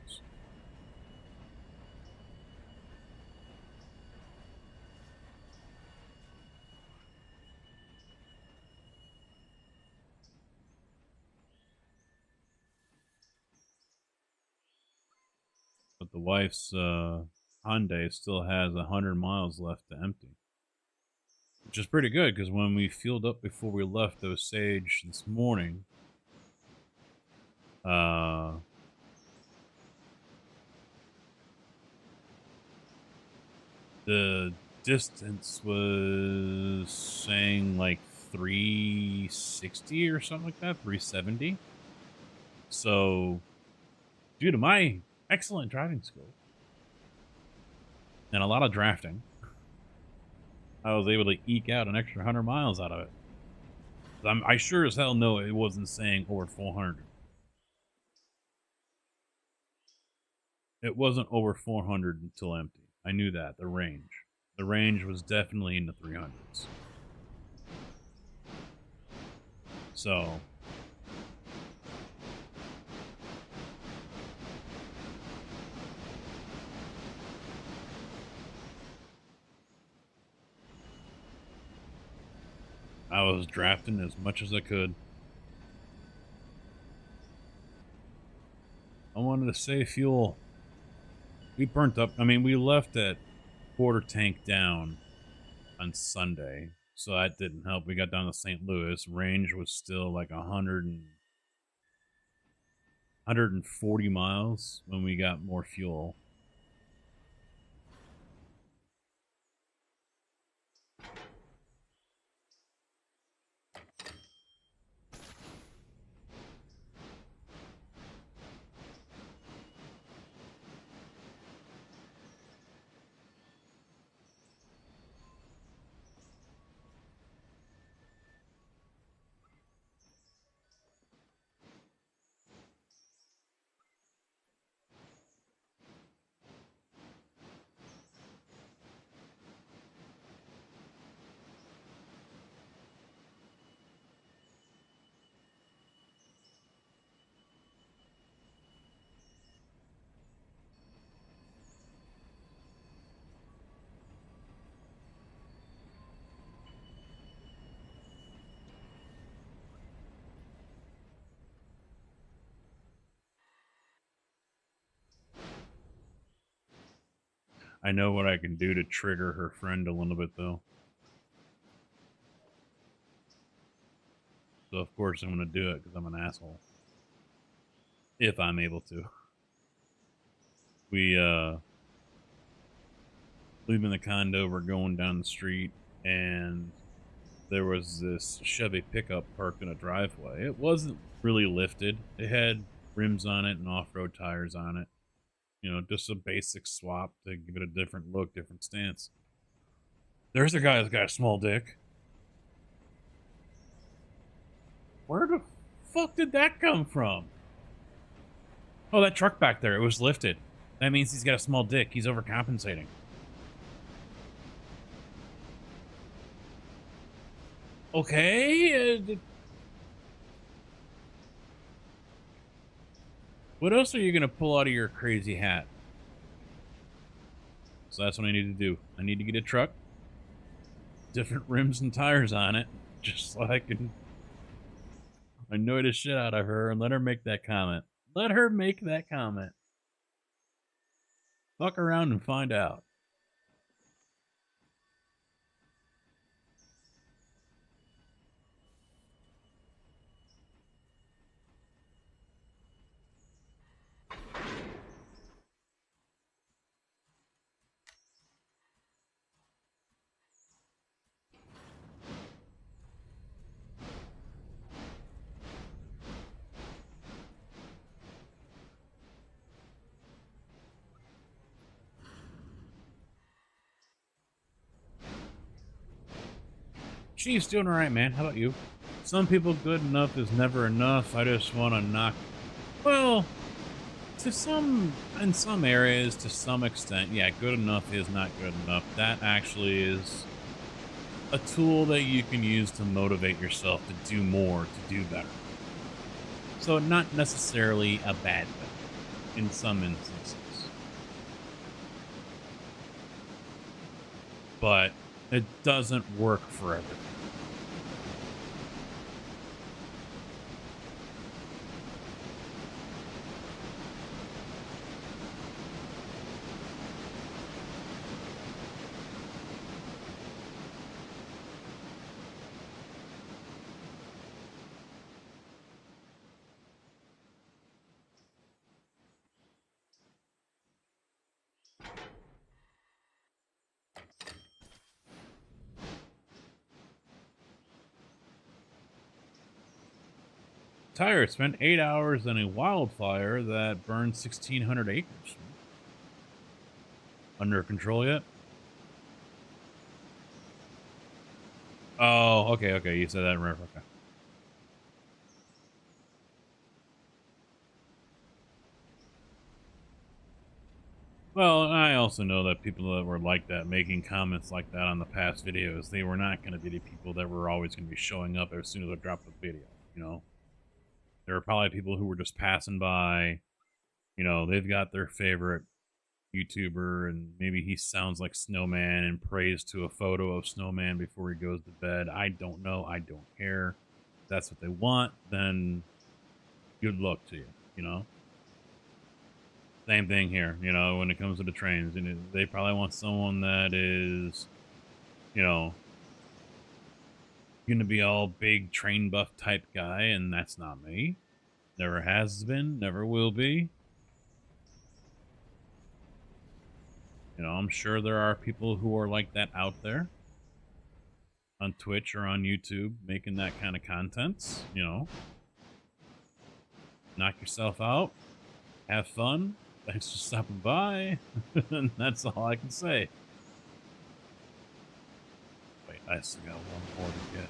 S6: the wife's Hyundai still has 100 miles left to empty. Which is pretty good, because when we fueled up before we left Osage this morning, the distance was saying like 360 or something like that, 370. So, due to my excellent driving skills and a lot of drafting, I was able to eke out an extra 100 miles out of it. I sure as hell know it wasn't saying over 400. It wasn't over 400 until empty. I knew that, the range. The range was definitely in the 300s. So, I was drafting as much as I could. I wanted to save fuel. We burnt up. I mean, we left at quarter tank down on Sunday, so that didn't help. We got down to St. Louis. Range was still like 140 miles when we got more fuel. I know what I can do to trigger her friend a little bit, though. So, of course, I'm going to do it because I'm an asshole. If I'm able to. We, leaving the condo, we're going down the street, and there was this Chevy pickup parked in a driveway. It wasn't really lifted. It had rims on it and off-road tires on it. You know, just a basic swap to give it a different look, different stance. There's a guy that's got a small dick. Where the fuck did that come from? Oh, that truck back there, it was lifted. That means he's got a small dick. He's overcompensating. Okay. What else are you going to pull out of your crazy hat? So that's what I need to do. I need to get a truck. Different rims and tires on it. Just so I can annoy the shit out of her and let her make that comment. Let her make that comment. Fuck around and find out. Chief's doing alright, man. How about you? Some people, good enough is never enough. I just want to knock... Well, in some areas, to some extent, yeah, good enough is not good enough. That actually is a tool that you can use to motivate yourself to do more, to do better. So not necessarily a bad thing in some instances. But it doesn't work for everything. Tyre spent 8 hours in a wildfire that burned 1,600 acres. Under control yet? Oh, okay. You said that in reference. Okay. Well, I also know that people that were like that, making comments like that on the past videos, they were not going to be the people that were always going to be showing up as soon as I dropped the video, you know? There were probably people who were just passing by, you know, they've got their favorite YouTuber, and maybe he sounds like Snowman and prays to a photo of Snowman before he goes to bed. I don't know. I don't care. If that's what they want, then good luck to you, you know? Same thing here, you know, when it comes to the trains. And they probably want someone that is, you know, going to be all big train buff type guy, and that's not me. Never has been, never will be. You know, I'm sure there are people who are like that out there on Twitch or on YouTube making that kind of content, you know. Knock yourself out. Have fun. Thanks for stopping by. And that's all I can say. Wait, I still got one more to get.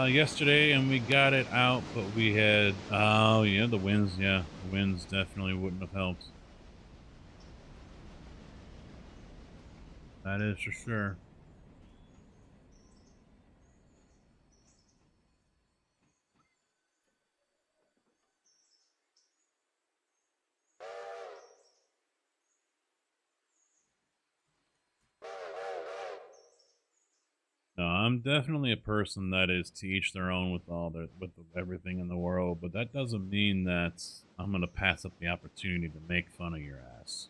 S6: Yesterday, and we got it out, but we had, oh yeah, the winds definitely wouldn't have helped. That is for sure. No, I'm definitely a person that is to each their own with everything in the world, but that doesn't mean that I'm gonna pass up the opportunity to make fun of your ass.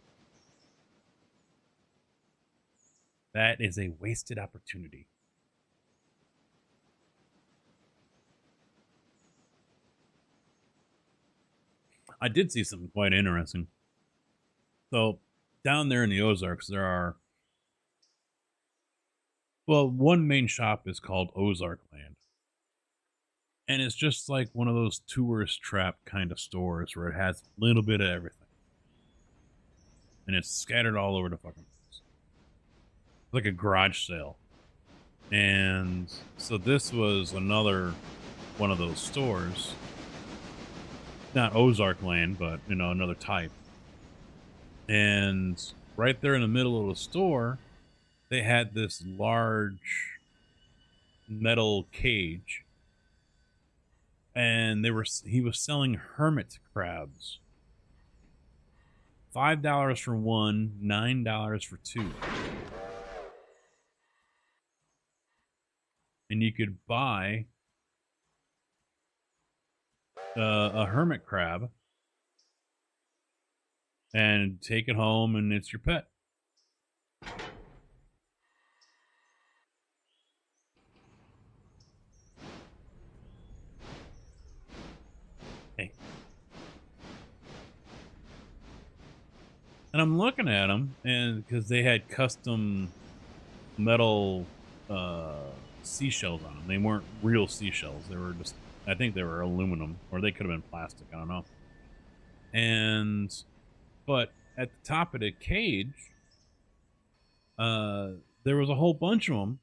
S6: That is a wasted opportunity. I did see something quite interesting. So, down there in the Ozarks, there are, well, one main shop is called Ozark Land. And it's just like one of those tourist trap kind of stores where it has a little bit of everything. And it's scattered all over the fucking place. Like a garage sale. And so this was another one of those stores. Not Ozark Land, but, you know, another type. And right there in the middle of the store, they had this large metal cage, and he was selling hermit crabs. $5 for one, $9 for two. And you could buy a hermit crab and take it home, and it's your pet. Hey. And I'm looking at them, and because they had custom metal seashells on them. They weren't real seashells. They were just, I think they were aluminum, or they could have been plastic. I don't know. But at the top of the cage, there was a whole bunch of them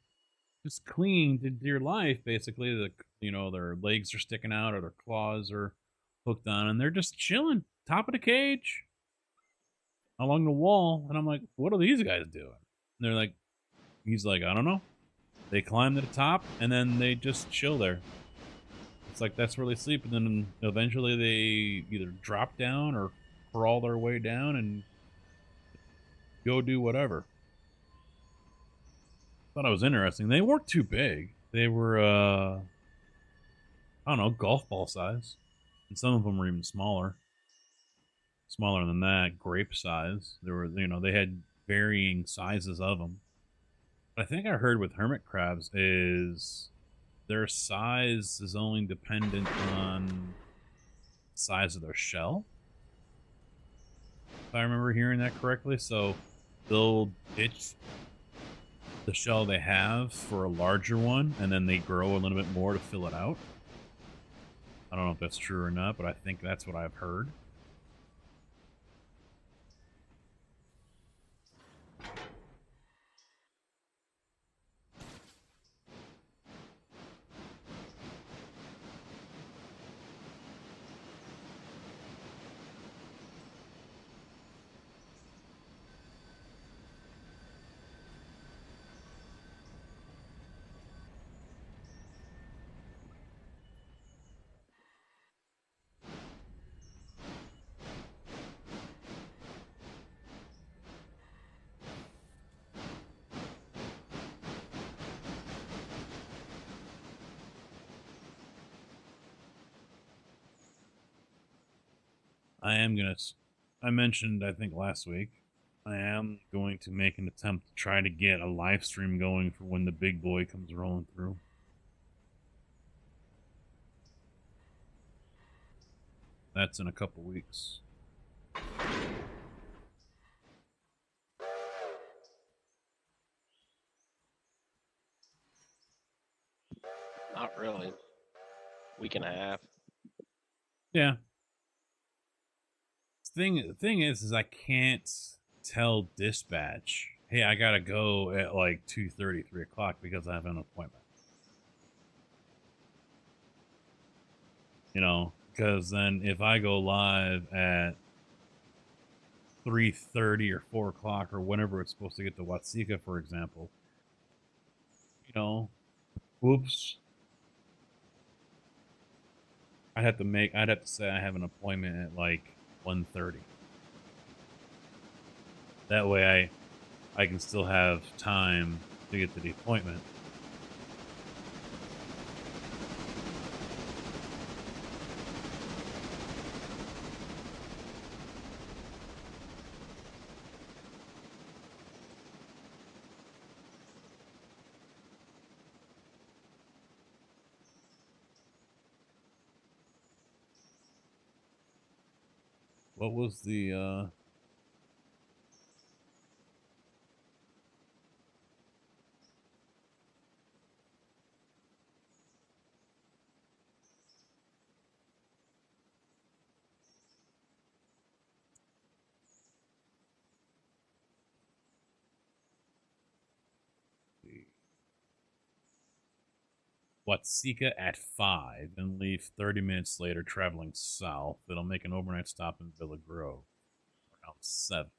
S6: just clinging to dear life. Basically, their legs are sticking out or their claws are hooked on, and they're just chilling top of the cage along the wall. And I'm like, what are these guys doing? And they're like, he's like, I don't know. They climb to the top and then they just chill there. It's like that's where they sleep, and then eventually they either drop down or crawl their way down and go do whatever. Thought it was interesting. They weren't too big. They were, I don't know, golf ball size. And some of them were even smaller. Smaller than that, grape size. There were, they had varying sizes of them. But I think I heard with hermit crabs is their size is only dependent on the size of their shell. If I remember hearing that correctly. So they'll ditch the shell they have for a larger one, and then they grow a little bit more to fill it out. I don't know if that's true or not, but I think that's what I've heard. I mentioned, I think last week, I am going to make an attempt to try to get a live stream going for when the big boy comes rolling through. That's in a couple weeks.
S2: Not really. Week and a half.
S6: Yeah. Thing is I can't tell dispatch, hey, I gotta go at like 2:30, 3 o'clock because I have an appointment. You know, because then if I go live at 3:30 or 4 o'clock or whenever it's supposed to get to Watsika, for example, you know, whoops. I'd have to say I have an appointment at like 1:30. That way I can still have time to get to the appointment. What was the Watsika at 5 and leave 30 minutes later traveling south. It'll make an overnight stop in Villa Grove around 7.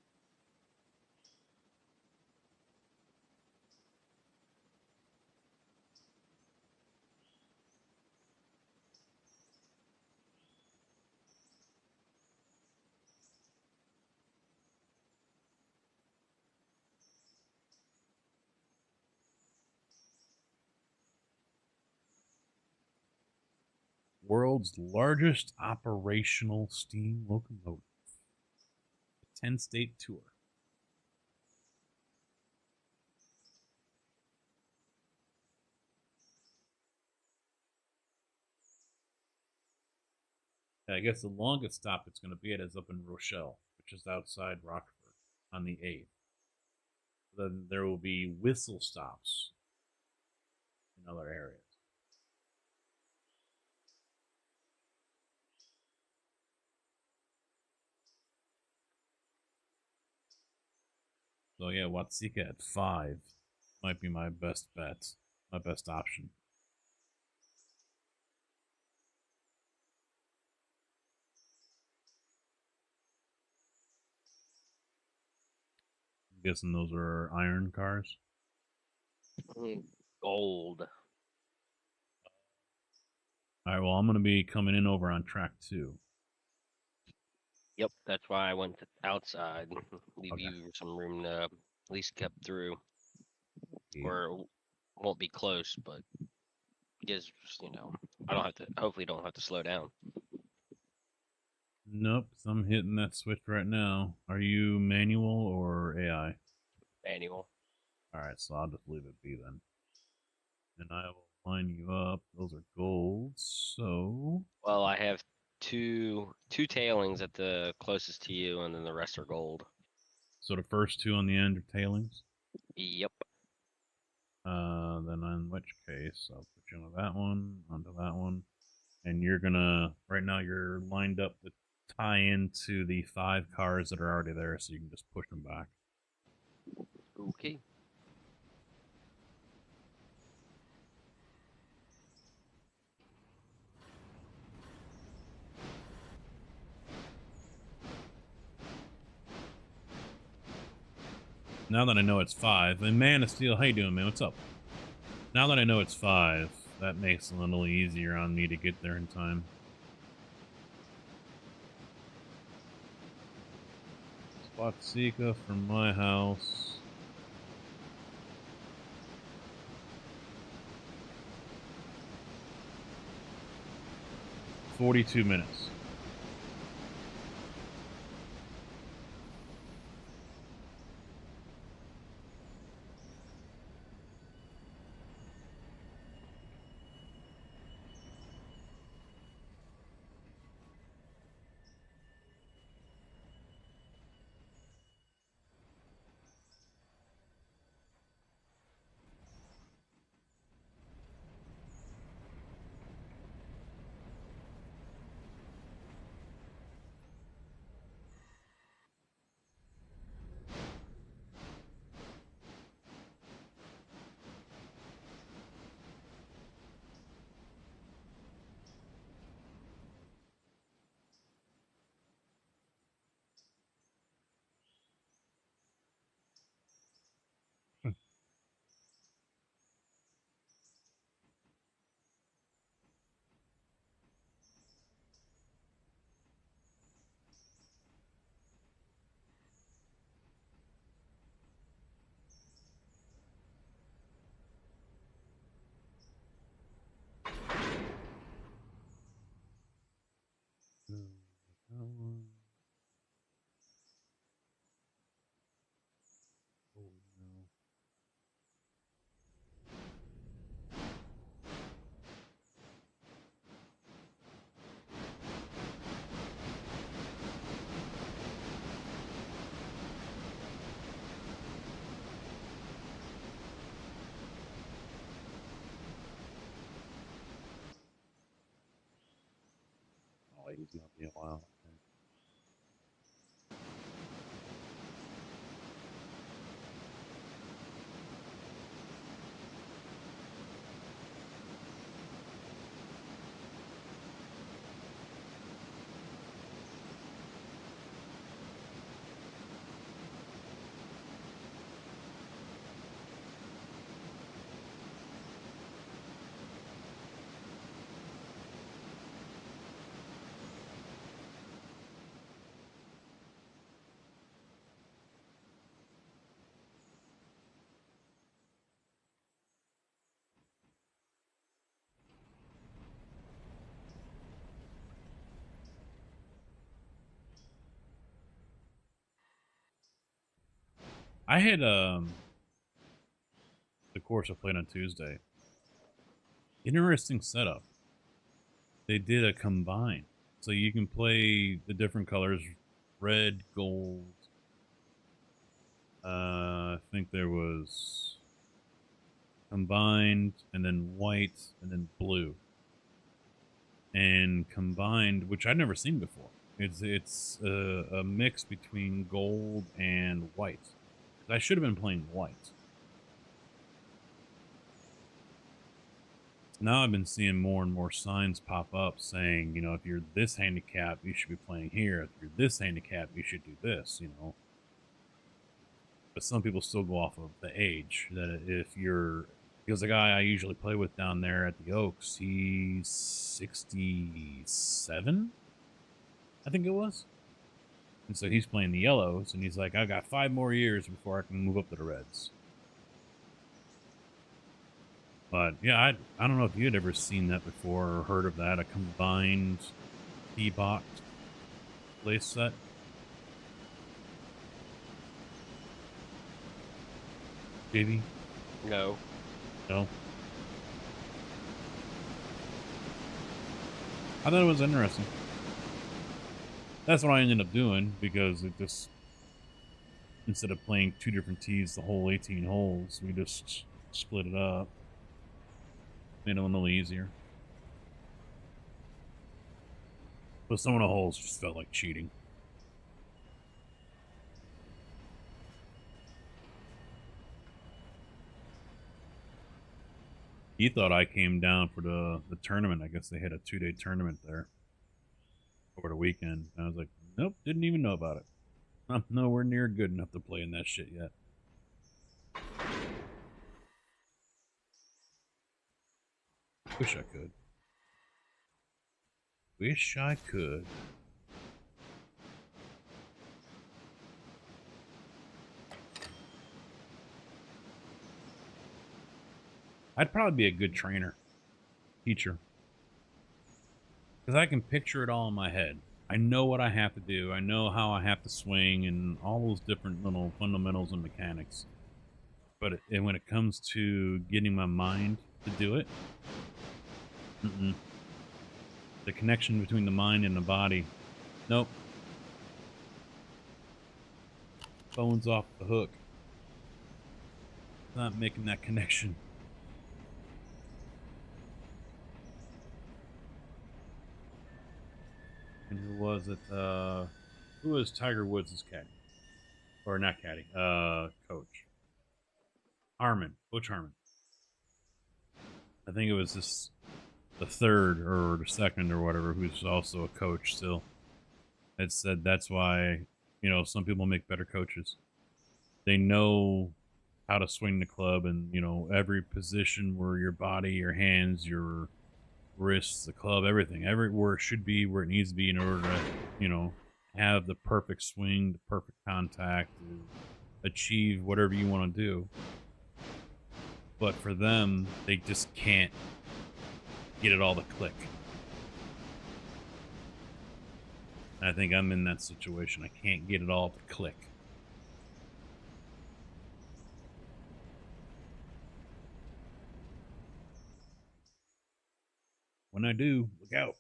S6: World's largest operational steam locomotive. 10-state tour. I guess the longest stop it's going to be at is up in Rochelle, which is outside Rockford on the 8th. Then there will be whistle stops in other areas. So yeah, Watsika at 5 might be my best bet, my best option. I'm guessing those are iron cars.
S2: Gold.
S6: All right, well, I'm going to be coming in over on track 2.
S2: Yep, that's why I went outside. Leave you some room to at least get through. Or it won't be close, but gives, you know, I don't have to, hopefully don't have to slow down.
S6: Nope, so I'm hitting that switch right now. Are you manual or AI?
S2: Manual.
S6: All right, so I'll just leave it be then. And I will line you up. Those are gold, so...
S2: Well, I have two tailings at the closest to you, and then the rest are gold.
S6: So the first 2 on the end are tailings?
S2: Yep.
S6: Then in which case, I'll put you onto that one, onto that one. And you're gonna, right now you're lined up to tie into the 5 cars that are already there, so you can just push them back.
S2: Okay.
S6: Now that I know it's 5, and Man of Steel, how you doing, man? What's up? Now that I know it's 5, that makes it a little easier on me to get there in time. Spot Sika from my house. "42 minutes. Oh, he's gonna be a while. I think. I had the course I played on Tuesday. Interesting setup. They did a combine, so you can play the different colors: red, gold. I think there was combined, and then white, and then blue. And combined, which I'd never seen before. It's a mix between gold and white. I should have been playing white. Now I've been seeing more and more signs pop up saying, you know, if you're this handicap, you should be playing here. If you're this handicap, you should do this, you know. But some people still go off of the age. That if you're, because the guy I usually play with down there at the Oaks, he's 67, I think it was. And so he's playing the yellows, and he's like, I got 5 more years before I can move up to the reds. But yeah, I don't know if you had ever seen that before or heard of that, a combined T-box place set. JV?
S2: No.
S6: No? I thought it was interesting. That's what I ended up doing because it just, instead of playing 2 different tees the whole 18 holes, we just split it up. Made it a little easier. But some of the holes just felt like cheating. He thought I came down for the tournament. I guess they had a 2-day tournament there over the weekend. And I was like, nope, didn't even know about it. I'm nowhere near good enough to play in that shit yet. Wish I could. Wish I could. I'd probably be a good trainer, teacher. Because I can picture it all in my head. I know what I have to do. I know how I have to swing and all those different little fundamentals and mechanics. But when it comes to getting my mind to do it, the connection between the mind and the body, nope. Phone's off the hook. Not making that connection. And who was it? Who was Tiger Woods' caddy? Or not caddy, coach. Harmon. Coach Harmon. I think it was the third or the second or whatever, who's also a coach still. Had said that's why, you know, some people make better coaches. They know how to swing the club and, you know, every position where your body, your hands, your wrists, the club, everything, everywhere it should be, where it needs to be in order to, you know, have the perfect swing, the perfect contact, to achieve whatever you want to do. But for them, they just can't get it all to click. I think I'm in that situation. I can't get it all to click. When I do, look out.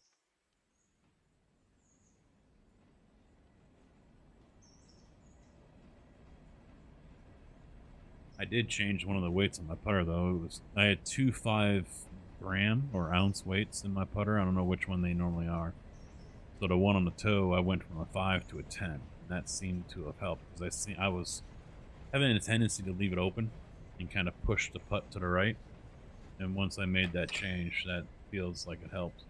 S6: I did change one of the weights on my putter though. I had 2 5-gram or ounce weights in my putter. I don't know which one they normally are. So the one on the toe, I went from a 5 to a 10. And that seemed to have helped because I was having a tendency to leave it open and kind of push the putt to the right. And once I made that change, that feels like it helped.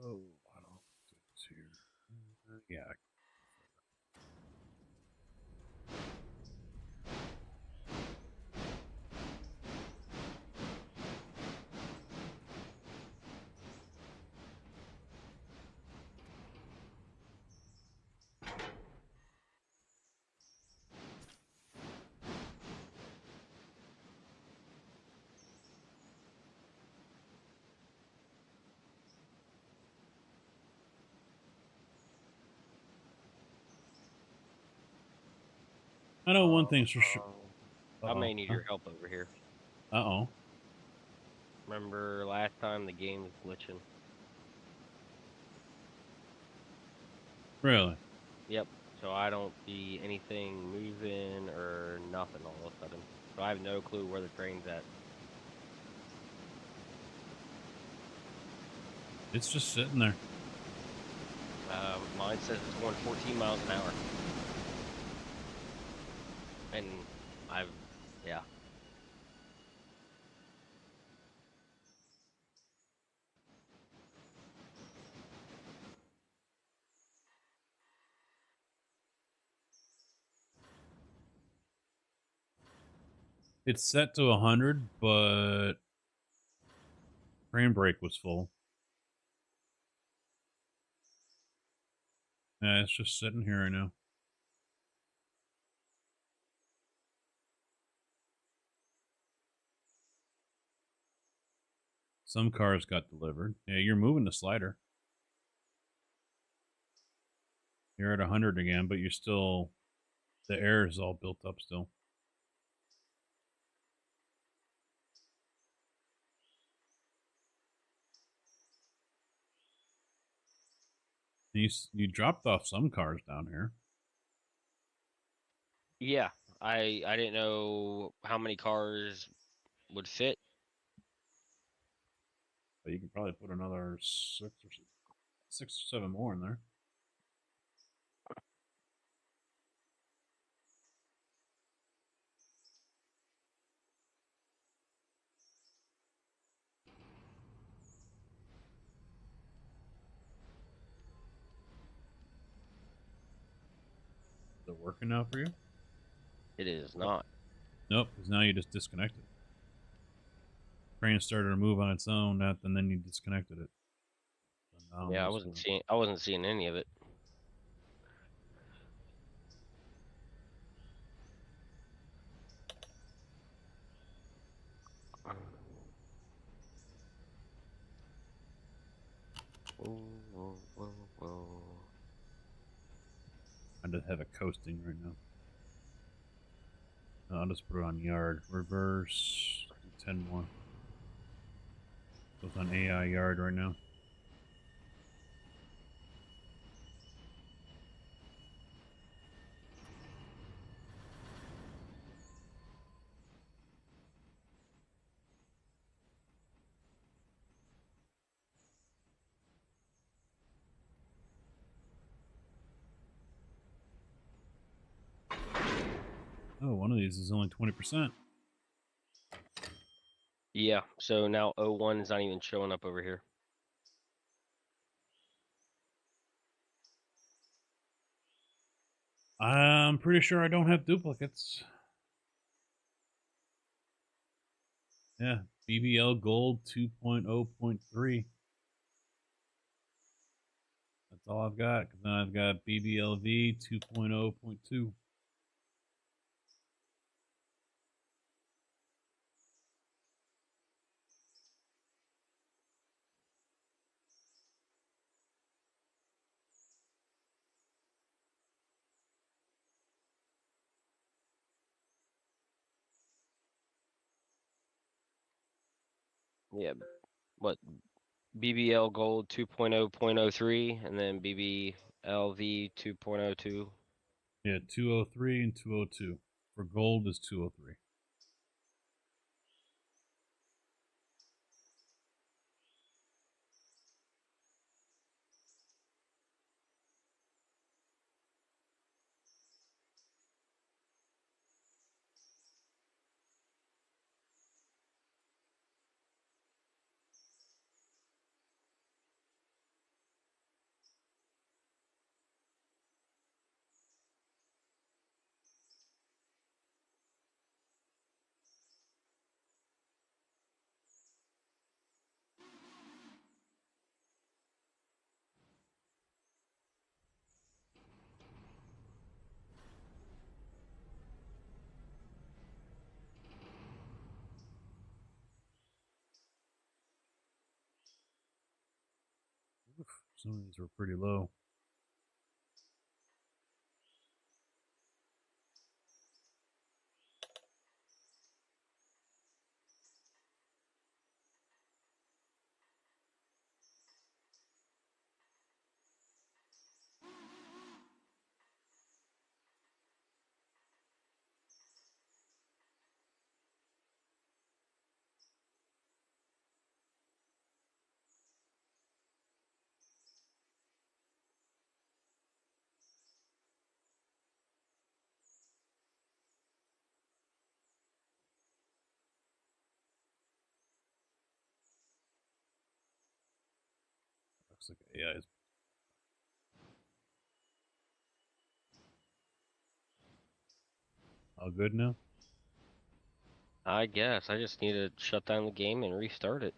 S6: Oh, I don't know what's here. Yeah. I know one thing's for sure.
S2: I may need your help over here.
S6: Uh-oh.
S2: Remember last time the game was glitching?
S6: Really?
S2: Yep. So I don't see anything moving or nothing all of a sudden. So I have no clue where the train's at.
S6: It's just sitting there.
S2: Mine says it's going 14 miles an hour. And yeah.
S6: It's set to 100, but frame brake was full. Yeah, it's just sitting here right now. Some cars got delivered. Yeah, you're moving the slider. You're at 100 again, but you're still, the air is all built up still. You dropped off some cars down here.
S2: Yeah, I didn't know how many cars would fit.
S6: But you can probably put another six or seven more in there. Is it working now for you?
S2: It is not.
S6: Nope, because now you just disconnected. Train started to move on its own, and then you disconnected it.
S2: Yeah, I wasn't seeing any of it.
S6: I just have it coasting right now. I'll just put it on yard. Reverse. Do 10 more. So it's on AI yard right now. Oh, one of these is only 20%.
S2: Yeah, so now 01 is not even showing up over here.
S6: I'm pretty sure I don't have duplicates. Yeah, BBL Gold 2.0.3. That's all I've got. Because then I've got BBLV 2.0.2.
S2: Yeah, what? BBL Gold 2.0.03 and then BBLV 2.02.
S6: Yeah, 203 and 202. For gold is 203. Some of these were pretty low. Looks like AI is. All good now?
S2: I guess I just need to shut down the game and restart it.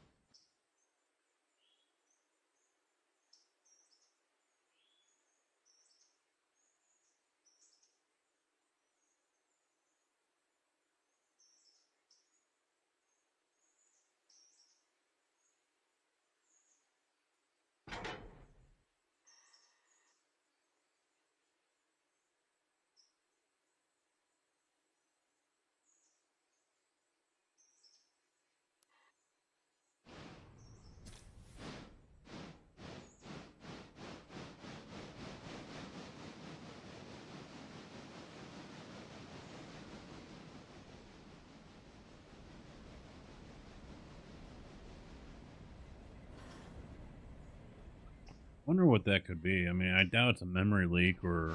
S6: Wonder what that could be. I mean, I doubt it's a memory leak or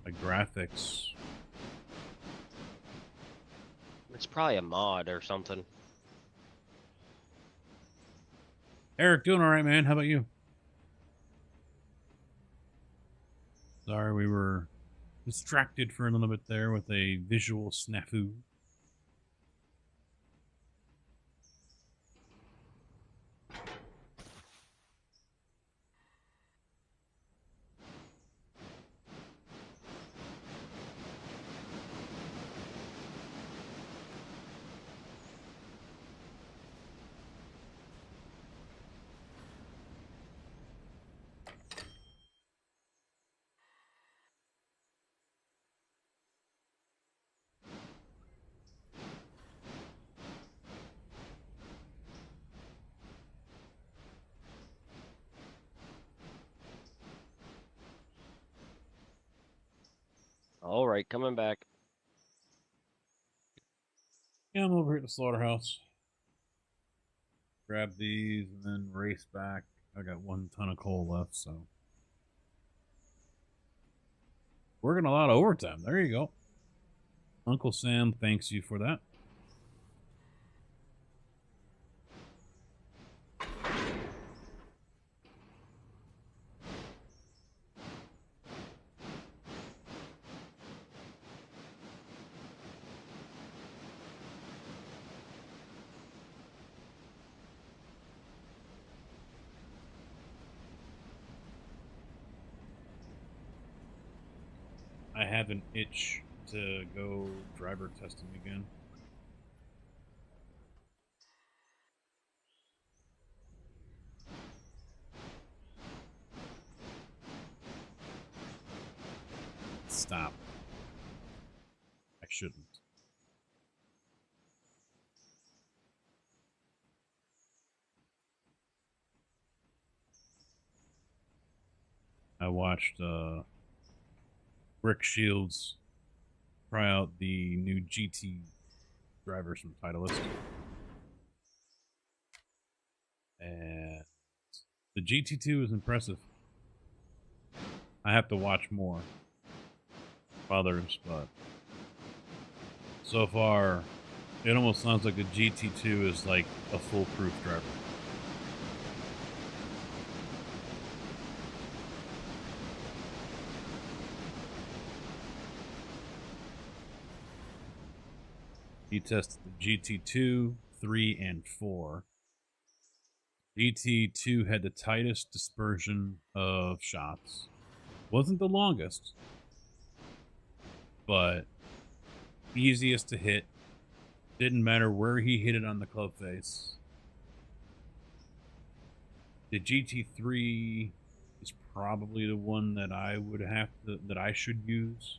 S6: a graphics.
S2: It's probably a mod or something.
S6: Eric, doing all right, man. How about you? Sorry, we were distracted for a little bit there with a visual snafu.
S2: All right, coming back.
S6: Yeah, I'm over here at the slaughterhouse. Grab these and then race back. I got 1 ton of coal left, so. Working a lot of overtime. There you go. Uncle Sam thanks you for that. I have an itch to go driver testing again. Stop. I shouldn't. I watched Rick Shields try out the new GT drivers from Titleist. And the GT2 is impressive. I have to watch more others, but so far it almost sounds like the GT2 is like a foolproof driver. He tested the GT2, 3, and 4. GT2 had the tightest dispersion of shots. Wasn't the longest, but easiest to hit. Didn't matter where he hit it on the club face. The GT3 is probably the one that I would have to, that I should use.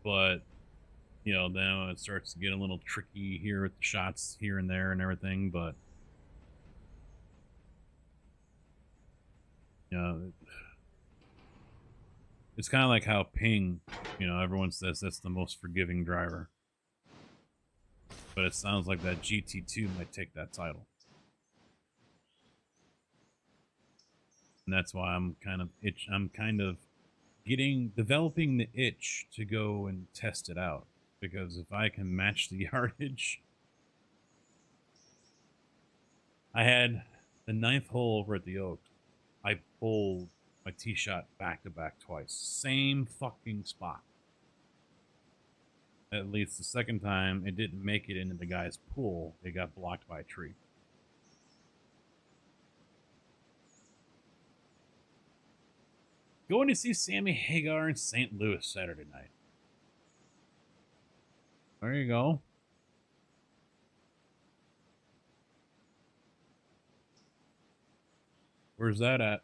S6: But, you know, then it starts to get a little tricky here with the shots here and there and everything, but, you know, it's kind of like how Ping, you know, everyone says that's the most forgiving driver. But it sounds like that GT2 might take that title. And that's why I'm kind of developing the itch to go and test it out, because if I can match the yardage, I had the 9th hole over at the Oak. I pulled my tee shot back to back twice. Same fucking spot. At least the second time, it didn't make it into the guy's pool. It got blocked by a tree. Going to see Sammy Hagar in St. Louis Saturday night. There you go. Where's that at?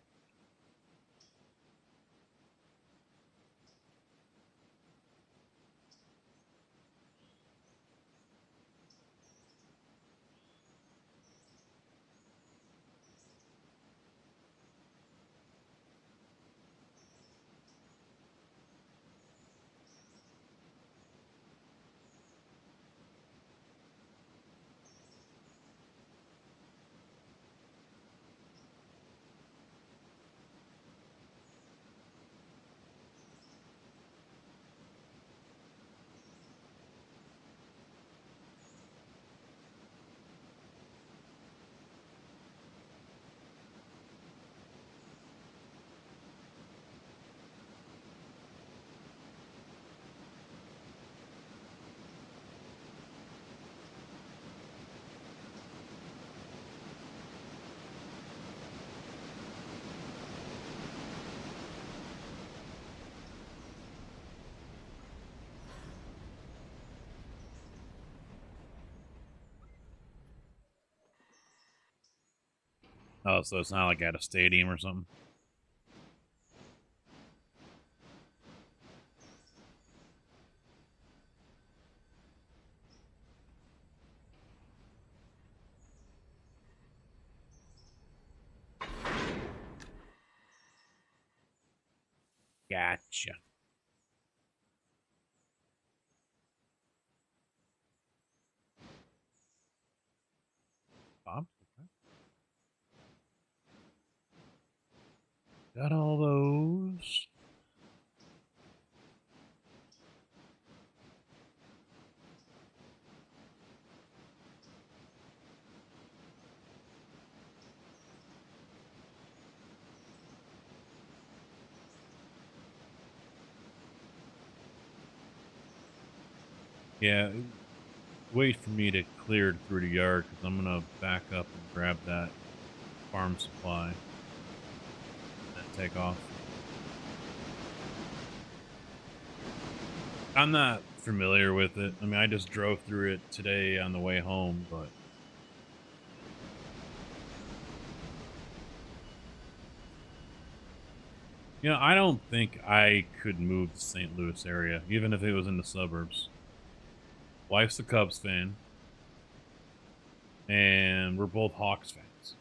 S6: Oh, so it's not like at a stadium or something? Gotcha. Bob? Got all those. Yeah, wait for me to clear through the yard because I'm gonna back up and grab that farm supply and take off. I'm not familiar with it. I mean, I just drove through it today on the way home, but you know, I don't think I could move to St. Louis area, even if it was in the suburbs. Wife's a Cubs fan, and we're both Hawks fans.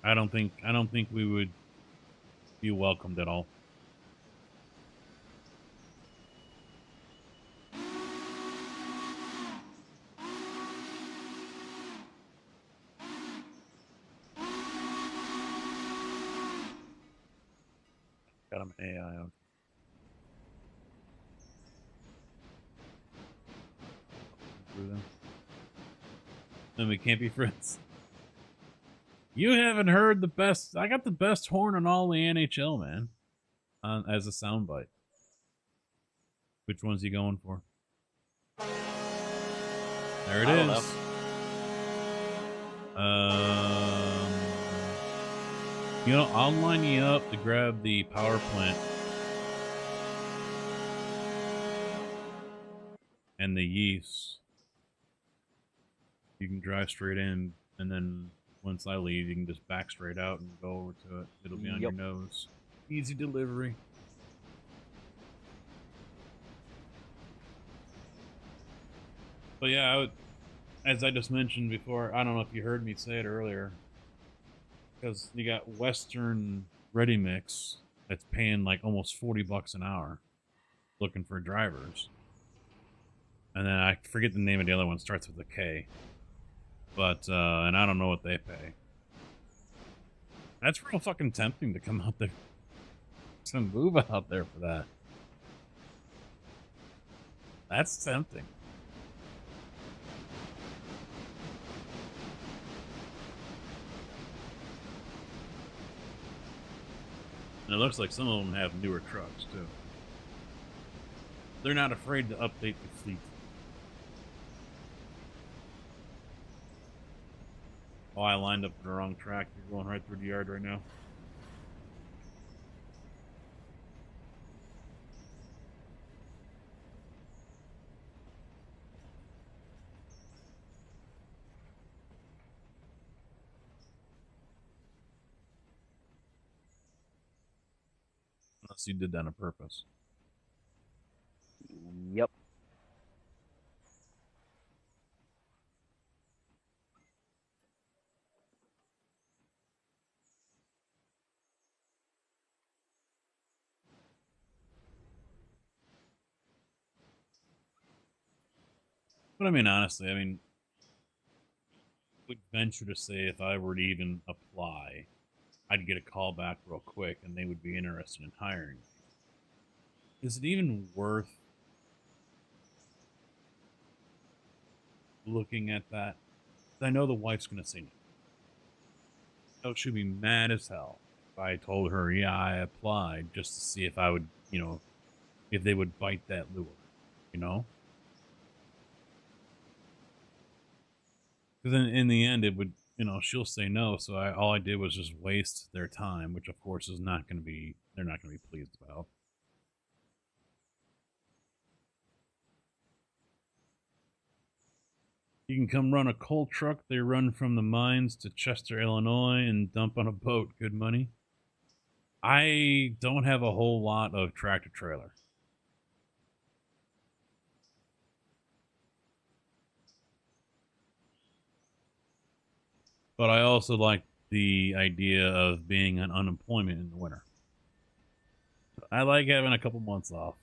S6: I don't think we would be welcomed at all. Got him AI on. Then we can't be friends. You haven't heard the best. I got the best horn in all the NHL, man. As a soundbite. Which one's he going for? There it is. You know, I'll line you up to grab the power plant and the yeast. You can drive straight in, and then once I leave, you can just back straight out and go over to it. It'll be on your nose. Easy delivery. But yeah, as I just mentioned before, I don't know if you heard me say it earlier, because you got Western Ready Mix that's paying like almost $40 an hour looking for drivers. And then I forget the name of the other one, starts with a K. But, and I don't know what they pay. That's real fucking tempting to come out there. To move out there for that. That's tempting. And it looks like some of them have newer trucks, too. They're not afraid to update the fleet. Oh, I lined up the wrong track. You're going right through the yard right now. Unless you did that on purpose.
S2: Yep.
S6: But I mean, honestly, I would venture to say if I were to even apply, I'd get a call back real quick and they would be interested in hiring me. Is it even worth looking at that? I know the wife's going to say no. Oh, she'd be mad as hell if I told her, yeah, I applied just to see if I would, if they would bite that lure, Because in the end, it would, she'll say no. So all I did was just waste their time, which of course is not going to be, they're not going to be pleased about. You can come run a coal truck. They run from the mines to Chester, Illinois, and dump on a boat. Good money. I don't have a whole lot of tractor trailer. But I also like the idea of being on unemployment in the winter. I like having a couple months off.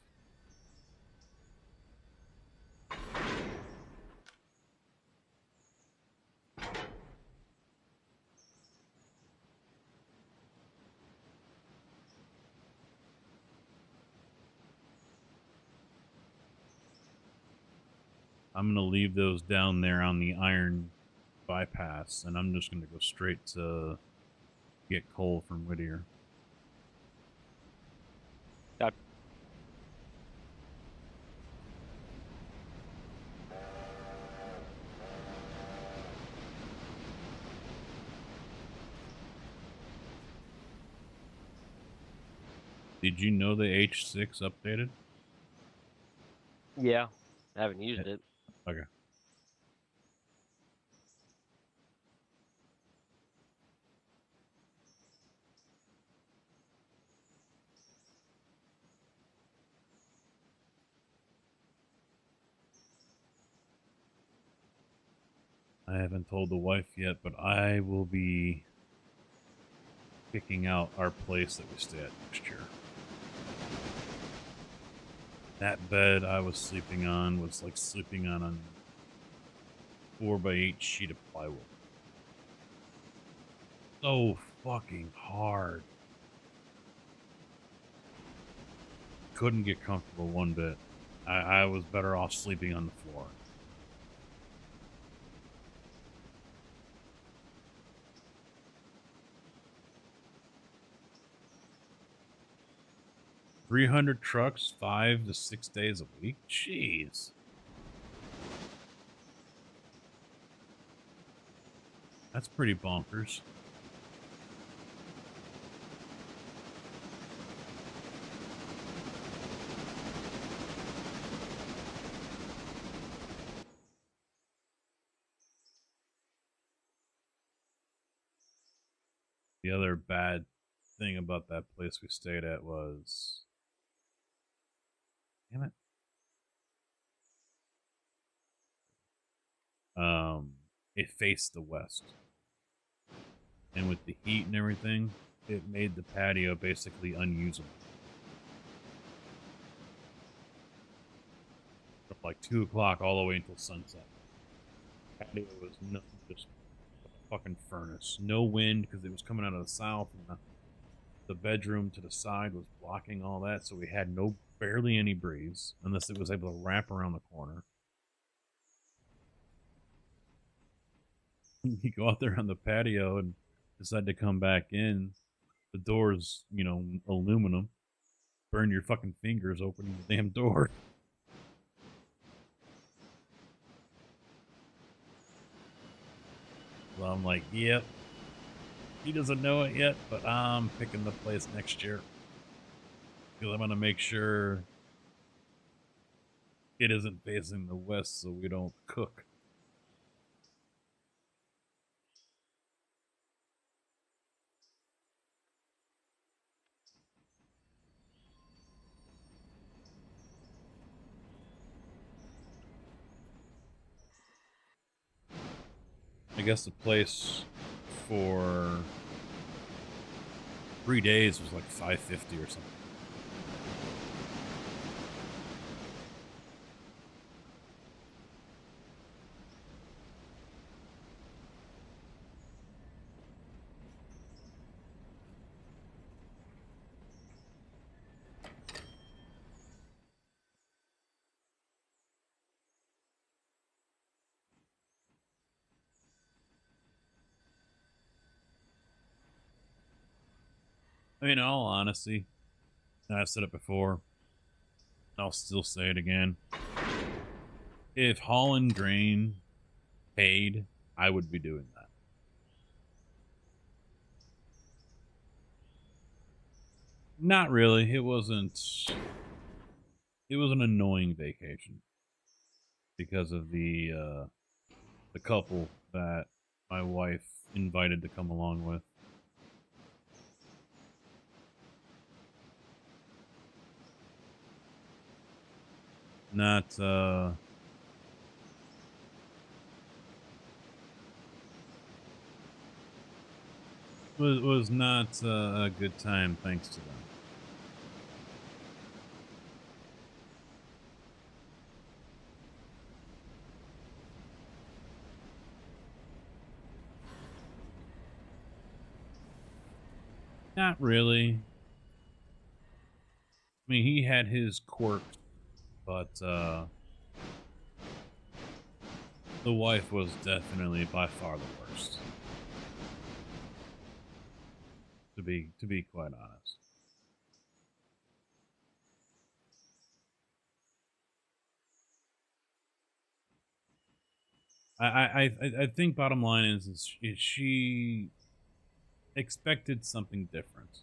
S6: I'm going to leave those down there on the iron bypass, and I'm just going to go straight to get coal from Whittier. Did you know the H6 updated?
S2: Yeah, I haven't used it.
S6: Okay. I haven't told the wife yet, but I will be kicking out our place that we stay at next year. That bed I was sleeping on was like sleeping on a 4x8 sheet of plywood. So fucking hard. Couldn't get comfortable one bit. I was better off sleeping on the floor. $300 trucks, 5 to 6 days a week? Jeez. That's pretty bonkers. The other bad thing about that place we stayed at was... Damn it. It faced the west. And with the heat and everything, it made the patio basically unusable. From like 2 o'clock all the way until sunset. Patio was nothing, just a fucking furnace. No wind because it was coming out of the south, and the bedroom to the side was blocking all that, so we had barely any breeze unless it was able to wrap around the corner. You go out there on the patio and decide to come back in. The door's, aluminum. Burn your fucking fingers opening the damn door. So I'm like, yep. He doesn't know it yet, but I'm picking the place next year. Because I'm going to make sure it isn't facing the west so we don't cook. I guess the place for 3 days was like $550 or something. I mean, in all honesty, and I've said it before, I'll still say it again. If Holland Grain paid, I would be doing that. Not really. It wasn't. It was an annoying vacation because of the couple that my wife invited to come along with. Not was not a good time thanks to them. Not really. I mean, he had his quirks, but the wife was definitely by far the worst. To be quite honest. I think bottom line is she expected something different.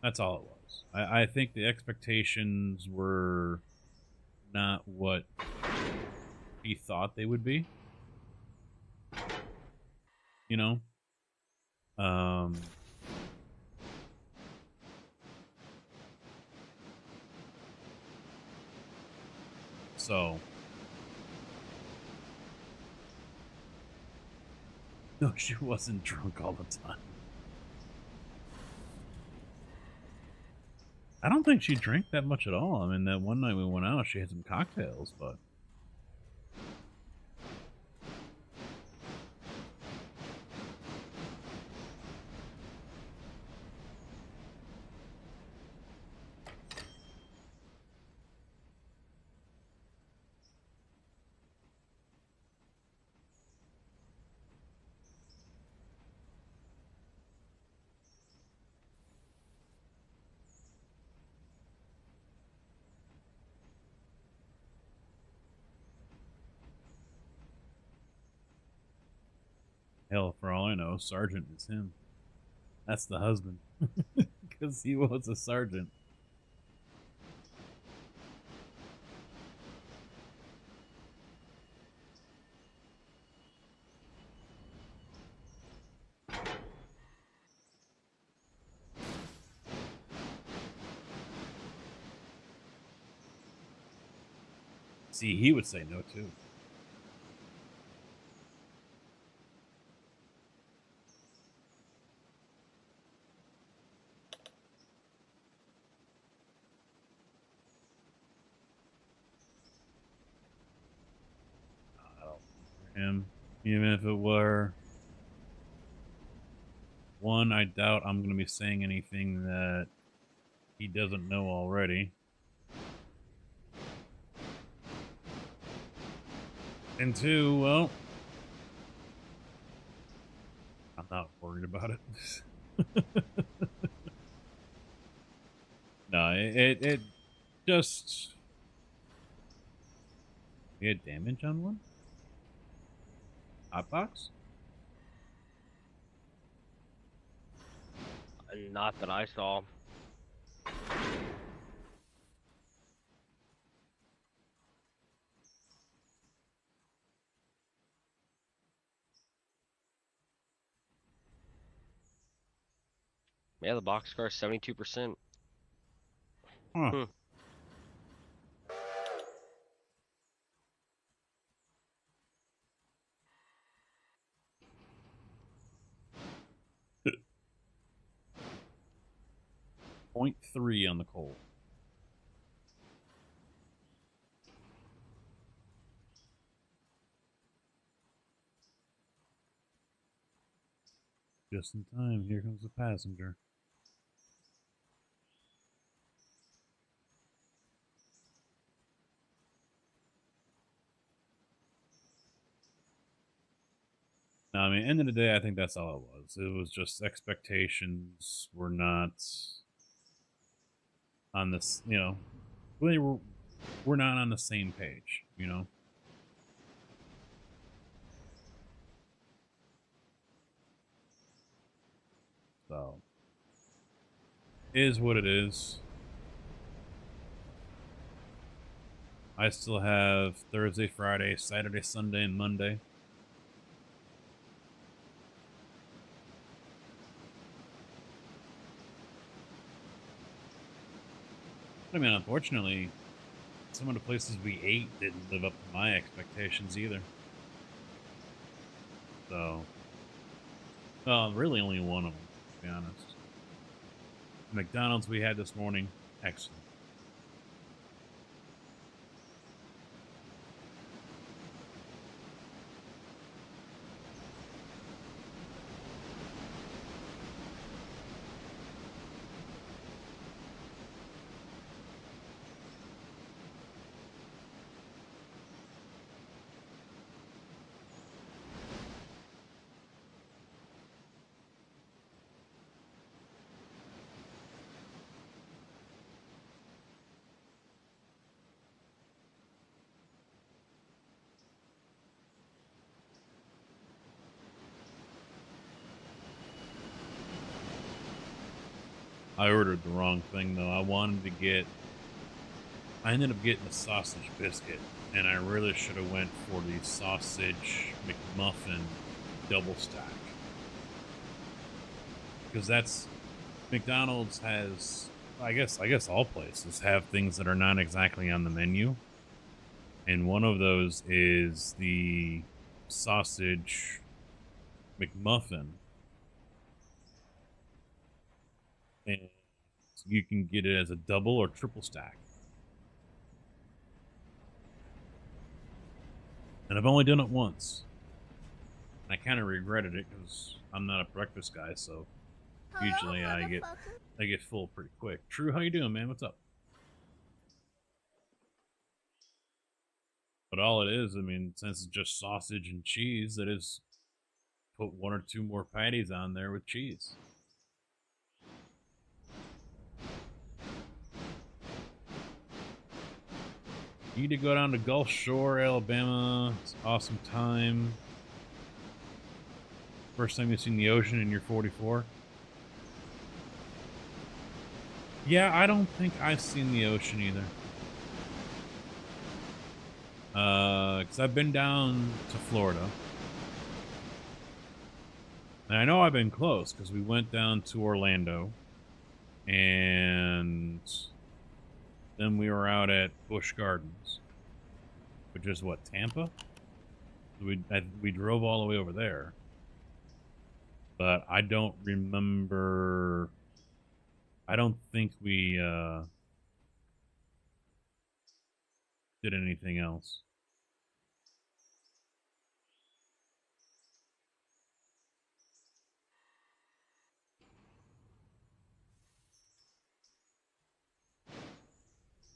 S6: That's all it was. I think the expectations were not what he thought they would be. You know? So no, she wasn't drunk all the time. I don't think she drank that much at all. I mean, that one night we went out, she had some cocktails, but hell, for all I know, Sergeant is him. That's the husband. Because he was a sergeant. See, he would say no, too. Him, even if it were one, I doubt I'm going to be saying anything that he doesn't know already. And two, well, I'm not worried about it. No, it just... You had damage on one? Hotbox?
S2: Not that I saw. Yeah, the boxcar is 72%.
S6: Huh.
S2: Hmm.
S6: .3 on the coal. Just in time, here comes the passenger. No, I mean, end of the day, I think that's all it was. It was just expectations were not on this, you know, we're not on the same page, you know? So, is what it is. I still have Thursday, Friday, Saturday, Sunday, and Monday. I mean, unfortunately, some of the places we ate didn't live up to my expectations either. So, really only one of them, to be honest. The McDonald's we had this morning, excellent. I ordered the wrong thing though. I ended up getting a sausage biscuit, and I really should have went for the sausage McMuffin double stack. Because that's McDonald's has, I guess all places have things that are not exactly on the menu. And one of those is the sausage McMuffin. And you can get it as a double or triple stack. And I've only done it once. I kind of regretted it because I'm not a breakfast guy, so usually I get full pretty quick. True, how you doing, man? What's up? But all it is, I mean, since it's just sausage and cheese, it is put one or two more patties on there with cheese. You need to go down to Gulf Shore, Alabama. It's an awesome time. First time you've seen the ocean in your 44? Yeah, I don't think I've seen the ocean either. Because I've been down to Florida. And I know I've been close because we went down to Orlando. And then we were out at Busch Gardens, which is what, Tampa? We drove all the way over there, but I don't remember. I don't think we did anything else.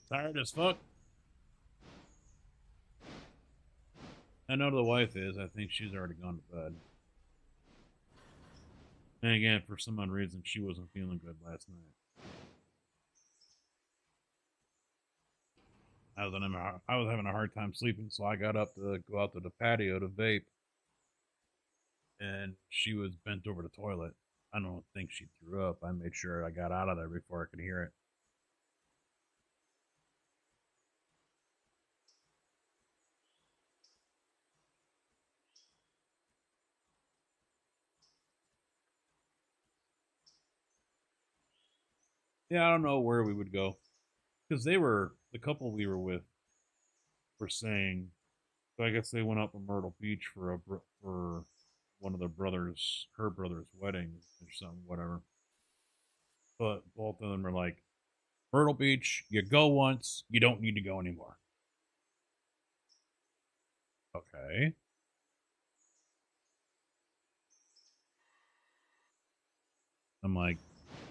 S6: Tired as fuck. I know the wife is. I think she's already gone to bed. And again, for some odd reason, she wasn't feeling good last night. I was having a hard time sleeping, so I got up to go out to the patio to vape. And she was bent over the toilet. I don't think she threw up. I made sure I got out of there before I could hear it. Yeah, I don't know where we would go. Because the couple we were with were saying, so I guess they went up to Myrtle Beach for one of her brother's wedding or something, whatever. But both of them are like, Myrtle Beach, you go once, you don't need to go anymore. Okay. I'm like,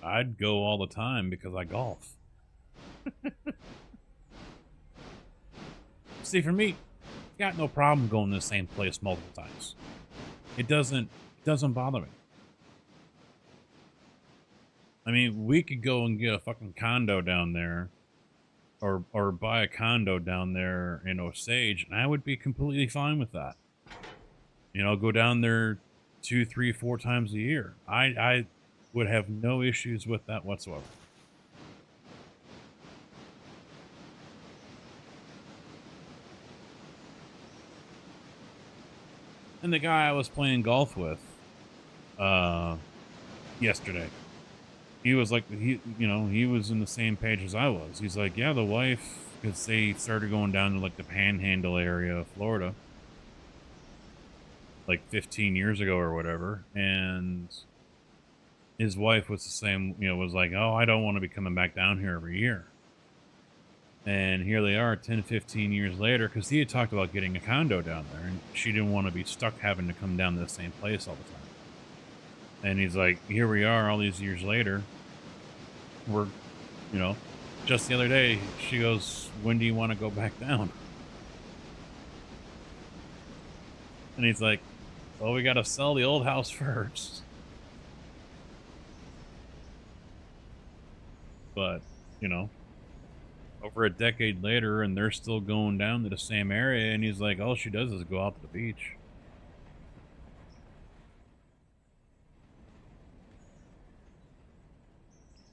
S6: I'd go all the time because I golf. See, for me, got no problem going to the same place multiple times. It doesn't bother me. I mean, we could go and get a fucking condo down there, or buy a condo down there in Osage, and I would be completely fine with that. You know, go down there 2, 3, 4 times a year. I would have no issues with that whatsoever. And the guy I was playing golf with yesterday, he was like, he was in the same page as I was. He's like, yeah, the wife, because they started going down to like the Panhandle area of Florida like 15 years ago or whatever, and his wife was the same, was like, oh, I don't want to be coming back down here every year. And here they are 10, 15 years later, because he had talked about getting a condo down there, and she didn't want to be stuck having to come down to the same place all the time. And he's like, here we are all these years later. We're, just the other day, she goes, when do you want to go back down? And he's like, well, we got to sell the old house first. But, over a decade later, and they're still going down to the same area, and he's like, all she does is go out to the beach.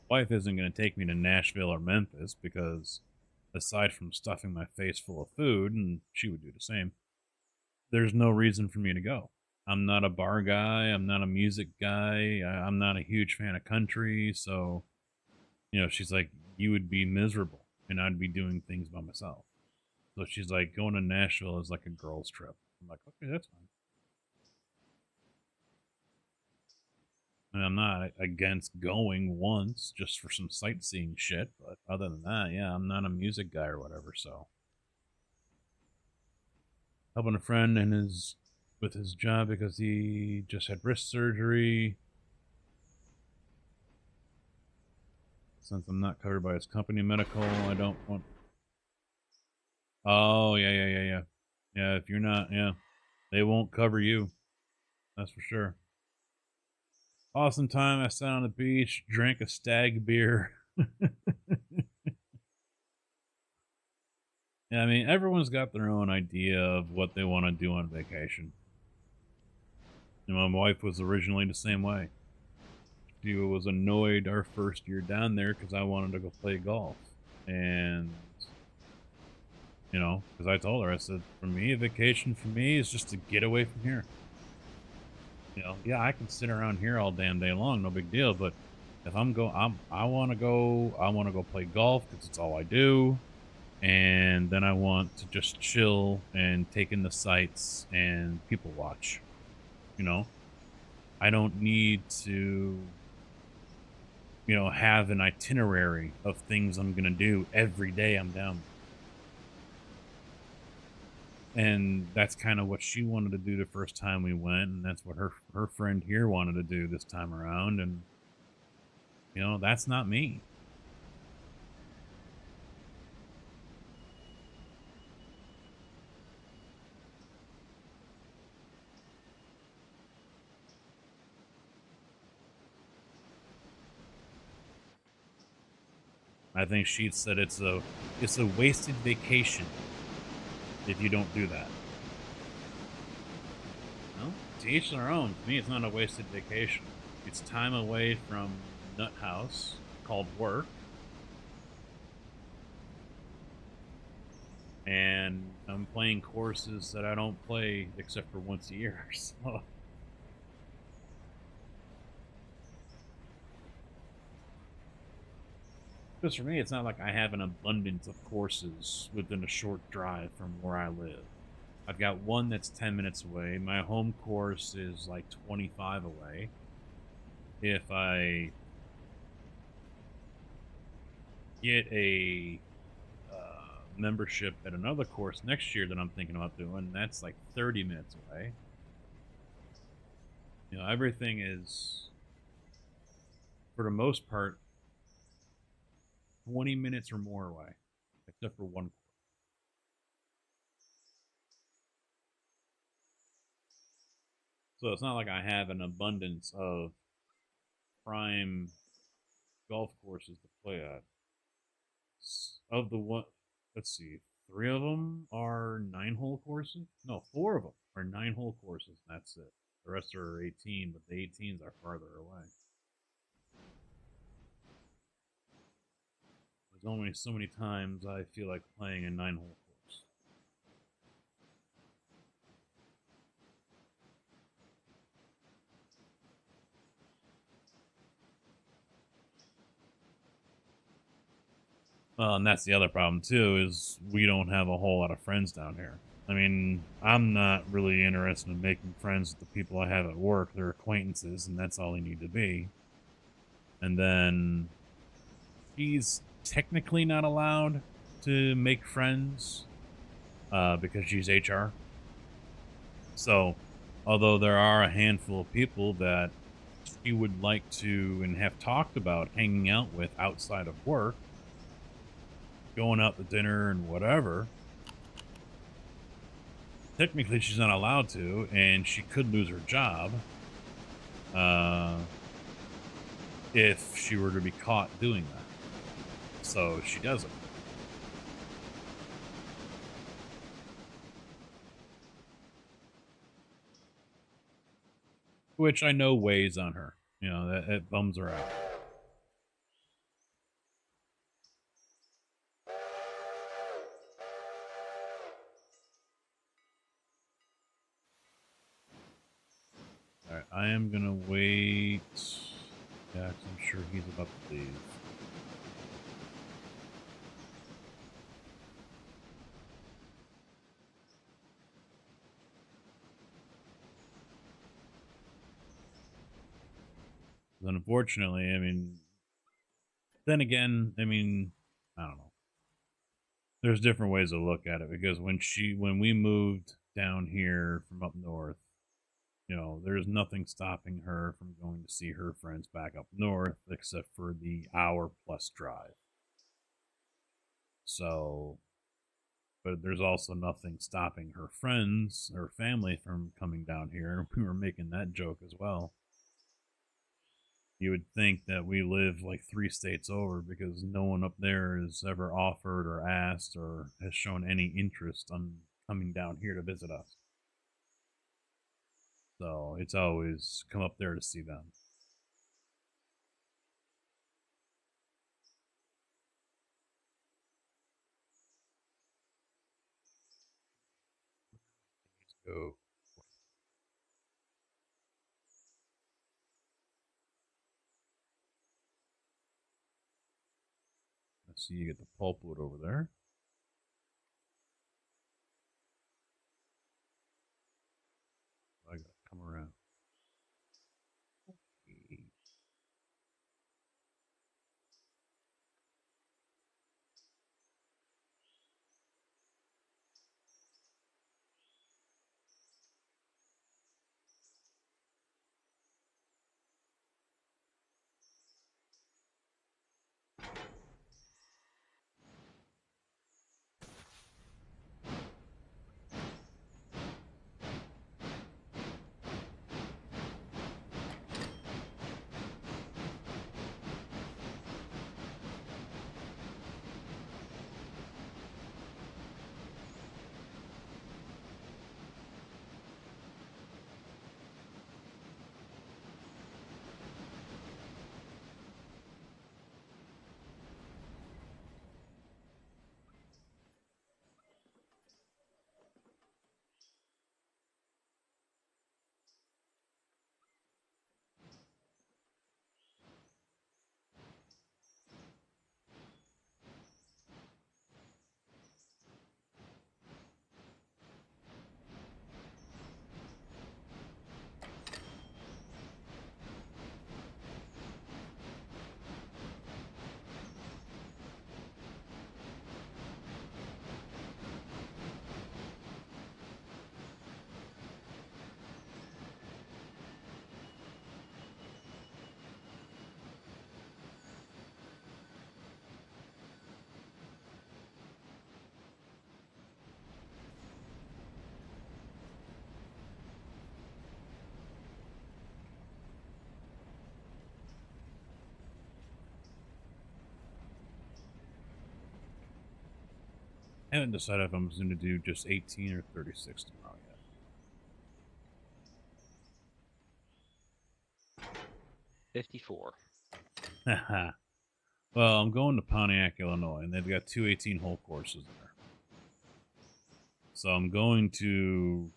S6: Wife isn't going to take me to Nashville or Memphis because, aside from stuffing my face full of food, and she would do the same, there's no reason for me to go. I'm not a bar guy. I'm not a music guy. I'm not a huge fan of country. So, she's like, you would be miserable and I'd be doing things by myself. So she's like, going to Nashville is like a girl's trip. I'm like, okay, that's fine. And I'm not against going once just for some sightseeing shit. But other than that, yeah, I'm not a music guy or whatever. So helping a friend with his job because he just had wrist surgery. Since I'm not covered by his company medical, I don't want... Oh, yeah. Yeah, if you're not, they won't cover you. That's for sure. Awesome time. I sat on the beach, drank a Stag beer. Yeah, I mean, everyone's got their own idea of what they want to do on vacation. And my wife was originally the same way. She was annoyed our first year down there because I wanted to go play golf. And, because I told her, I said, for me, a vacation for me is just to get away from here. Yeah, I can sit around here all damn day long, no big deal. But if I want to go play golf because it's all I do. And then I want to just chill and take in the sights and people watch. I don't need to, have an itinerary of things I'm going to do every day I'm down. And that's kind of what she wanted to do the first time we went. And that's what her friend here wanted to do this time around. And, that's not me. I think she said it's a wasted vacation if you don't do that. Well, to each their own. To me, it's not a wasted vacation. It's time away from nut house called work. And I'm playing courses that I don't play except for once a year. So. Because for me, it's not like I have an abundance of courses within a short drive from where I live. I've got one that's 10 minutes away. My home course is like 25 away. If I get a membership at another course next year that I'm thinking about doing, that's like 30 minutes away. You know, everything is, for the most part, 20 minutes or more away, except for one. So it's not like I have an abundance of prime golf courses to play at. Of the one, let's see, 3 of them are 9-hole courses. No, 4 of them are 9-hole courses. That's it. The rest are 18, but the 18s are farther away. There's only so many times I feel like playing a 9-hole course. Well, and that's the other problem too, is we don't have a whole lot of friends down here. I mean, I'm not really interested in making friends with the people I have at work. They're acquaintances, and that's all they need to be. And then she's technically not allowed to make friends because she's HR. So, although there are a handful of people that she would like to and have talked about hanging out with outside of work, going out to dinner and whatever, technically she's not allowed to, and she could lose her job if she were to be caught doing that. So she doesn't. Which I know weighs on her. You know, that bums her out. Alright, I am gonna wait. Yeah, 'cause I'm sure he's about to leave. Unfortunately, I mean, then again, I mean, I don't know. There's different ways to look at it, because when we moved down here from up north, you know, there's nothing stopping her from going to see her friends back up north except for the hour-plus drive. So, but there's also nothing stopping her friends or family from coming down here. We were making that joke as well. You would think that we live like 3 states over, because no one up there has ever offered or asked or has shown any interest on coming down here to visit us. So it's always come up there to see them. Let's go. Let's see, you get the pulpwood over there. I gotta come around. Okay. I haven't decided if I'm going to do just 18 or 36 tomorrow yet.
S2: 54.
S6: Haha. Well, I'm going to Pontiac, Illinois, and they've got two 18-hole courses there. So I'm going to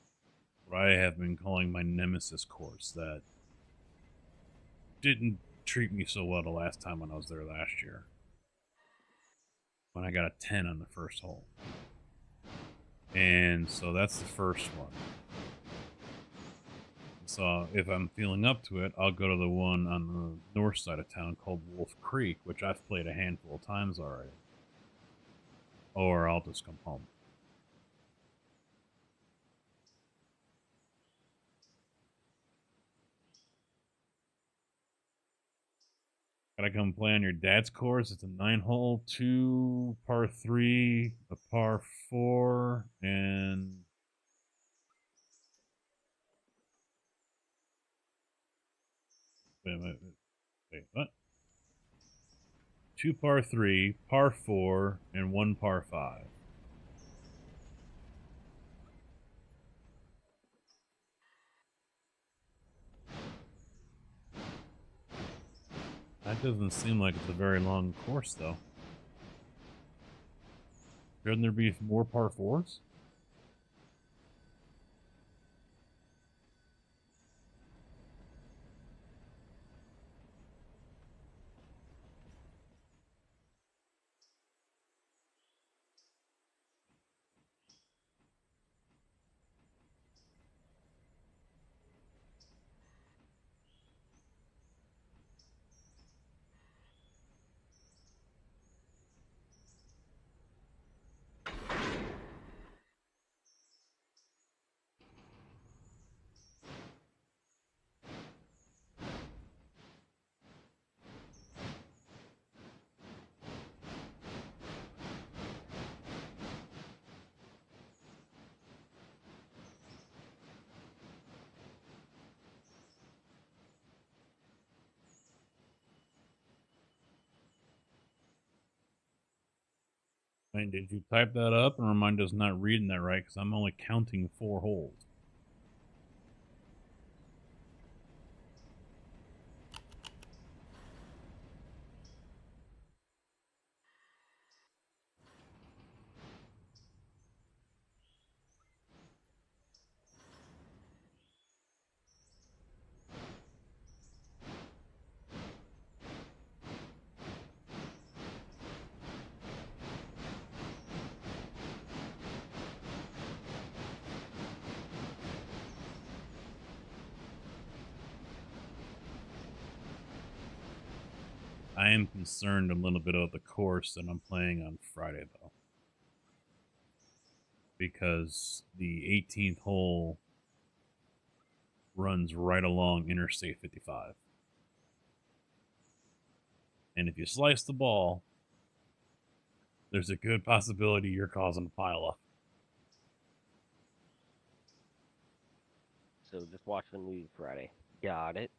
S6: what I have been calling my nemesis course that didn't treat me so well the last time when I was there last year. When I got a 10 on the first hole. And so that's the first one. So if I'm feeling up to it, I'll go to the one on the north side of town called Wolf Creek, which I've played a handful of times already. Or I'll just come home. Gotta come play on your dad's course. It's a 9-hole, 2 par 3, a par 4, and wait, what? 2 par 3, par 4, and 1 par 5. That doesn't seem like it's a very long course, though. Shouldn't there be more par 4s? I mean, did you type that up, or am I just not reading that right? Because I'm only counting 4 holes. I am concerned a little bit about the course that I'm playing on Friday, though. Because the 18th hole runs right along Interstate 55. And if you slice the ball, there's a good possibility you're causing a pile up.
S2: So just watch the news Friday. Got it.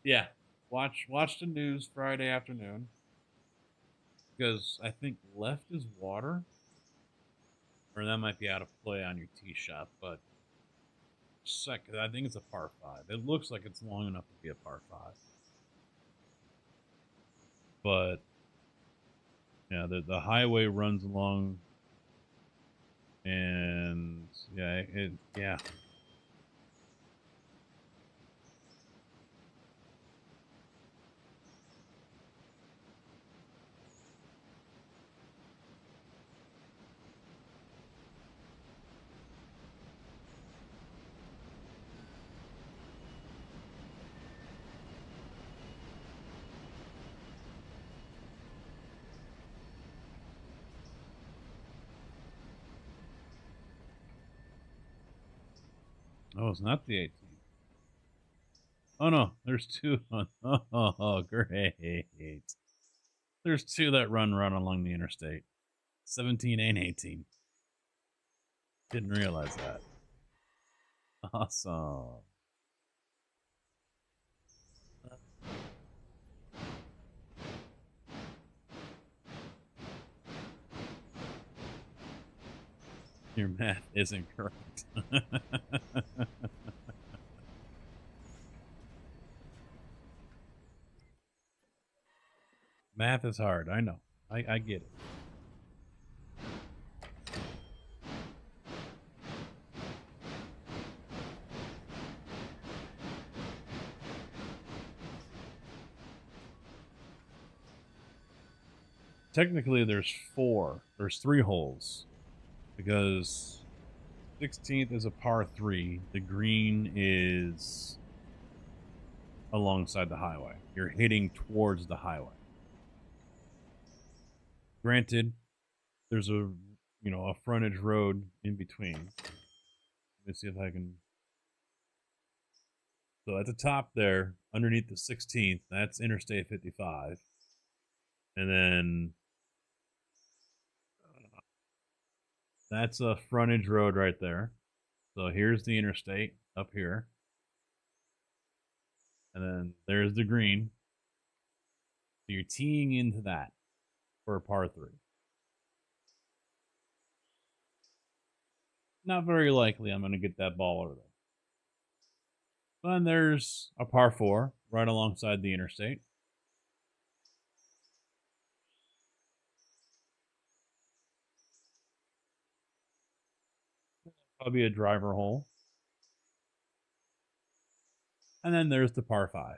S6: Yeah. Watch the news Friday afternoon. Because I think left is water. Or that might be out of play on your tee shot, but I think it's a par 5. It looks like it's long enough to be a par 5. But yeah, the highway runs along, and yeah. Oh, it's not the 18th. Oh no, there's 2. Oh, great. There's 2 that run along the interstate. 17 and 18. Didn't realize that. Awesome. Your math isn't correct. Math is hard. I know. I get it. Technically, there's 4. There's 3 holes. Because 16th is a par 3. The green is alongside the highway. You're hitting towards the highway. Granted, there's a frontage road in between. Let's see if I can. So at the top there, underneath the 16th, that's Interstate 55. And then that's a frontage road right there. So here's the interstate up here. And then there's the green. So you're teeing into that for a par 3. Not very likely I'm going to get that ball over there. Then there's a par 4 right alongside the interstate. Probably a driver hole. And then there's the par 5.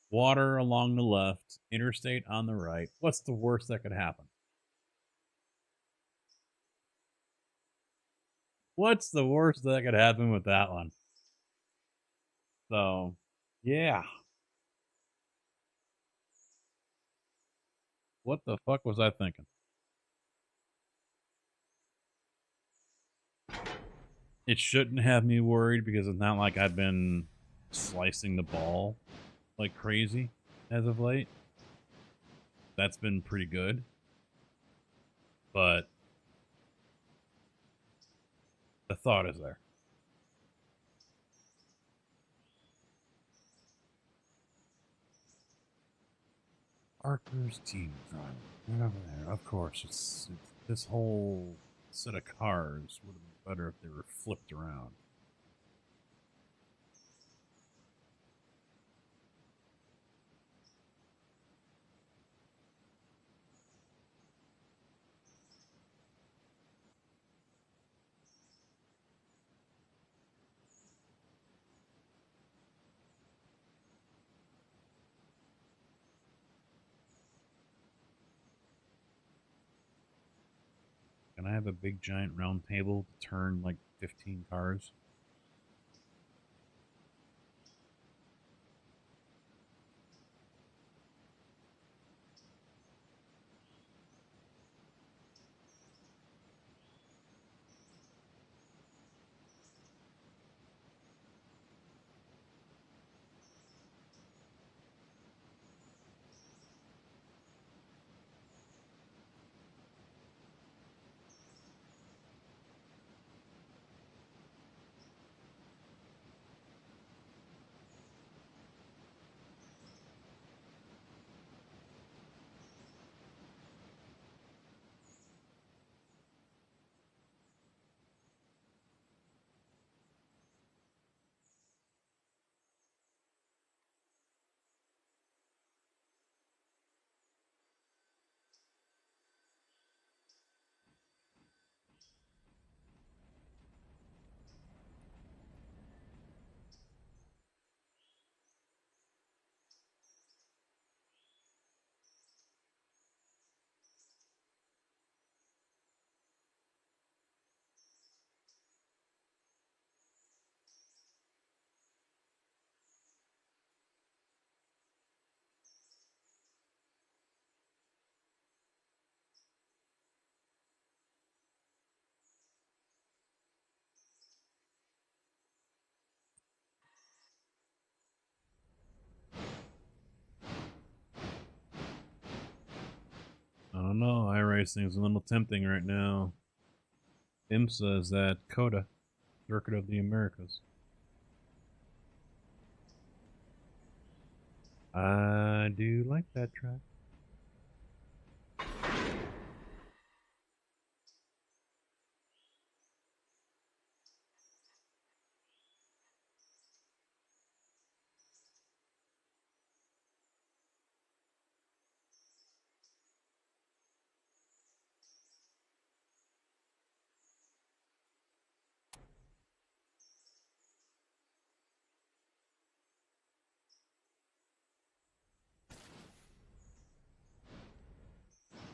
S6: Water along the left, interstate on the right. What's the worst that could happen? What's the worst that could happen with that one? So, yeah. What the fuck was I thinking? It shouldn't have me worried because it's not like I've been slicing the ball like crazy as of late. That's been pretty good. But the thought is there. Parker's team driving. Right over there. Of course, it's this whole set of cars would have been better if they were flipped around. Can I have a big giant round table to turn like 15 cars? I don't know. iRacing is a little tempting right now. IMSA is at COTA, Circuit of the Americas. I do like that track.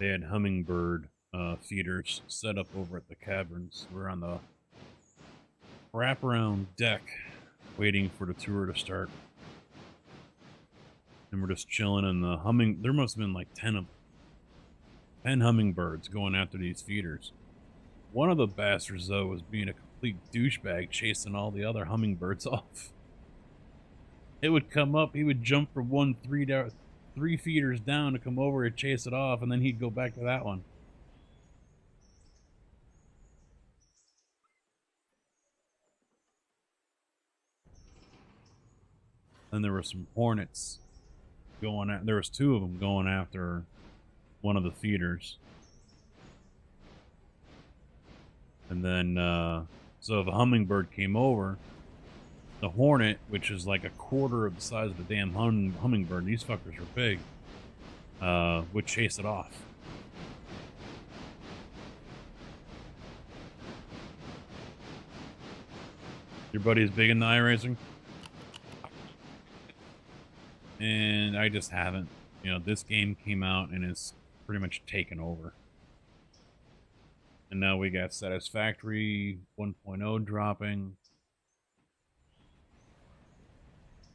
S6: they had hummingbird feeders set up over at the caverns. We're on the wraparound deck waiting for the tour to start. And we're just chilling in the there must have been like 10 hummingbirds going after these feeders. One of the bastards, though, was being a complete douchebag, chasing all the other hummingbirds off. It would come up, he would jump from three feeders down to come over and chase it off, and then he'd go back to that one. Then there were some hornets there was 2 of them going after one of the feeders. And then, so if a hummingbird came over, the hornet, which is like a quarter of the size of the damn hummingbird, these fuckers are big, would chase it off. Your buddy is big into iRacing? And I just haven't. You know, this game came out and it's pretty much taken over. And now we got Satisfactory 1.0 dropping.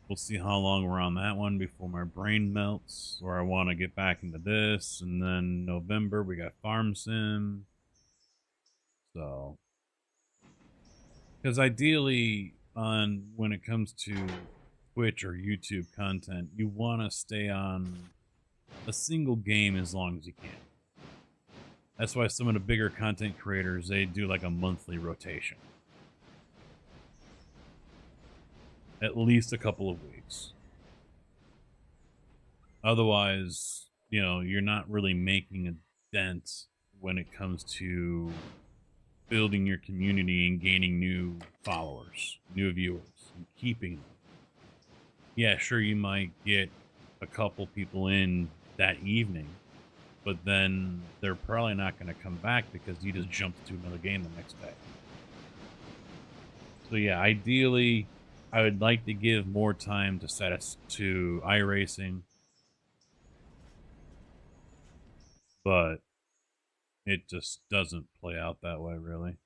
S6: We'll see how long we're on that one before my brain melts, or I want to get back into this. And then November, we got Farm Sim. So, because ideally, when it comes to Twitch or YouTube content, you want to stay on a single game as long as you can. That's why some of the bigger content creators, they do like a monthly rotation. At least a couple of weeks. Otherwise, you know, you're not really making a dent when it comes to building your community and gaining new followers, new viewers, and keeping them. Yeah, sure, you might get a couple people in that evening, but then they're probably not going to come back because you just jumped to another game the next day. So yeah, ideally, I would like to give more time to iRacing, but it just doesn't play out that way, really.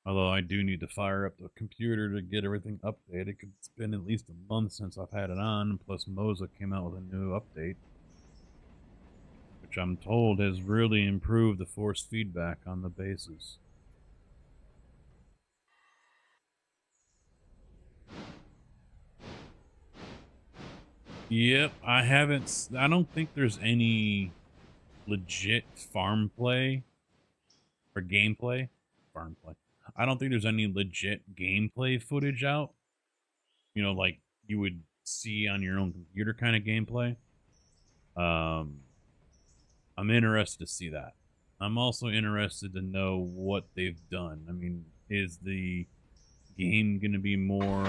S6: Although I do need to fire up the computer to get everything updated. It's been at least a month since I've had it on, plus Moza came out with a new update, which I'm told has really improved the force feedback on the bases. Yep, I don't think there's any legit farm play or gameplay. Farm play. I don't think there's any legit gameplay footage out. You know, like you would see on your own computer kind of gameplay. I'm interested to see that. I'm also interested to know what they've done. I mean, is the game going to be more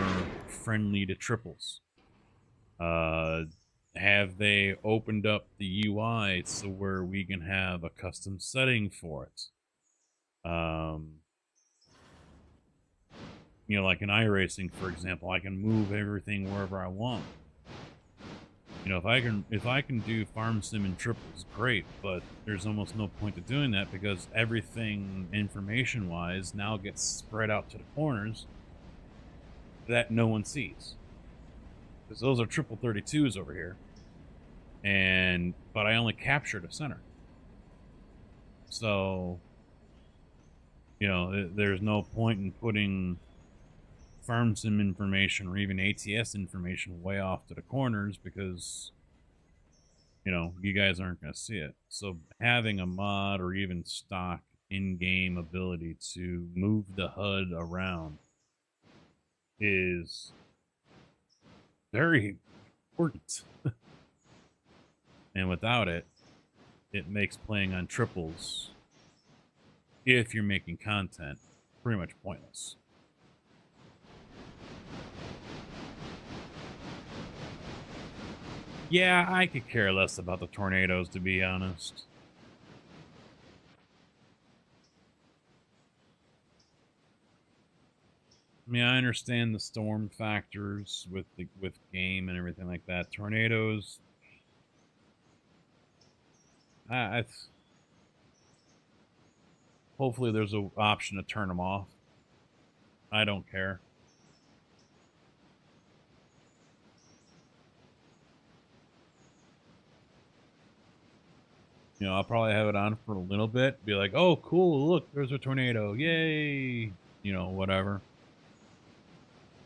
S6: friendly to triples? Have they opened up the UI so where we can have a custom setting for it? You know, like in iRacing, for example, I can move everything wherever I want. You know, if I can do farm sim and triples, great, but there's almost no point to doing that because everything information-wise now gets spread out to the corners that no one sees. Because those are triple 32s over here. But I only captured a center. So, you know, there's no point in putting farm sim information or even ATS information way off to the corners because, you know, you guys aren't going to see it. So having a mod or even stock in-game ability to move the HUD around is very important. And without it, it makes playing on triples, if you're making content, pretty much pointless. Yeah, I could care less about the tornadoes, to be honest. I mean, I understand the storm factors with game and everything like that. Tornadoes, Hopefully there's an option to turn them off. I don't care. You know, I'll probably have it on for a little bit. Be like, oh, cool, look, there's a tornado. Yay! You know, whatever.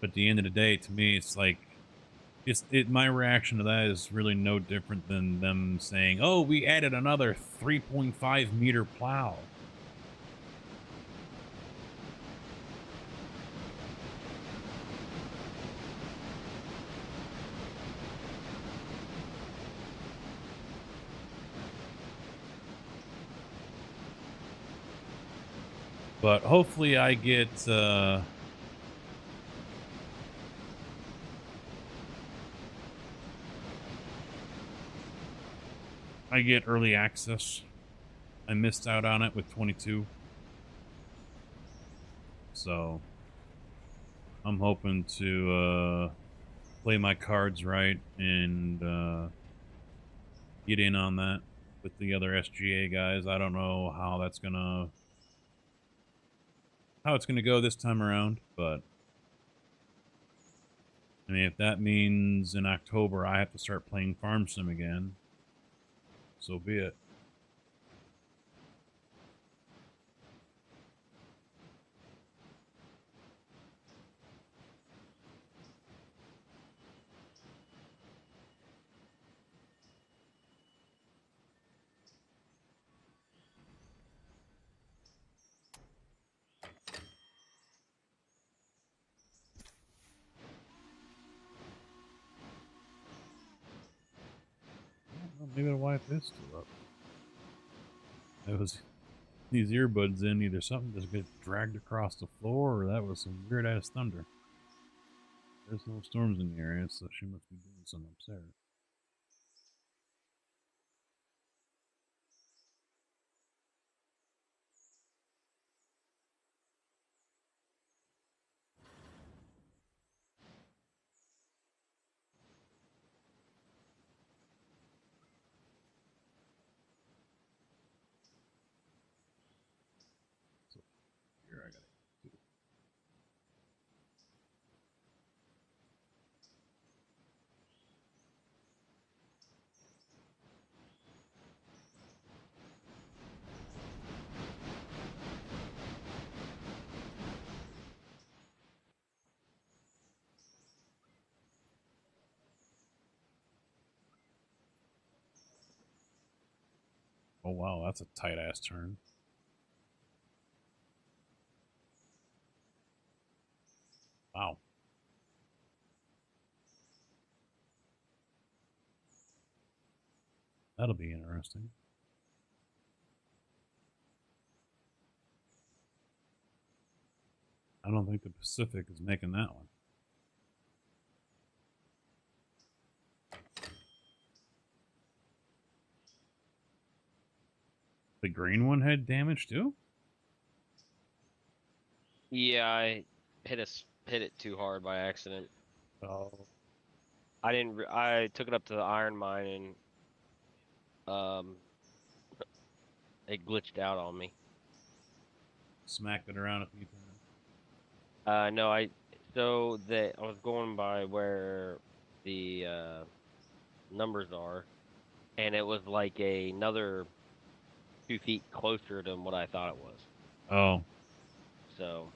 S6: But at the end of the day, to me, it's like, my reaction to that is really no different than them saying, oh, we added another 3.5 meter plow. But hopefully I get early access. I missed out on it with 22. So I'm hoping to play my cards right and get in on that with the other SGA guys. I don't know how it's gonna go this time around, but I mean, if that means in October I have to start playing Farm Sim again, so be it. Maybe the wife is still up. That was these earbuds in, either something just get dragged across the floor or that was some weird ass thunder. There's no storms in the area, so she must be doing something upstairs. Here, I got it. Oh wow, that's a tight ass turn. Wow. That'll be interesting. I don't think the Pacific is making that one. The green one had damage too?
S2: Yeah, I hit it too hard by accident.
S6: Oh.
S2: I took it up to the iron mine and it glitched out on me.
S6: Smacked it around a few times.
S2: No, I was going by where the numbers are, and it was like another 2 feet closer than what I thought it was.
S6: Oh.
S2: So.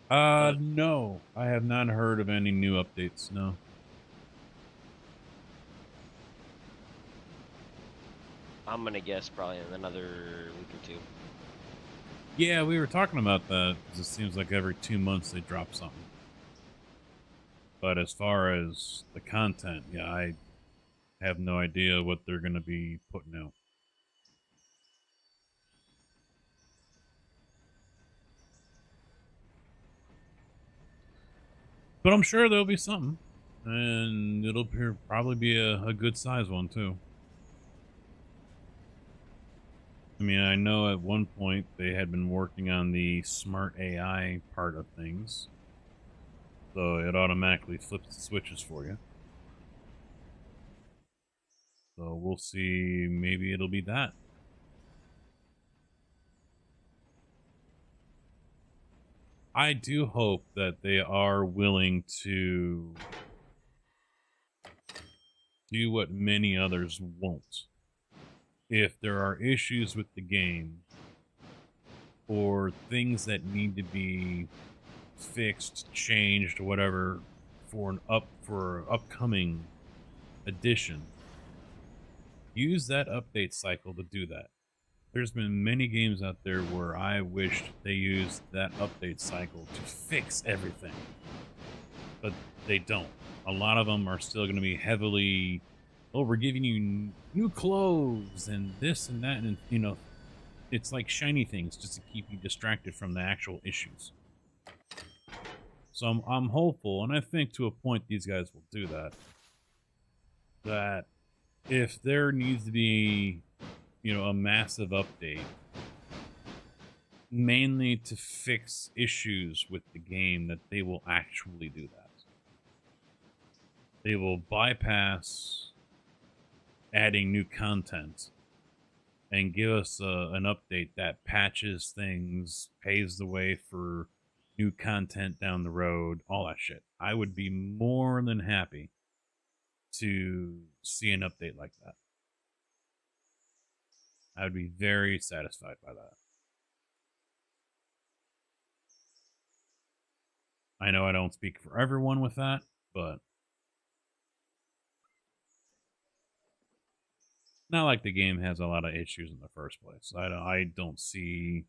S6: No. I have not heard of any new updates, no.
S2: I'm gonna guess probably in another week or two.
S6: Yeah, we were talking about that, because it seems like every 2 months they drop something. But as far as the content, yeah, I have no idea what they're going to be putting out. But I'm sure there'll be something. And it'll probably be a good size one, too. I mean, I know at one point they had been working on the smart AI part of things. So it automatically flips the switches for you. So we'll see. Maybe it'll be that. I do hope that they are willing to do what many others won't. If there are issues with the game or things that need to be fixed, changed, whatever for an upcoming edition, use that update cycle to do that. There's been many games out there where I wished they used that update cycle to fix everything, but they don't. A lot of them are still going to be heavily, oh, we're giving you new clothes and this and that, and you know, it's like shiny things just to keep you distracted from the actual issues. So I'm hopeful, and I think to a point these guys will do that. That if there needs to be, you know, a massive update, mainly to fix issues with the game, that they will actually do that. They will bypass adding new content and give us an update that patches things, paves the way for new content down the road, all that shit. I would be more than happy to see an update like that. I would be very satisfied by that. I know I don't speak for everyone with that, but not like the game has a lot of issues in the first place. I don't see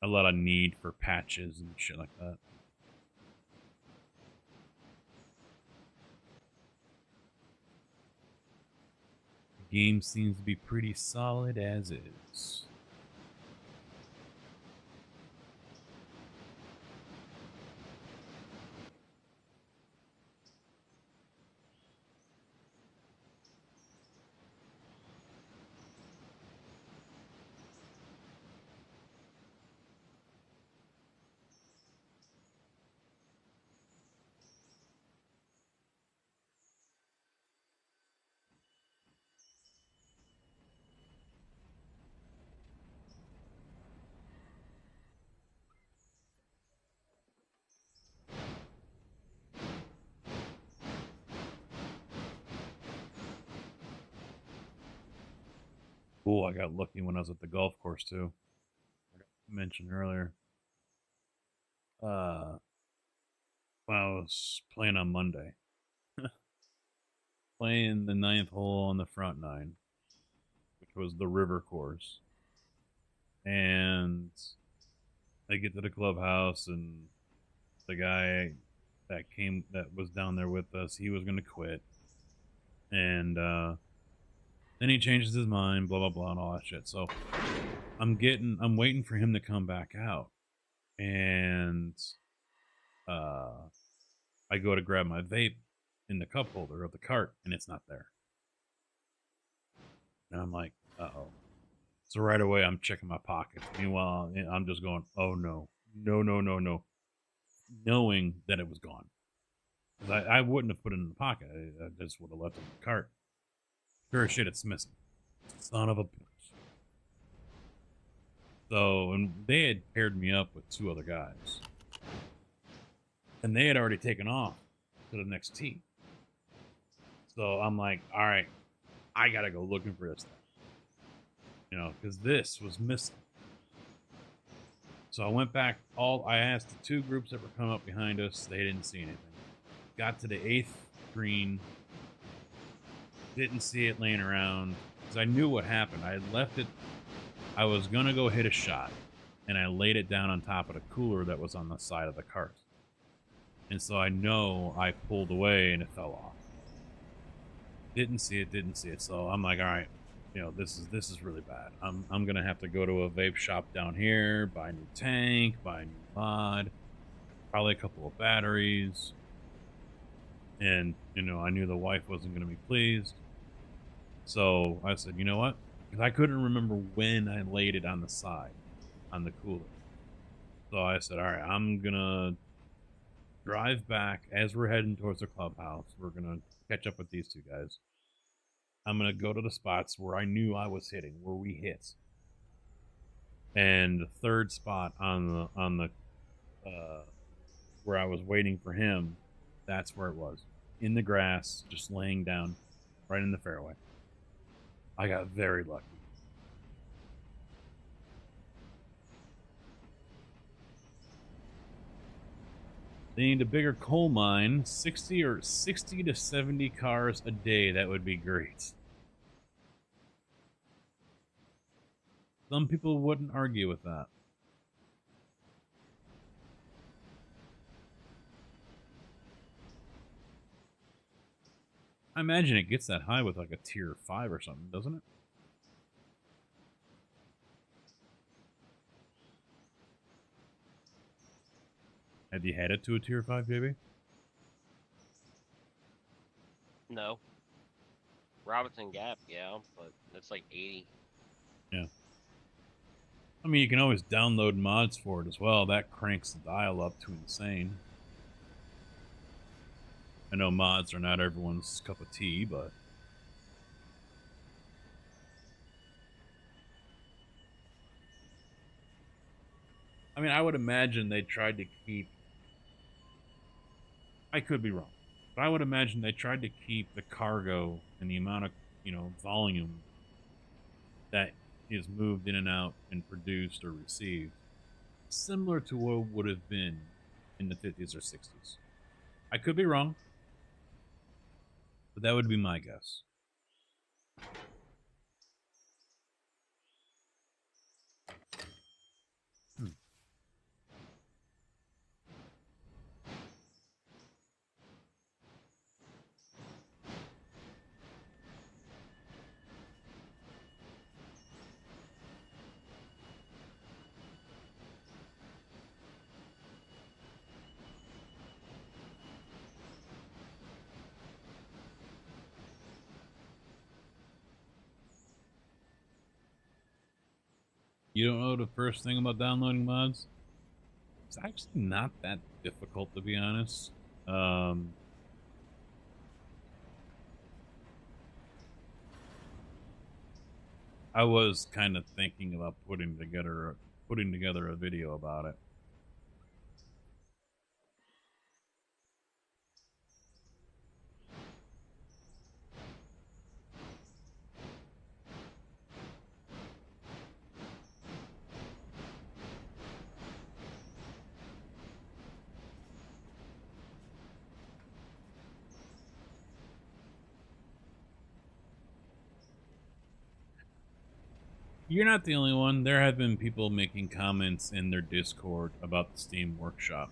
S6: a lot of need for patches and shit like that. The game seems to be pretty solid as is. Cool, I got lucky when I was at the golf course too. I mentioned earlier. When I was playing on Monday. Playing the 9th hole on the front 9, which was the river course. And I get to the clubhouse, and the guy that was down there with us, he was gonna quit. And then he changes his mind, blah blah blah, and all that shit. So I'm waiting for him to come back out, and I go to grab my vape in the cup holder of the cart, and it's not there. And I'm like, uh-oh. So right away, I'm checking my pockets. Meanwhile, I'm just going, oh no, no, knowing that it was gone. I wouldn't have put it in the pocket. I just would have left it in the cart. Sure as shit, it's missing. Son of a bitch. So, and they had paired me up with 2 other guys. And they had already taken off to the next tee. So I'm like, all right, I gotta go looking for this thing. You know, because this was missing. So I went back, I asked the 2 groups that were coming up behind us, they didn't see anything. Got to the 8th green, didn't see it laying around, because I knew what happened. I had left it, I was gonna go hit a shot, and I laid it down on top of the cooler that was on the side of the cart. And so I know I pulled away and it fell off. Didn't see it. So I'm like, all right, you know, this is really bad. I'm gonna have to go to a vape shop down here, buy a new tank, buy a new mod, probably a couple of batteries. And, you know, I knew the wife wasn't gonna be pleased. So I said, you know what? Because I couldn't remember when I laid it on the side, on the cooler. So I said, all right, I'm gonna drive back as we're heading towards the clubhouse. We're gonna catch up with these 2 guys. I'm going to go to the spots where I knew I was hitting, where we hit. And the third spot on the where I was waiting for him, that's where it was. In the grass, just laying down right in the fairway. I got very lucky. They need a bigger coal mine, 60 to 70 cars a day. That would be great. Some people wouldn't argue with that. I imagine it gets that high with like a tier 5 or something, doesn't it? Have you had it to a tier 5, JB?
S2: No. Robinson Gap, yeah, but that's like 80.
S6: Yeah. I mean, you can always download mods for it as well. That cranks the dial up to insane. I know mods are not everyone's cup of tea, but... I mean, I would imagine they tried to keep... I could be wrong. But I would imagine they tried to keep the cargo and the amount of, volume that is moved in and out and produced or received similar to what would have been in the 50s or 60s. I could be wrong, but that would be my guess. You don't know the first thing about downloading mods? It's actually not that difficult, to be honest. I was kind of thinking about putting together a video about it. You're not the only one. There have been people making comments in their Discord about the Steam Workshop.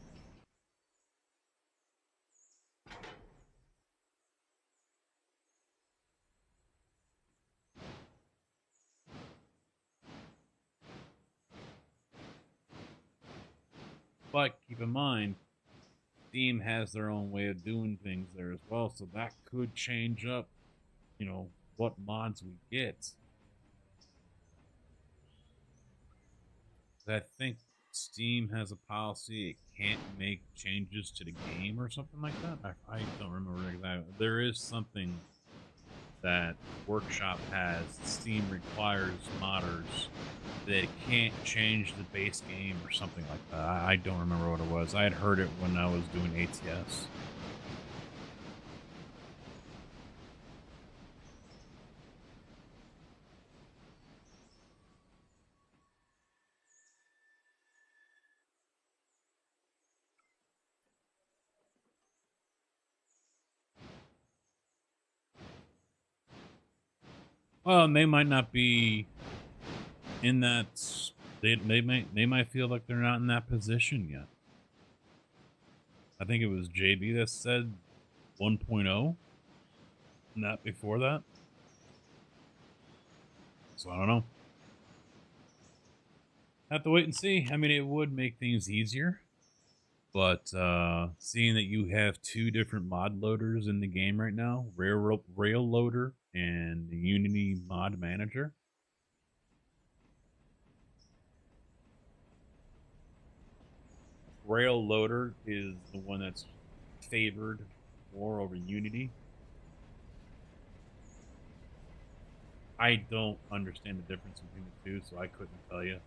S6: But keep in mind, Steam has their own way of doing things there as well, so that could change up, what mods we get. I think Steam has a policy it can't make changes to the game or something like that. I don't remember exactly. There is something that Workshop has. Steam requires modders that it can't change the base game or something like that. I don't remember what it was. I had heard it when I was doing ATS. Well, and they might not be in that. They might feel like they're not in that position yet. I think it was JB that said 1.0, not before that. So I don't know. Have to wait and see. I mean, it would make things easier, but seeing that you have two different mod loaders in the game right now, Rail Loader and the Unity Mod Manager. Rail Loader is the one that's favored more over Unity. I don't understand the difference between the two, so I couldn't tell you.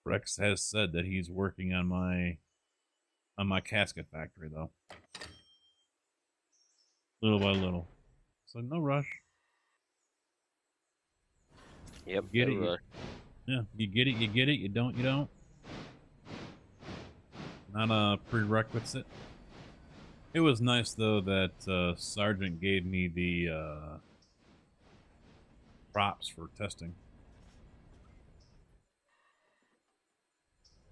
S6: Rex has said that he's working on my casket factory, though. Little by little. So no rush.
S2: Yep.
S6: You get it. Yeah, you get it, you get it. You don't, you don't. Not a prerequisite. It was nice, though, that Sergeant gave me the props for testing.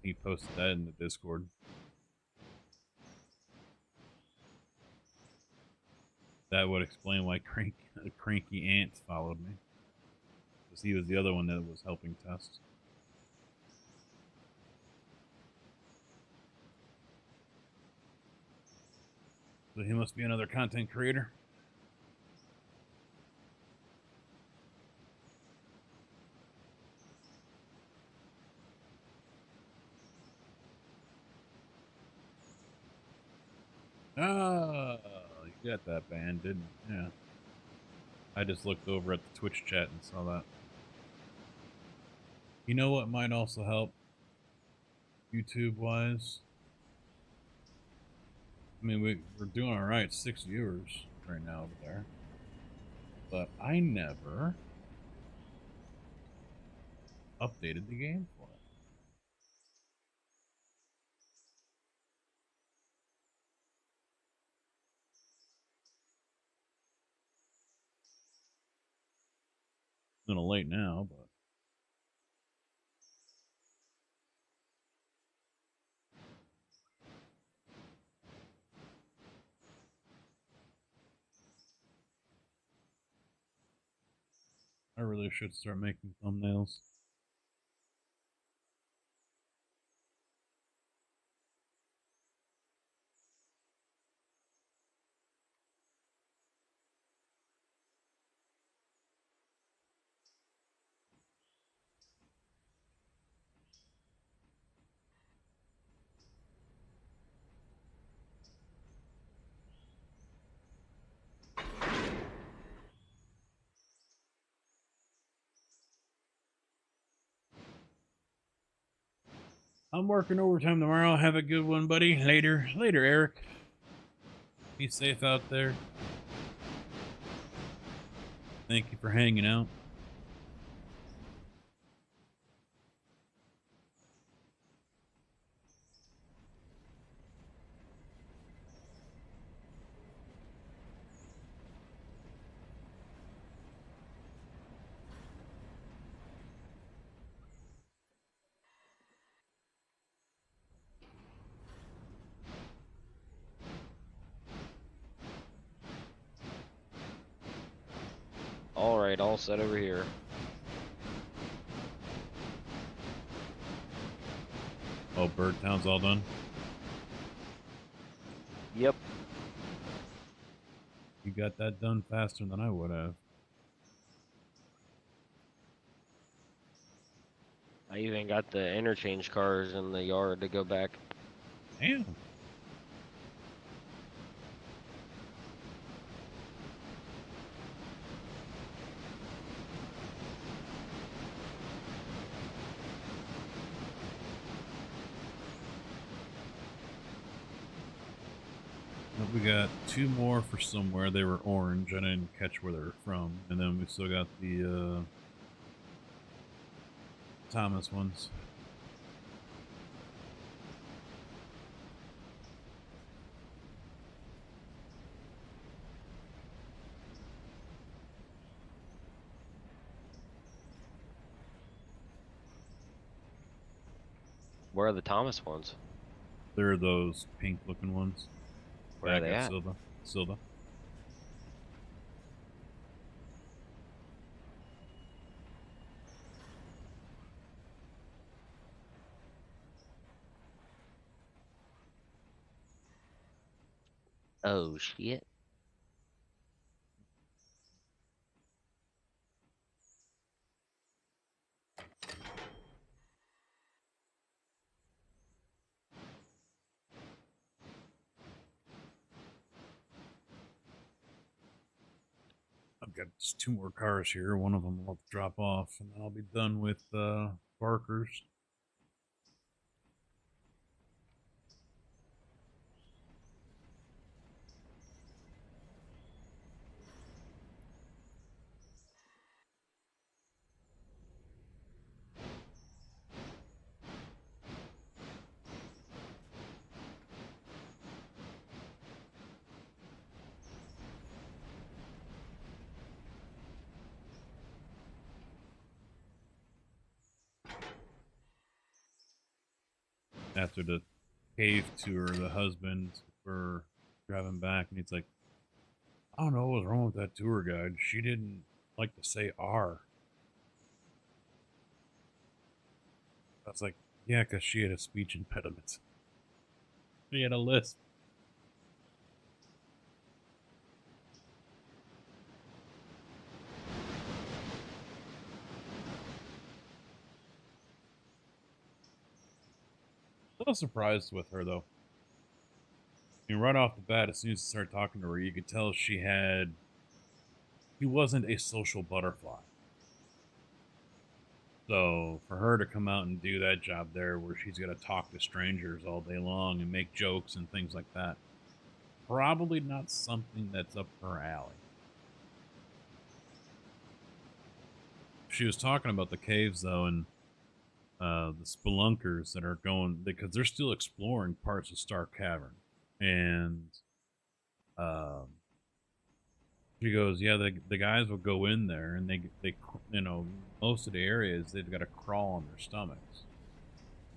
S6: He posted that in the Discord. That would explain why Cranky Ant followed me. Because he was the other one that was helping test. So he must be another content creator. Ah, you got that band, didn't you? Yeah. I just looked over at the Twitch chat and saw that. You know what might also help YouTube-wise? I mean, we're doing all right, 6 viewers right now over there. But I never updated the game for it. It's a little late now, but I really should start making thumbnails. I'm working overtime tomorrow. Have a good one, buddy. Later, Eric. Be safe out there. Thank you for hanging out.
S2: All right, all set over here.
S6: Oh, Bird Town's all done?
S2: Yep.
S6: You got that done faster than I would have.
S2: I even got the interchange cars in the yard to go back.
S6: Damn. We got 2 more for somewhere. They were orange. I didn't catch where they were from. And then we still got the Thomas ones.
S2: Where are the Thomas ones?
S6: They're those pink-looking ones.
S2: Where are they at?
S6: Silva.
S2: Oh shit.
S6: I've got just 2 more cars here. One of them I'll drop off, and I'll be done with Barker's. After the cave tour, the husband were driving back, and he's like, I don't know what was wrong with that tour guide. She didn't like to say R. I was like, yeah, because she had a speech impediment. She had a lisp. A little surprised with her, though. I mean, right off the bat, as soon as I started talking to her, you could tell she wasn't a social butterfly. So for her to come out and do that job there where she's got to talk to strangers all day long and make jokes and things like that, probably not something that's up her alley. She was talking about the caves, though, and the spelunkers that are going, because they're still exploring parts of Star Cavern. And she goes, yeah, the guys will go in there, and they you know, most of the areas they've got to crawl on their stomachs.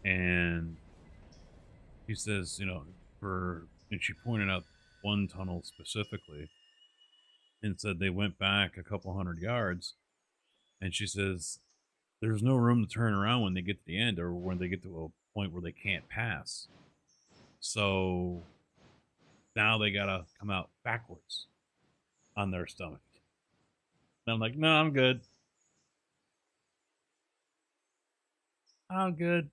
S6: And he says, you know, and she pointed out one tunnel specifically and said they went back a couple 100 yards, and she says there's no room to turn around when they get to the end, or when they get to a point where they can't pass. So now they gotta come out backwards on their stomach. And I'm like, no, I'm good. I'm good.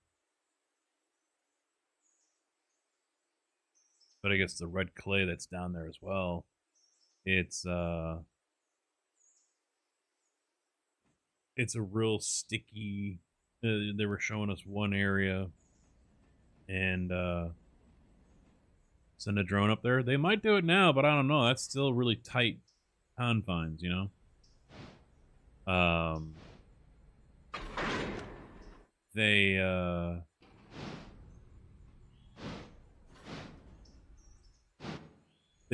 S6: But I guess the red clay that's down there as well, it's a real sticky. They were showing us one area, and send a drone up there. They might do it now, but I don't know. That's still really tight confines, you know. They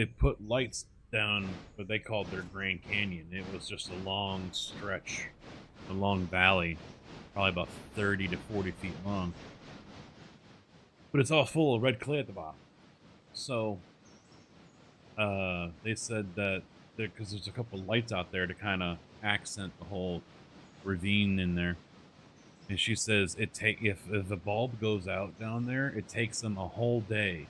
S6: put lights down what they called their Grand Canyon. It was just a long stretch, a long valley, probably about 30 to 40 feet long. But it's all full of red clay at the bottom. So they said that because there's a couple lights out there to kind of accent the whole ravine in there. And she says if the bulb goes out down there, it takes them a whole day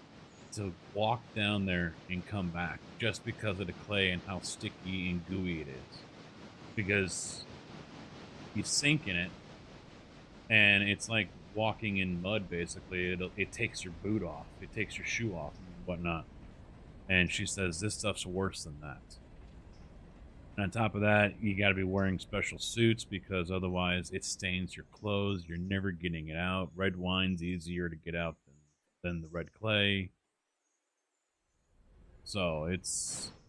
S6: to walk down there and come back, just because of the clay and how sticky and gooey it is. Because you sink in it, and it's like walking in mud, basically. It takes your boot off, it takes your shoe off and whatnot. And she says this stuff's worse than that. And on top of that, you got to be wearing special suits, because otherwise it stains your clothes. You're never getting it out. Red wine's easier to get out than the red clay. So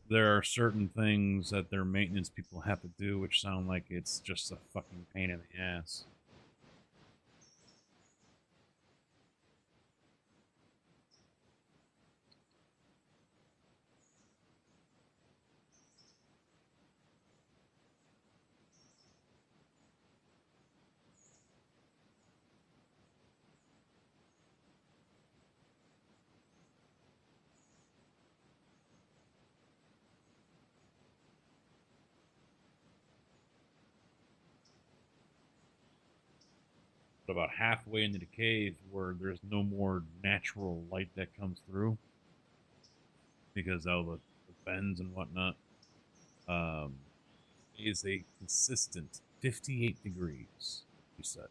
S6: there are certain things that their maintenance people have to do, which sound like it's just a fucking pain in the ass. but about halfway into the cave where there's no more natural light that comes through because of the bends and whatnot, is a consistent 58 degrees, he said.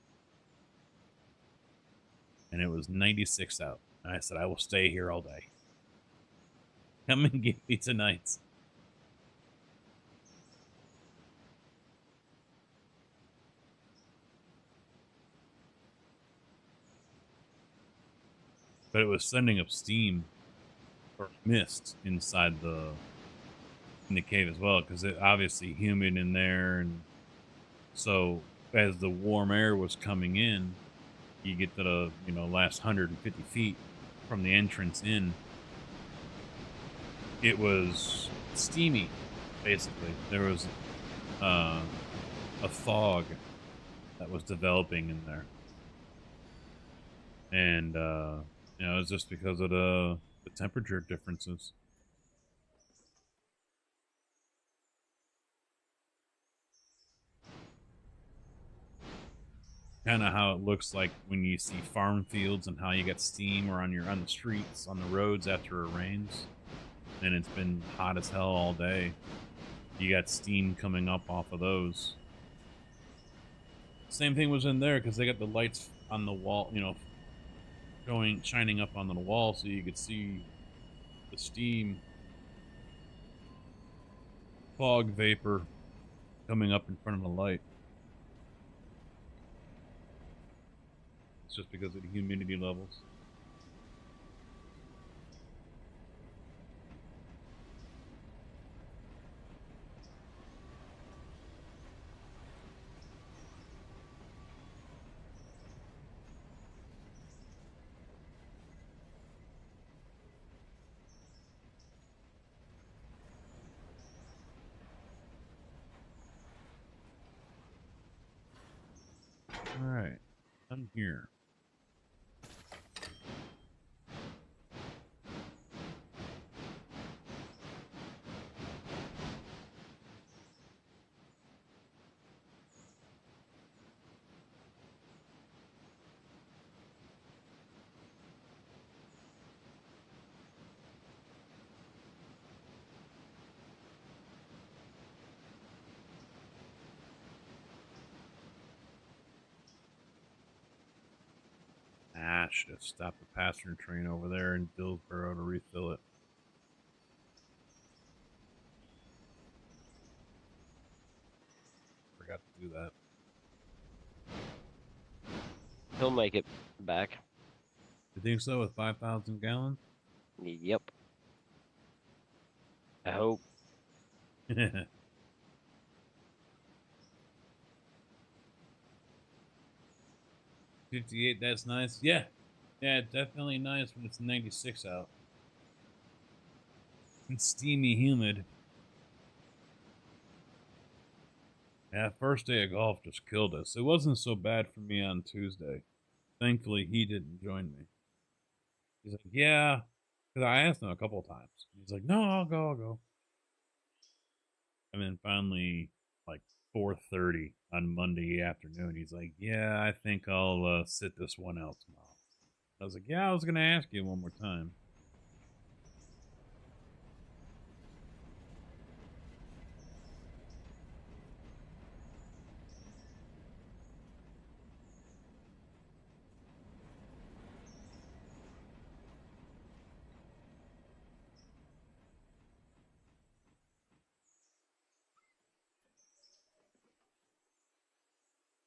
S6: And it was 96 out. And I said, I will stay here all day. Come and get me tonight. But it was sending up steam or mist inside in the cave as well, because it obviously humid in there, and so as the warm air was coming in, you get to the last 150 feet from the entrance in. It was steamy, basically. There was a fog that was developing in there, and it was just because of the temperature differences. Kind of how it looks like when you see farm fields and how you get steam or on the streets, on the roads after it rains, and it's been hot as hell all day. You got steam coming up off of those. Same thing was in there because they got the lights on the wall, shining up onto the wall so you could see the steam, fog vapor coming up in front of the light. It's just because of the humidity levels. All right, I'm here. Should have stopped the passenger train over there in Dillsboro to refill it. Forgot to do that.
S2: He'll make it back.
S6: You think so with 5,000 gallons?
S2: Yep. I hope.
S6: 58, that's nice. Yeah. Yeah, definitely nice when it's 96 out. It's steamy, humid. Yeah, first day of golf just killed us. It wasn't so bad for me on Tuesday. Thankfully, he didn't join me. He's like, yeah. Because I asked him a couple of times. He's like, no, I'll go. And then finally, like 4:30 on Monday afternoon, he's like, yeah, I think I'll sit this one out tomorrow. I was like, yeah, I was going to ask you one more time.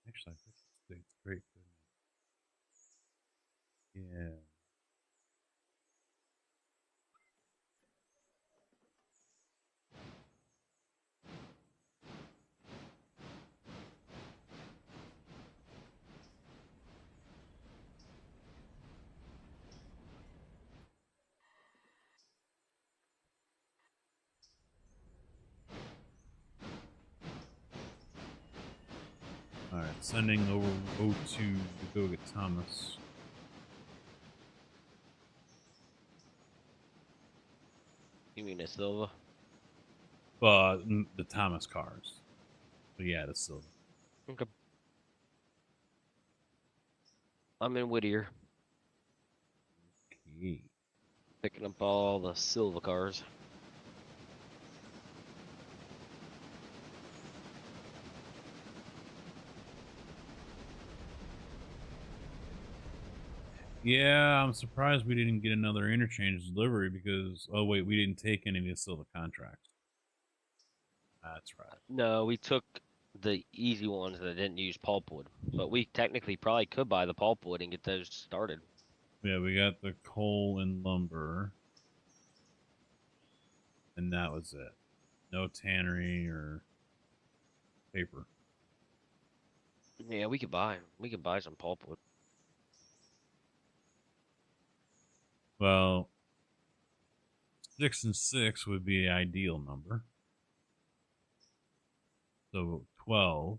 S6: Actually, I think it's great. Yeah. Alright, sending over O2 to go get Thomas.
S2: You mean a Silva?
S6: The Thomas cars. But yeah, the Silva.
S2: Okay. I'm in Whittier,
S6: Okay.
S2: picking up all the silver cars.
S6: Yeah, I'm surprised we didn't get another interchange delivery because, oh wait, we didn't take any of the silver contracts. That's right.
S2: No, we took the easy ones that didn't use pulpwood, but we technically probably could buy the pulpwood and get those started.
S6: Yeah, we got the coal and lumber, and that was it. No tannery or paper.
S2: Yeah, we could buy some pulpwood.
S6: Well, 6 and 6 would be the ideal number. So 12.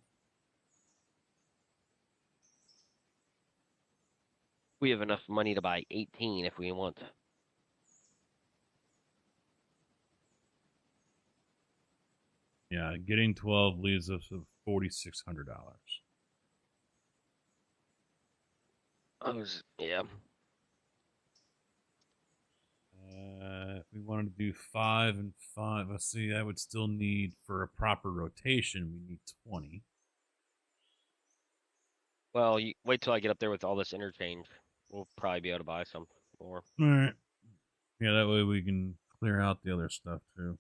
S2: We have enough money to buy 18 if we want.
S6: Yeah, getting 12 leaves us with $4,600.
S2: Yeah.
S6: If we wanted to do 5 and 5, let's see, I would still need, for a proper rotation, we need 20.
S2: Well, you wait till I get up there with all this interchange. We'll probably be able to buy some more.
S6: All right. Yeah, that way we can clear out the other stuff too.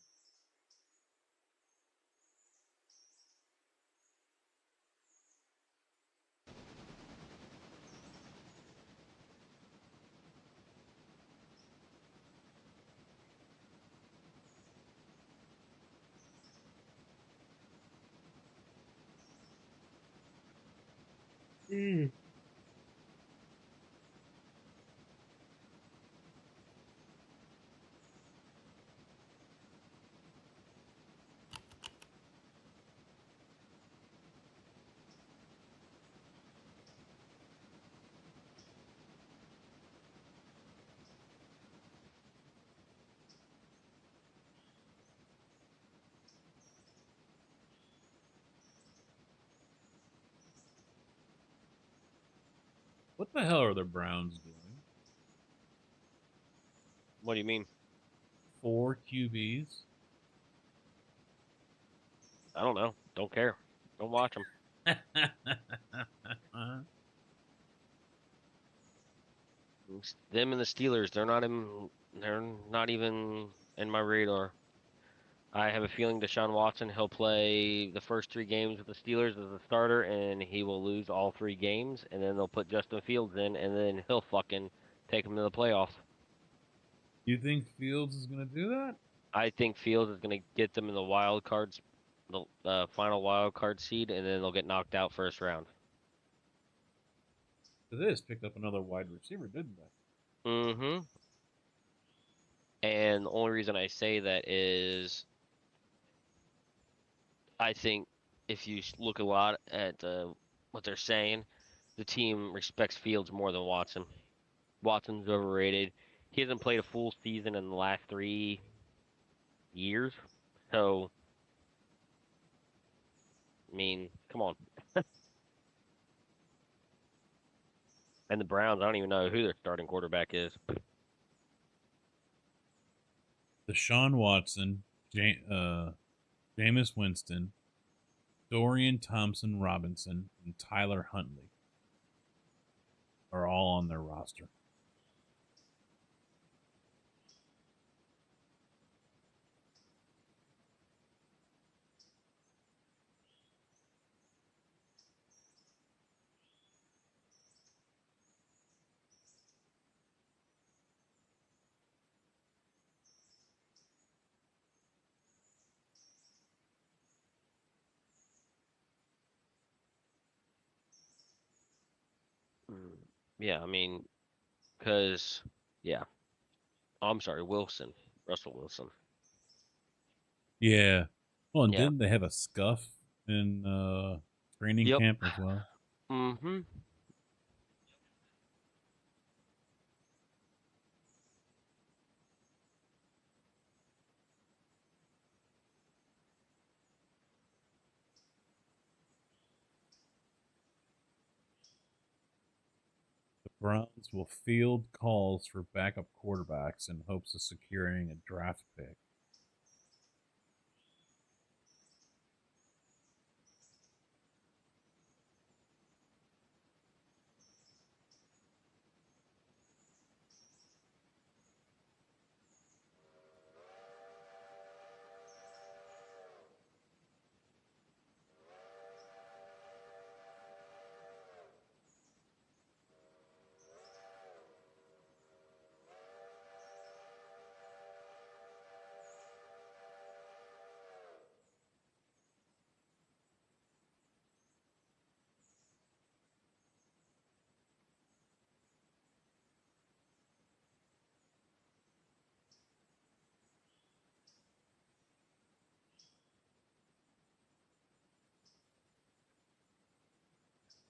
S6: What the hell are the Browns doing?
S2: What do you mean?
S6: 4 QBs?
S2: I don't know. Don't care. Don't watch them. Them and the Steelers, they're not even in my radar. I have a feeling Deshaun Watson, he'll play the first 3 games with the Steelers as a starter, and he will lose all 3 games, and then they'll put Justin Fields in, and then he'll fucking take them to the playoffs.
S6: You think Fields is going to do that?
S2: I think Fields is going to get them in the wild cards, the final wild card seed, and then they'll get knocked out first round.
S6: They just picked up another wide receiver, didn't they?
S2: Mm-hmm. And the only reason I say that is I think if you look a lot at what they're saying, the team respects Fields more than Watson. Watson's overrated. He hasn't played a full season in the last 3 years. So, I mean, come on. And the Browns, I don't even know who their starting quarterback is.
S6: Deshaun Watson, Jameis Winston, Dorian Thompson Robinson, and Tyler Huntley are all on their roster.
S2: Yeah, I mean, because, yeah. Oh, I'm sorry, Wilson. Russell Wilson.
S6: Yeah. Well, and
S2: Yeah.
S6: didn't they have a scuff in training
S2: Yep.
S6: camp as well?
S2: Mm-hmm.
S6: Browns will field calls for backup quarterbacks in hopes of securing a draft pick.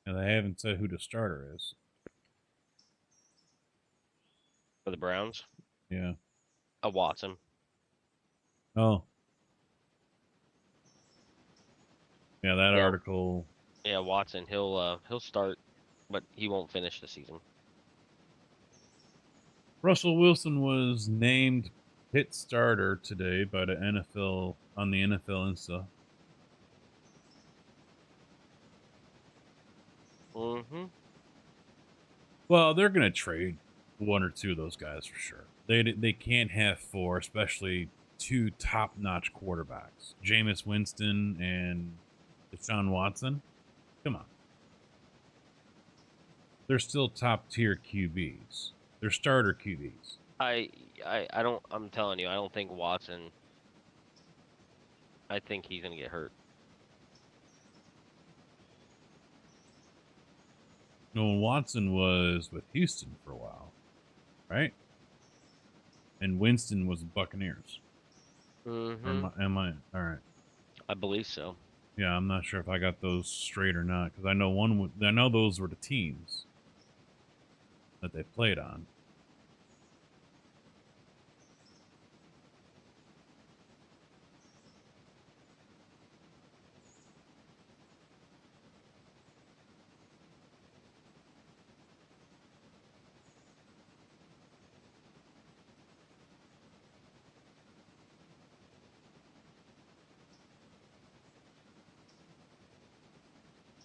S6: And they haven't said who the starter is.
S2: For the Browns?
S6: Yeah.
S2: Watson.
S6: Oh. Yeah, that
S2: Yeah.
S6: article.
S2: Yeah, Watson. He'll start, but he won't finish the season.
S6: Russell Wilson was named hit starter today by the NFL on the NFL Insta.
S2: Mm-hmm.
S6: Well, they're gonna trade one or two of those guys for sure. They can't have four, especially two top-notch quarterbacks, Jameis Winston and Deshaun Watson. Come on, they're still top-tier QBs. They're starter QBs.
S2: I'm telling you, I don't think Watson. I think he's gonna get hurt.
S6: No, Watson was with Houston for a while, right? And Winston was Buccaneers.
S2: Mm-hmm.
S6: Am I all right?
S2: I believe so.
S6: Yeah, I'm not sure if I got those straight or not because I know those were the teams that they played on.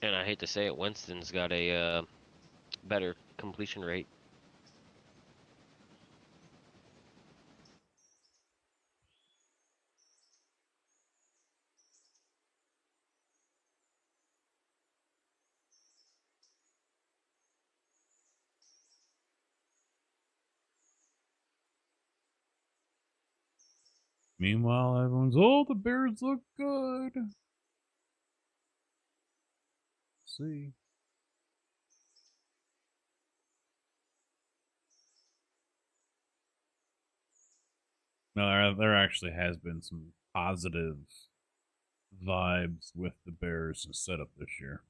S2: And I hate to say it, Winston's got a better completion rate.
S6: Meanwhile, everyone's, oh, the Bears look good. Let's see. No, there actually has been some positive vibes with the Bears' setup this year.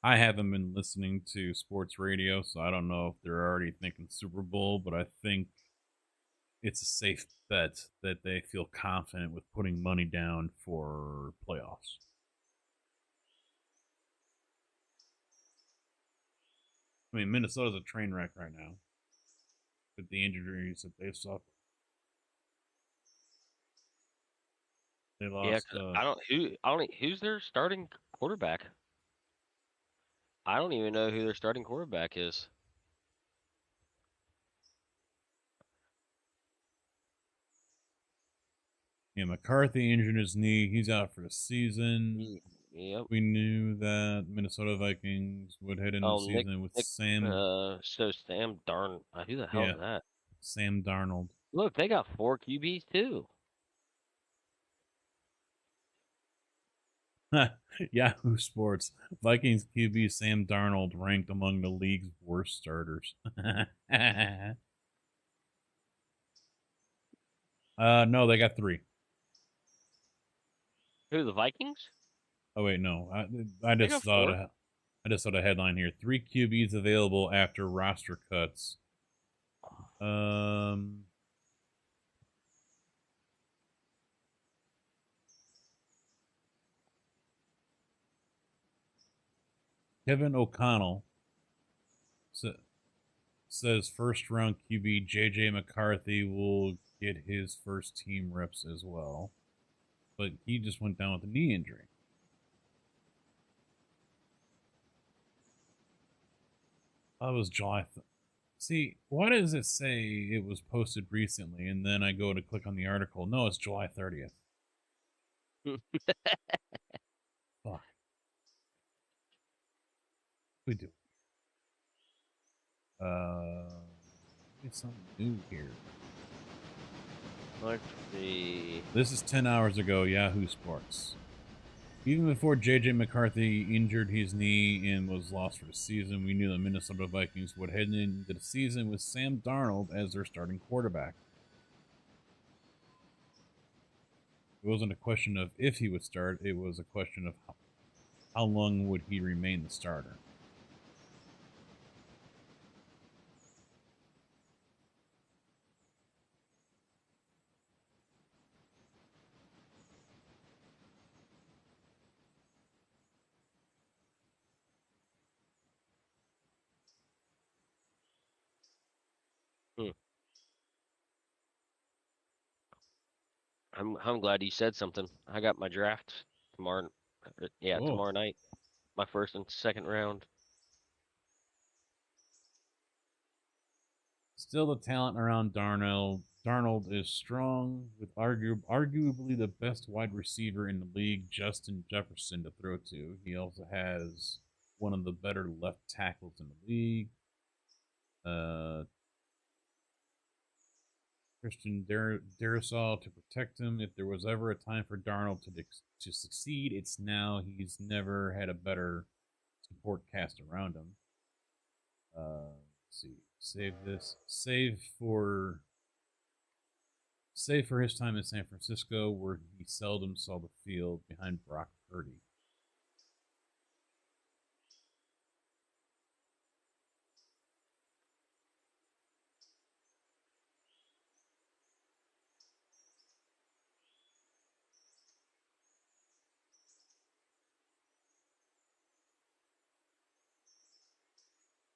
S6: I haven't been listening to sports radio, so I don't know if they're already thinking Super Bowl, but I think it's a safe bet that they feel confident with putting money down for playoffs. I mean, Minnesota's a train wreck right now with the injuries that they've suffered. They lost.
S2: Yeah, who's their starting quarterback? I don't even know who their starting quarterback is.
S6: Yeah, McCarthy injured his knee. He's out for the season.
S2: Yep.
S6: We knew that Minnesota Vikings would head into the season with Sam.
S2: So Sam Darn. Who the hell is that?
S6: Sam Darnold.
S2: Look, they got 4 QBs too.
S6: Yahoo Sports. Vikings QB Sam Darnold ranked among the league's worst starters. No, they got 3.
S2: Who, the Vikings?
S6: Oh wait, no. I just saw the headline here. 3 QBs available after roster cuts. Kevin O'Connell says first round QB JJ McCarthy will get his first team reps as well. But he just went down with a knee injury. That was July. See, why does it say it was posted recently and then I go to click on the article? No, it's July 30th. Fuck. We do. Get something new here.
S2: Let's see.
S6: This is 10 hours ago, Yahoo Sports. Even before J.J. McCarthy injured his knee and was lost for the season, we knew the Minnesota Vikings would head into the season with Sam Darnold as their starting quarterback. It wasn't a question of if he would start, it was a question of how long would he remain the starter.
S2: I'm glad you said something. I got my draft tomorrow. Yeah,
S6: Whoa.
S2: tomorrow night. My first and second round.
S6: Still, the talent around Darnold is strong, with arguably the best wide receiver in the league, Justin Jefferson, to throw to. He also has one of the better left tackles in the league. Christian Darrisaw to protect him. If there was ever a time for Darnold to succeed, it's now. He's never had a better support cast around him. Let's see. Save this. Save for his time in San Francisco, where he seldom saw the field behind Brock Purdy.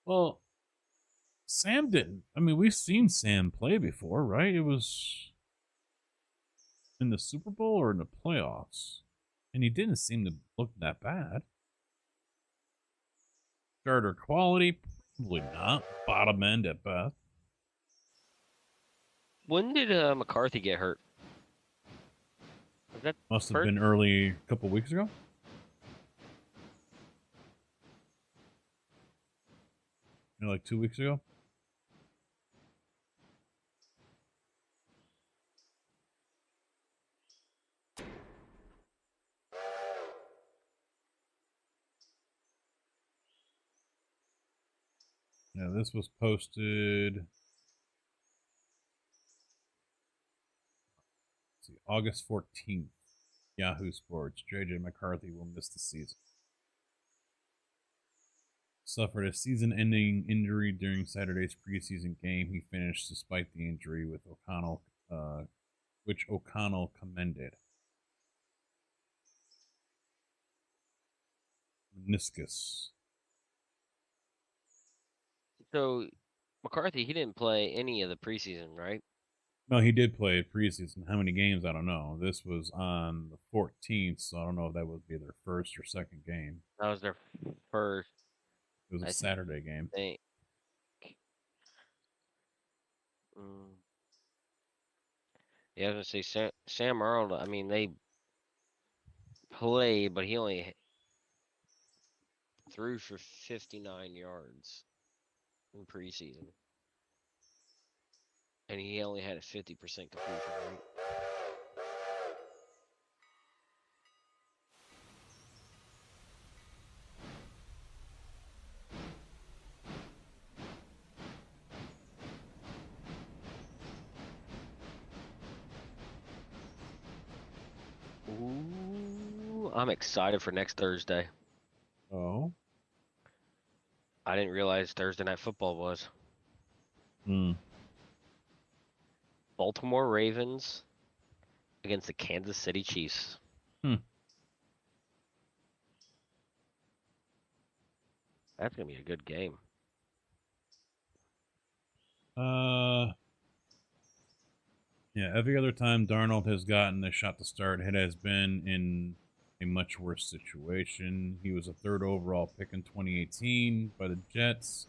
S6: Well, Sam didn't. I mean, we've seen Sam play before, right? It was in the Super Bowl or in the playoffs. And he didn't seem to look that bad. Starter quality, probably not. Bottom end at best.
S2: When did McCarthy get hurt? Was that
S6: Must have been early, a couple weeks ago. You know, like 2 weeks ago. Yeah, this was posted. Let's see, August 14th. Yahoo Sports. JJ McCarthy will miss the season. Suffered a season-ending injury during Saturday's preseason game. He finished despite the injury, with O'Connell, which O'Connell commended. Meniscus.
S2: So McCarthy, he didn't play any of the preseason, right?
S6: No, he did play preseason. How many games? I don't know. This was on the 14th, so I don't know if that would be their first or second game.
S2: That was their first.
S6: It was a Saturday game.
S2: Yeah, I was gonna say Sam Arnold. I mean, they played, but he only threw for 59 yards in preseason, and he only had a 50% completion rate. Ooh, I'm excited for next Thursday.
S6: Oh.
S2: I didn't realize Thursday Night Football was. Baltimore Ravens against the Kansas City Chiefs. That's going to be a good game.
S6: Yeah, every other time Darnold has gotten a shot to start, it has been in a much worse situation. He was a 3rd overall pick in 2018 by the Jets.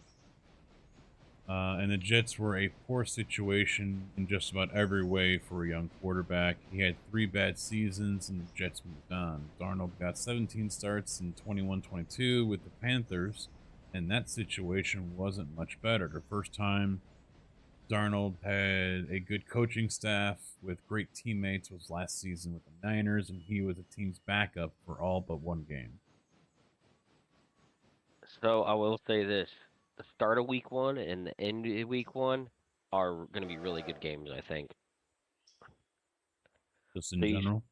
S6: And the Jets were a poor situation in just about every way for a young quarterback. He had 3 bad seasons, and the Jets moved on. Darnold got 17 starts in 21-22 with the Panthers, and that situation wasn't much better. The first time Darnold had a good coaching staff with great teammates was last season with the Niners, and he was the team's backup for all but 1 game.
S2: So I will say this. The start of week 1 and the end of week 1 are going to be really good games, I think.
S6: Just in general?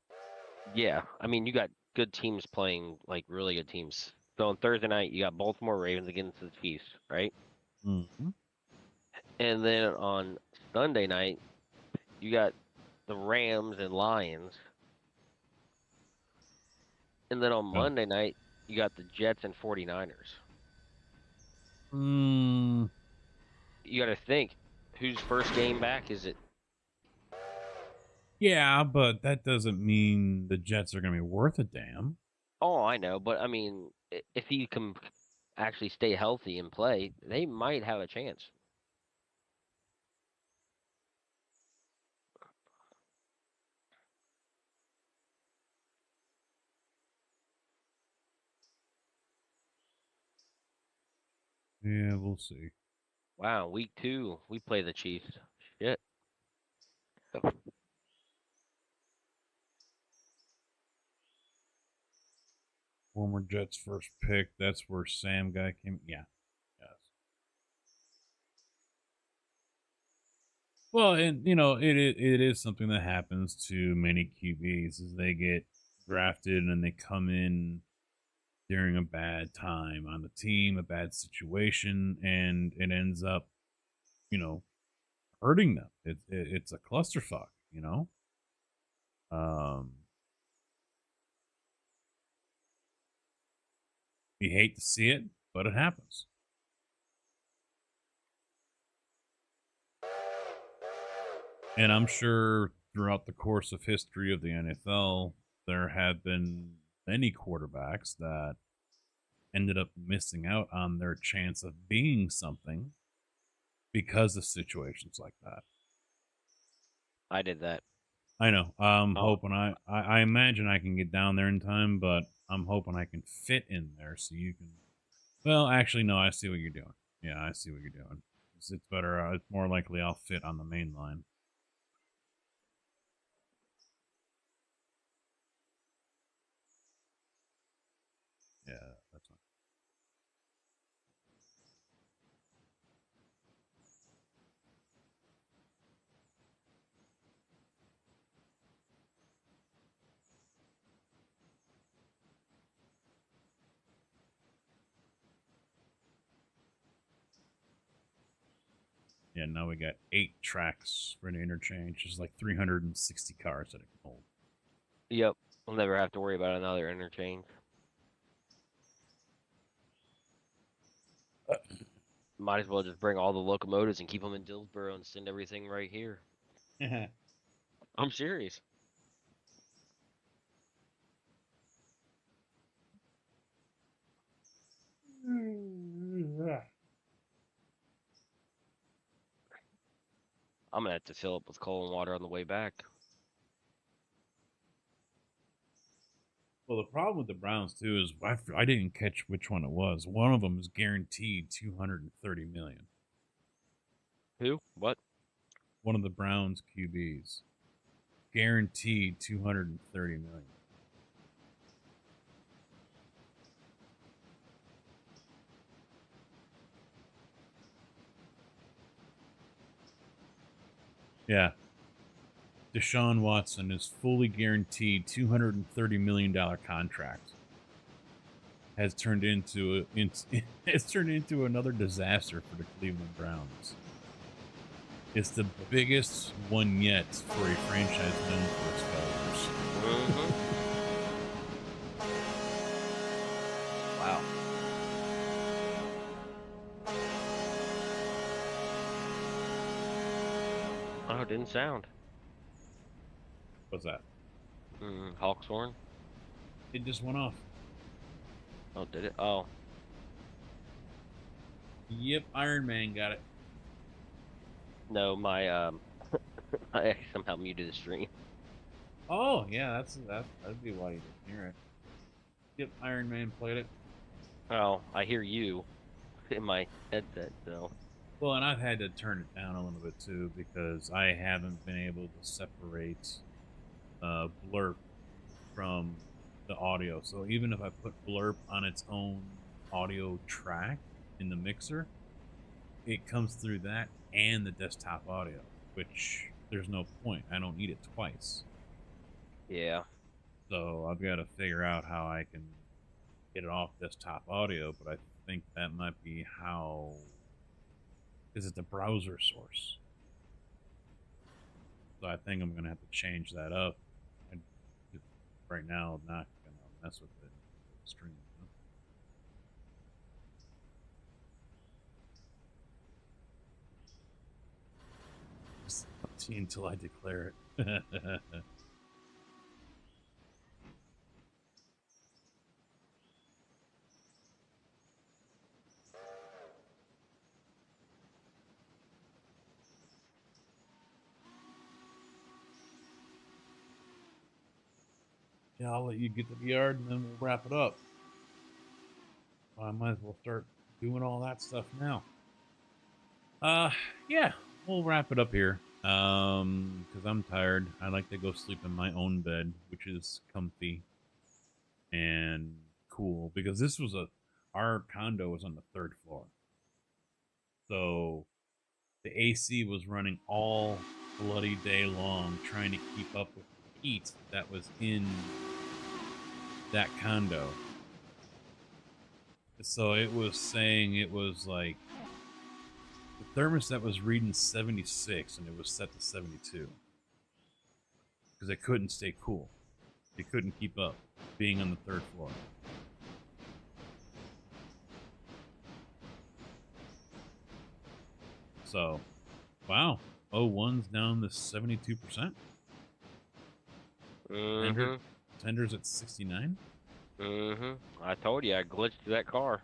S2: Yeah. I mean, you got good teams playing, like, really good teams. So on Thursday night, you got Baltimore Ravens against the Chiefs, right?
S6: Mm-hmm.
S2: And then on Sunday night, you got the Rams and Lions. And then on Monday night, you got the Jets and 49ers. You got to think, whose first game back is it?
S6: Yeah, but that doesn't mean the Jets are going to be worth a damn.
S2: Oh, I know, but I mean, if he can actually stay healthy and play, they might have a chance.
S6: Yeah, we'll see.
S2: Wow, week 2, we play the Chiefs. Shit.
S6: Former Jets first pick. That's where Sam guy came. Yeah. Yes. Well, and you know, it is something that happens to many QBs as they get drafted and they come in during a bad time on the team, a bad situation, and it ends up, you know, hurting them. It's a clusterfuck, you know. You hate to see it, but it happens. And I'm sure throughout the course of history of the NFL, there have been many quarterbacks that ended up missing out on their chance of being something because of situations like that.
S2: I did that.
S6: I know. I'm hoping I imagine I can get down there in time, but I'm hoping I can fit in there so you can. Well, actually, no. I see what you're doing. Yeah, I see what you're doing. It's better. It's more likely I'll fit on the main line. Yeah, that's fine. Yeah, now we got 8 tracks for an interchange. There's like 360 cars that it can hold.
S2: Yep. We'll never have to worry about another interchange. Might as well just bring all the locomotives and keep them in Dillsboro and send everything right here. I'm serious. I'm gonna have to fill up with coal and water on the way back.
S6: Well, the problem with the Browns too is I didn't catch which one it was. One of them is guaranteed $230 million.
S2: Who? What?
S6: One of the Browns QBs, guaranteed $230 million. Yeah. Deshaun Watson is fully guaranteed $230 million contract. Has turned into another disaster for the Cleveland Browns. It's the biggest one yet for a franchise known for its failures.
S2: Wow. Oh, it didn't sound.
S6: What's that?
S2: Hawkshorn.
S6: It just went off.
S2: Oh, did it? Oh.
S6: Yep, Iron Man got it.
S2: No, my I somehow muted the stream.
S6: Oh, yeah, that'd be why you didn't hear it. Yep, Iron Man played it.
S2: Oh, I hear you in my headset, so.
S6: Well, and I've had to turn it down a little bit too because I haven't been able to separate Blurp from the audio. So even if I put Blurp on its own audio track in the mixer, it comes through that and the desktop audio, which there's no point. I don't need it twice.
S2: Yeah.
S6: So I've got to figure out how I can get it off desktop audio, but I think that might be how... Is it the browser source? So I think I'm going to have to change that up. Right now, I'm not going to mess with the stream. It's up to you until I declare it. Yeah, I'll let you get to the yard and then we'll wrap it up. I might as well start doing all that stuff now. Yeah, we'll wrap it up here. Because I'm tired. I like to go sleep in my own bed, which is comfy and cool. Because this was our condo was on the 3rd floor. So the AC was running all bloody day long, trying to keep up with the heat that was in that condo. So it was saying it was like the thermostat was reading 76 and it was set to 72 because it couldn't stay cool. It couldn't keep up being on the 3rd floor. So, wow. 01's down to 72%. Tender's at 69.
S2: I told you I glitched that car.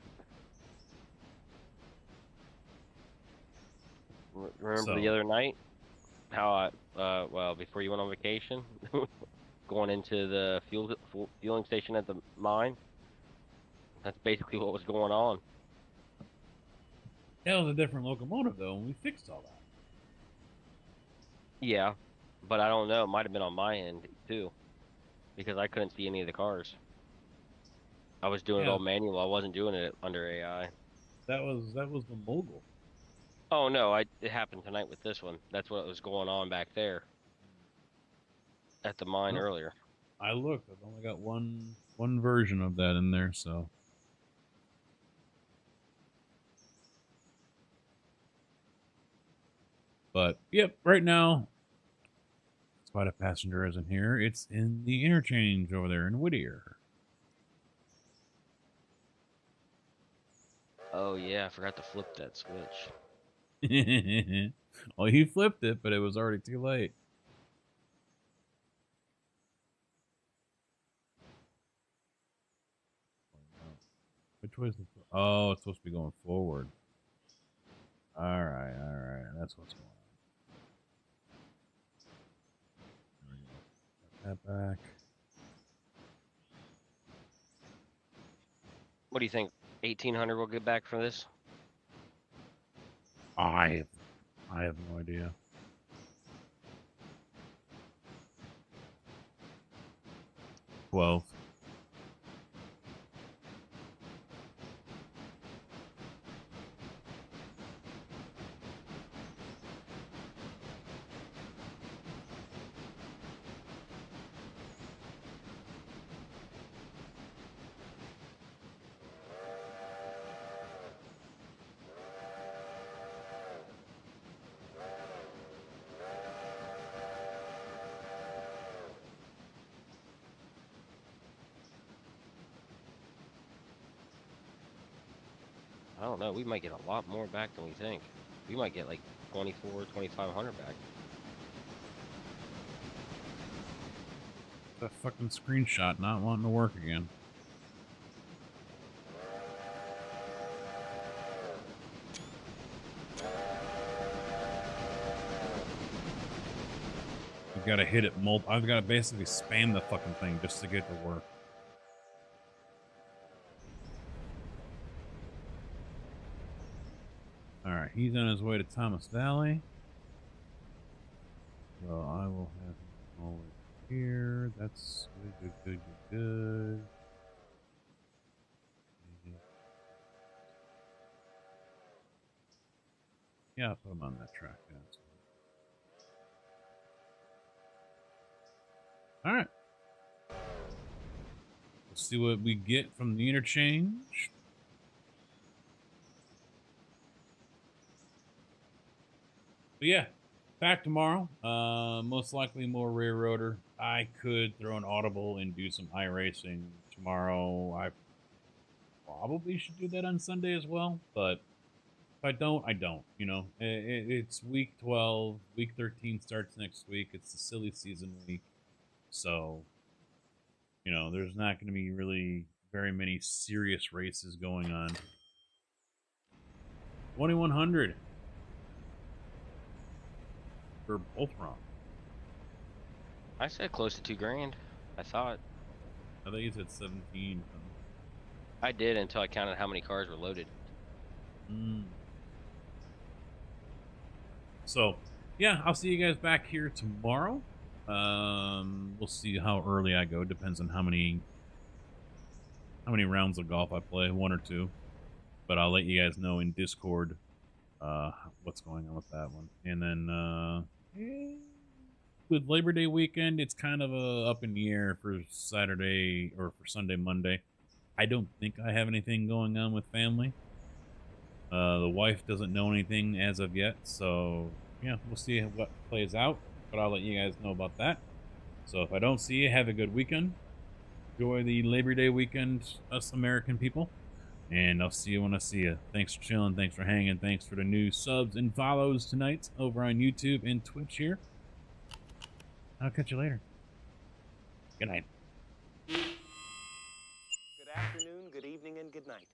S2: Remember the other night how I well, before you went on vacation, going into the fueling station at the mine. That's basically what was going on.
S6: That was a different locomotive though, and we fixed all that.
S2: Yeah, but I don't know. It might have been on my end too, because I couldn't see any of the cars. I was doing it all manual. I wasn't doing it under AI.
S6: That was the Mogul.
S2: Oh no, it happened tonight with this one. That's what was going on back there at the mine earlier.
S6: I looked. I've only got one version of that in there, so. But yep, right now, despite a passenger isn't here, it's in the interchange over there in Whittier.
S2: Oh yeah, I forgot to flip that switch.
S6: Well, he flipped it, but it was already too late. Which way is it? Oh, it's supposed to be going forward. All right. That's what's going on. There we go. Put that back.
S2: What do you think? 1800 we'll get back for this?
S6: I have no idea. $12.
S2: I don't know. We might get a lot more back than we think. We might get like 24, 2500 back.
S6: That fucking screenshot not wanting to work again. I've got to hit it I've got to basically spam the fucking thing just to get it to work. Alright, he's on his way to Thomas Valley. So I will have him over here. That's good. Yeah, I'll put him on that track. Yeah, that's fine. Alright. Let's see what we get from the interchange. But yeah, back tomorrow. Most likely more rear rotor. I could throw an audible and do some iRacing tomorrow. I probably should do that on Sunday as well, but if I don't, I don't. You know, it's week 12. Week 13 starts next week. It's the silly season week. So, you know, there's not going to be really very many serious races going on. 2100. We're both wrong.
S2: I said close to $2,000. I thought.
S6: I think you said 17.
S2: I did until I counted how many cars were loaded.
S6: So, yeah, I'll see you guys back here tomorrow. We'll see how early I go. Depends on how many rounds of golf I play, 1 or 2. But I'll let you guys know in Discord what's going on with that one. And then with Labor Day weekend, it's kind of up in the air for Saturday or for Sunday, Monday. I don't think I have anything going on with family. The wife doesn't know anything as of yet, so yeah, we'll see what plays out, but I'll let you guys know about that. So if I don't see you, have a good weekend. Enjoy the Labor Day weekend, us American people, and I'll see you when I see you. Thanks for chilling, thanks for hanging, thanks for the new subs and follows tonight over on YouTube and Twitch here. I'll catch you later. Good night.
S12: Good afternoon, good evening, and good night.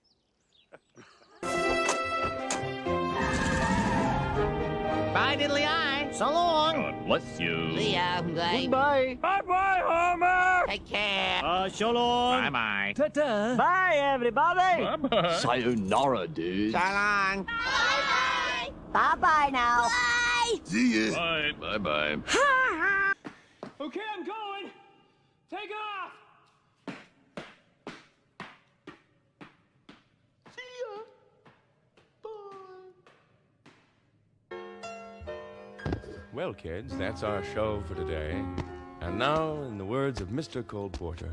S13: Bye, diddly eye. So long.
S14: God bless you.
S13: See ya. Bye.
S14: Goodbye. Bye-bye, Homer.
S13: Take care.
S14: So long.
S13: Bye-bye.
S14: Ta-ta.
S13: Bye, everybody.
S14: Bye-bye.
S10: Sayonara, dude.
S13: So long.
S15: Bye-bye. Bye-bye now. Bye.
S10: See ya.
S14: Bye. Bye-bye.
S12: Okay, I'm going. Take off.
S16: Well, kids, that's our show for today. And now, in the words of Mr. Cole Porter,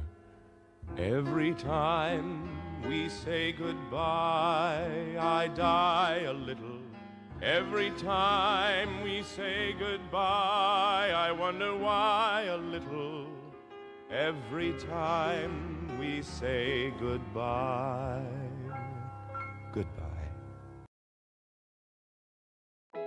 S16: every time we say goodbye, I die a little. Every time we say goodbye, I wonder why a little. Every time we say goodbye, goodbye.
S15: Bye.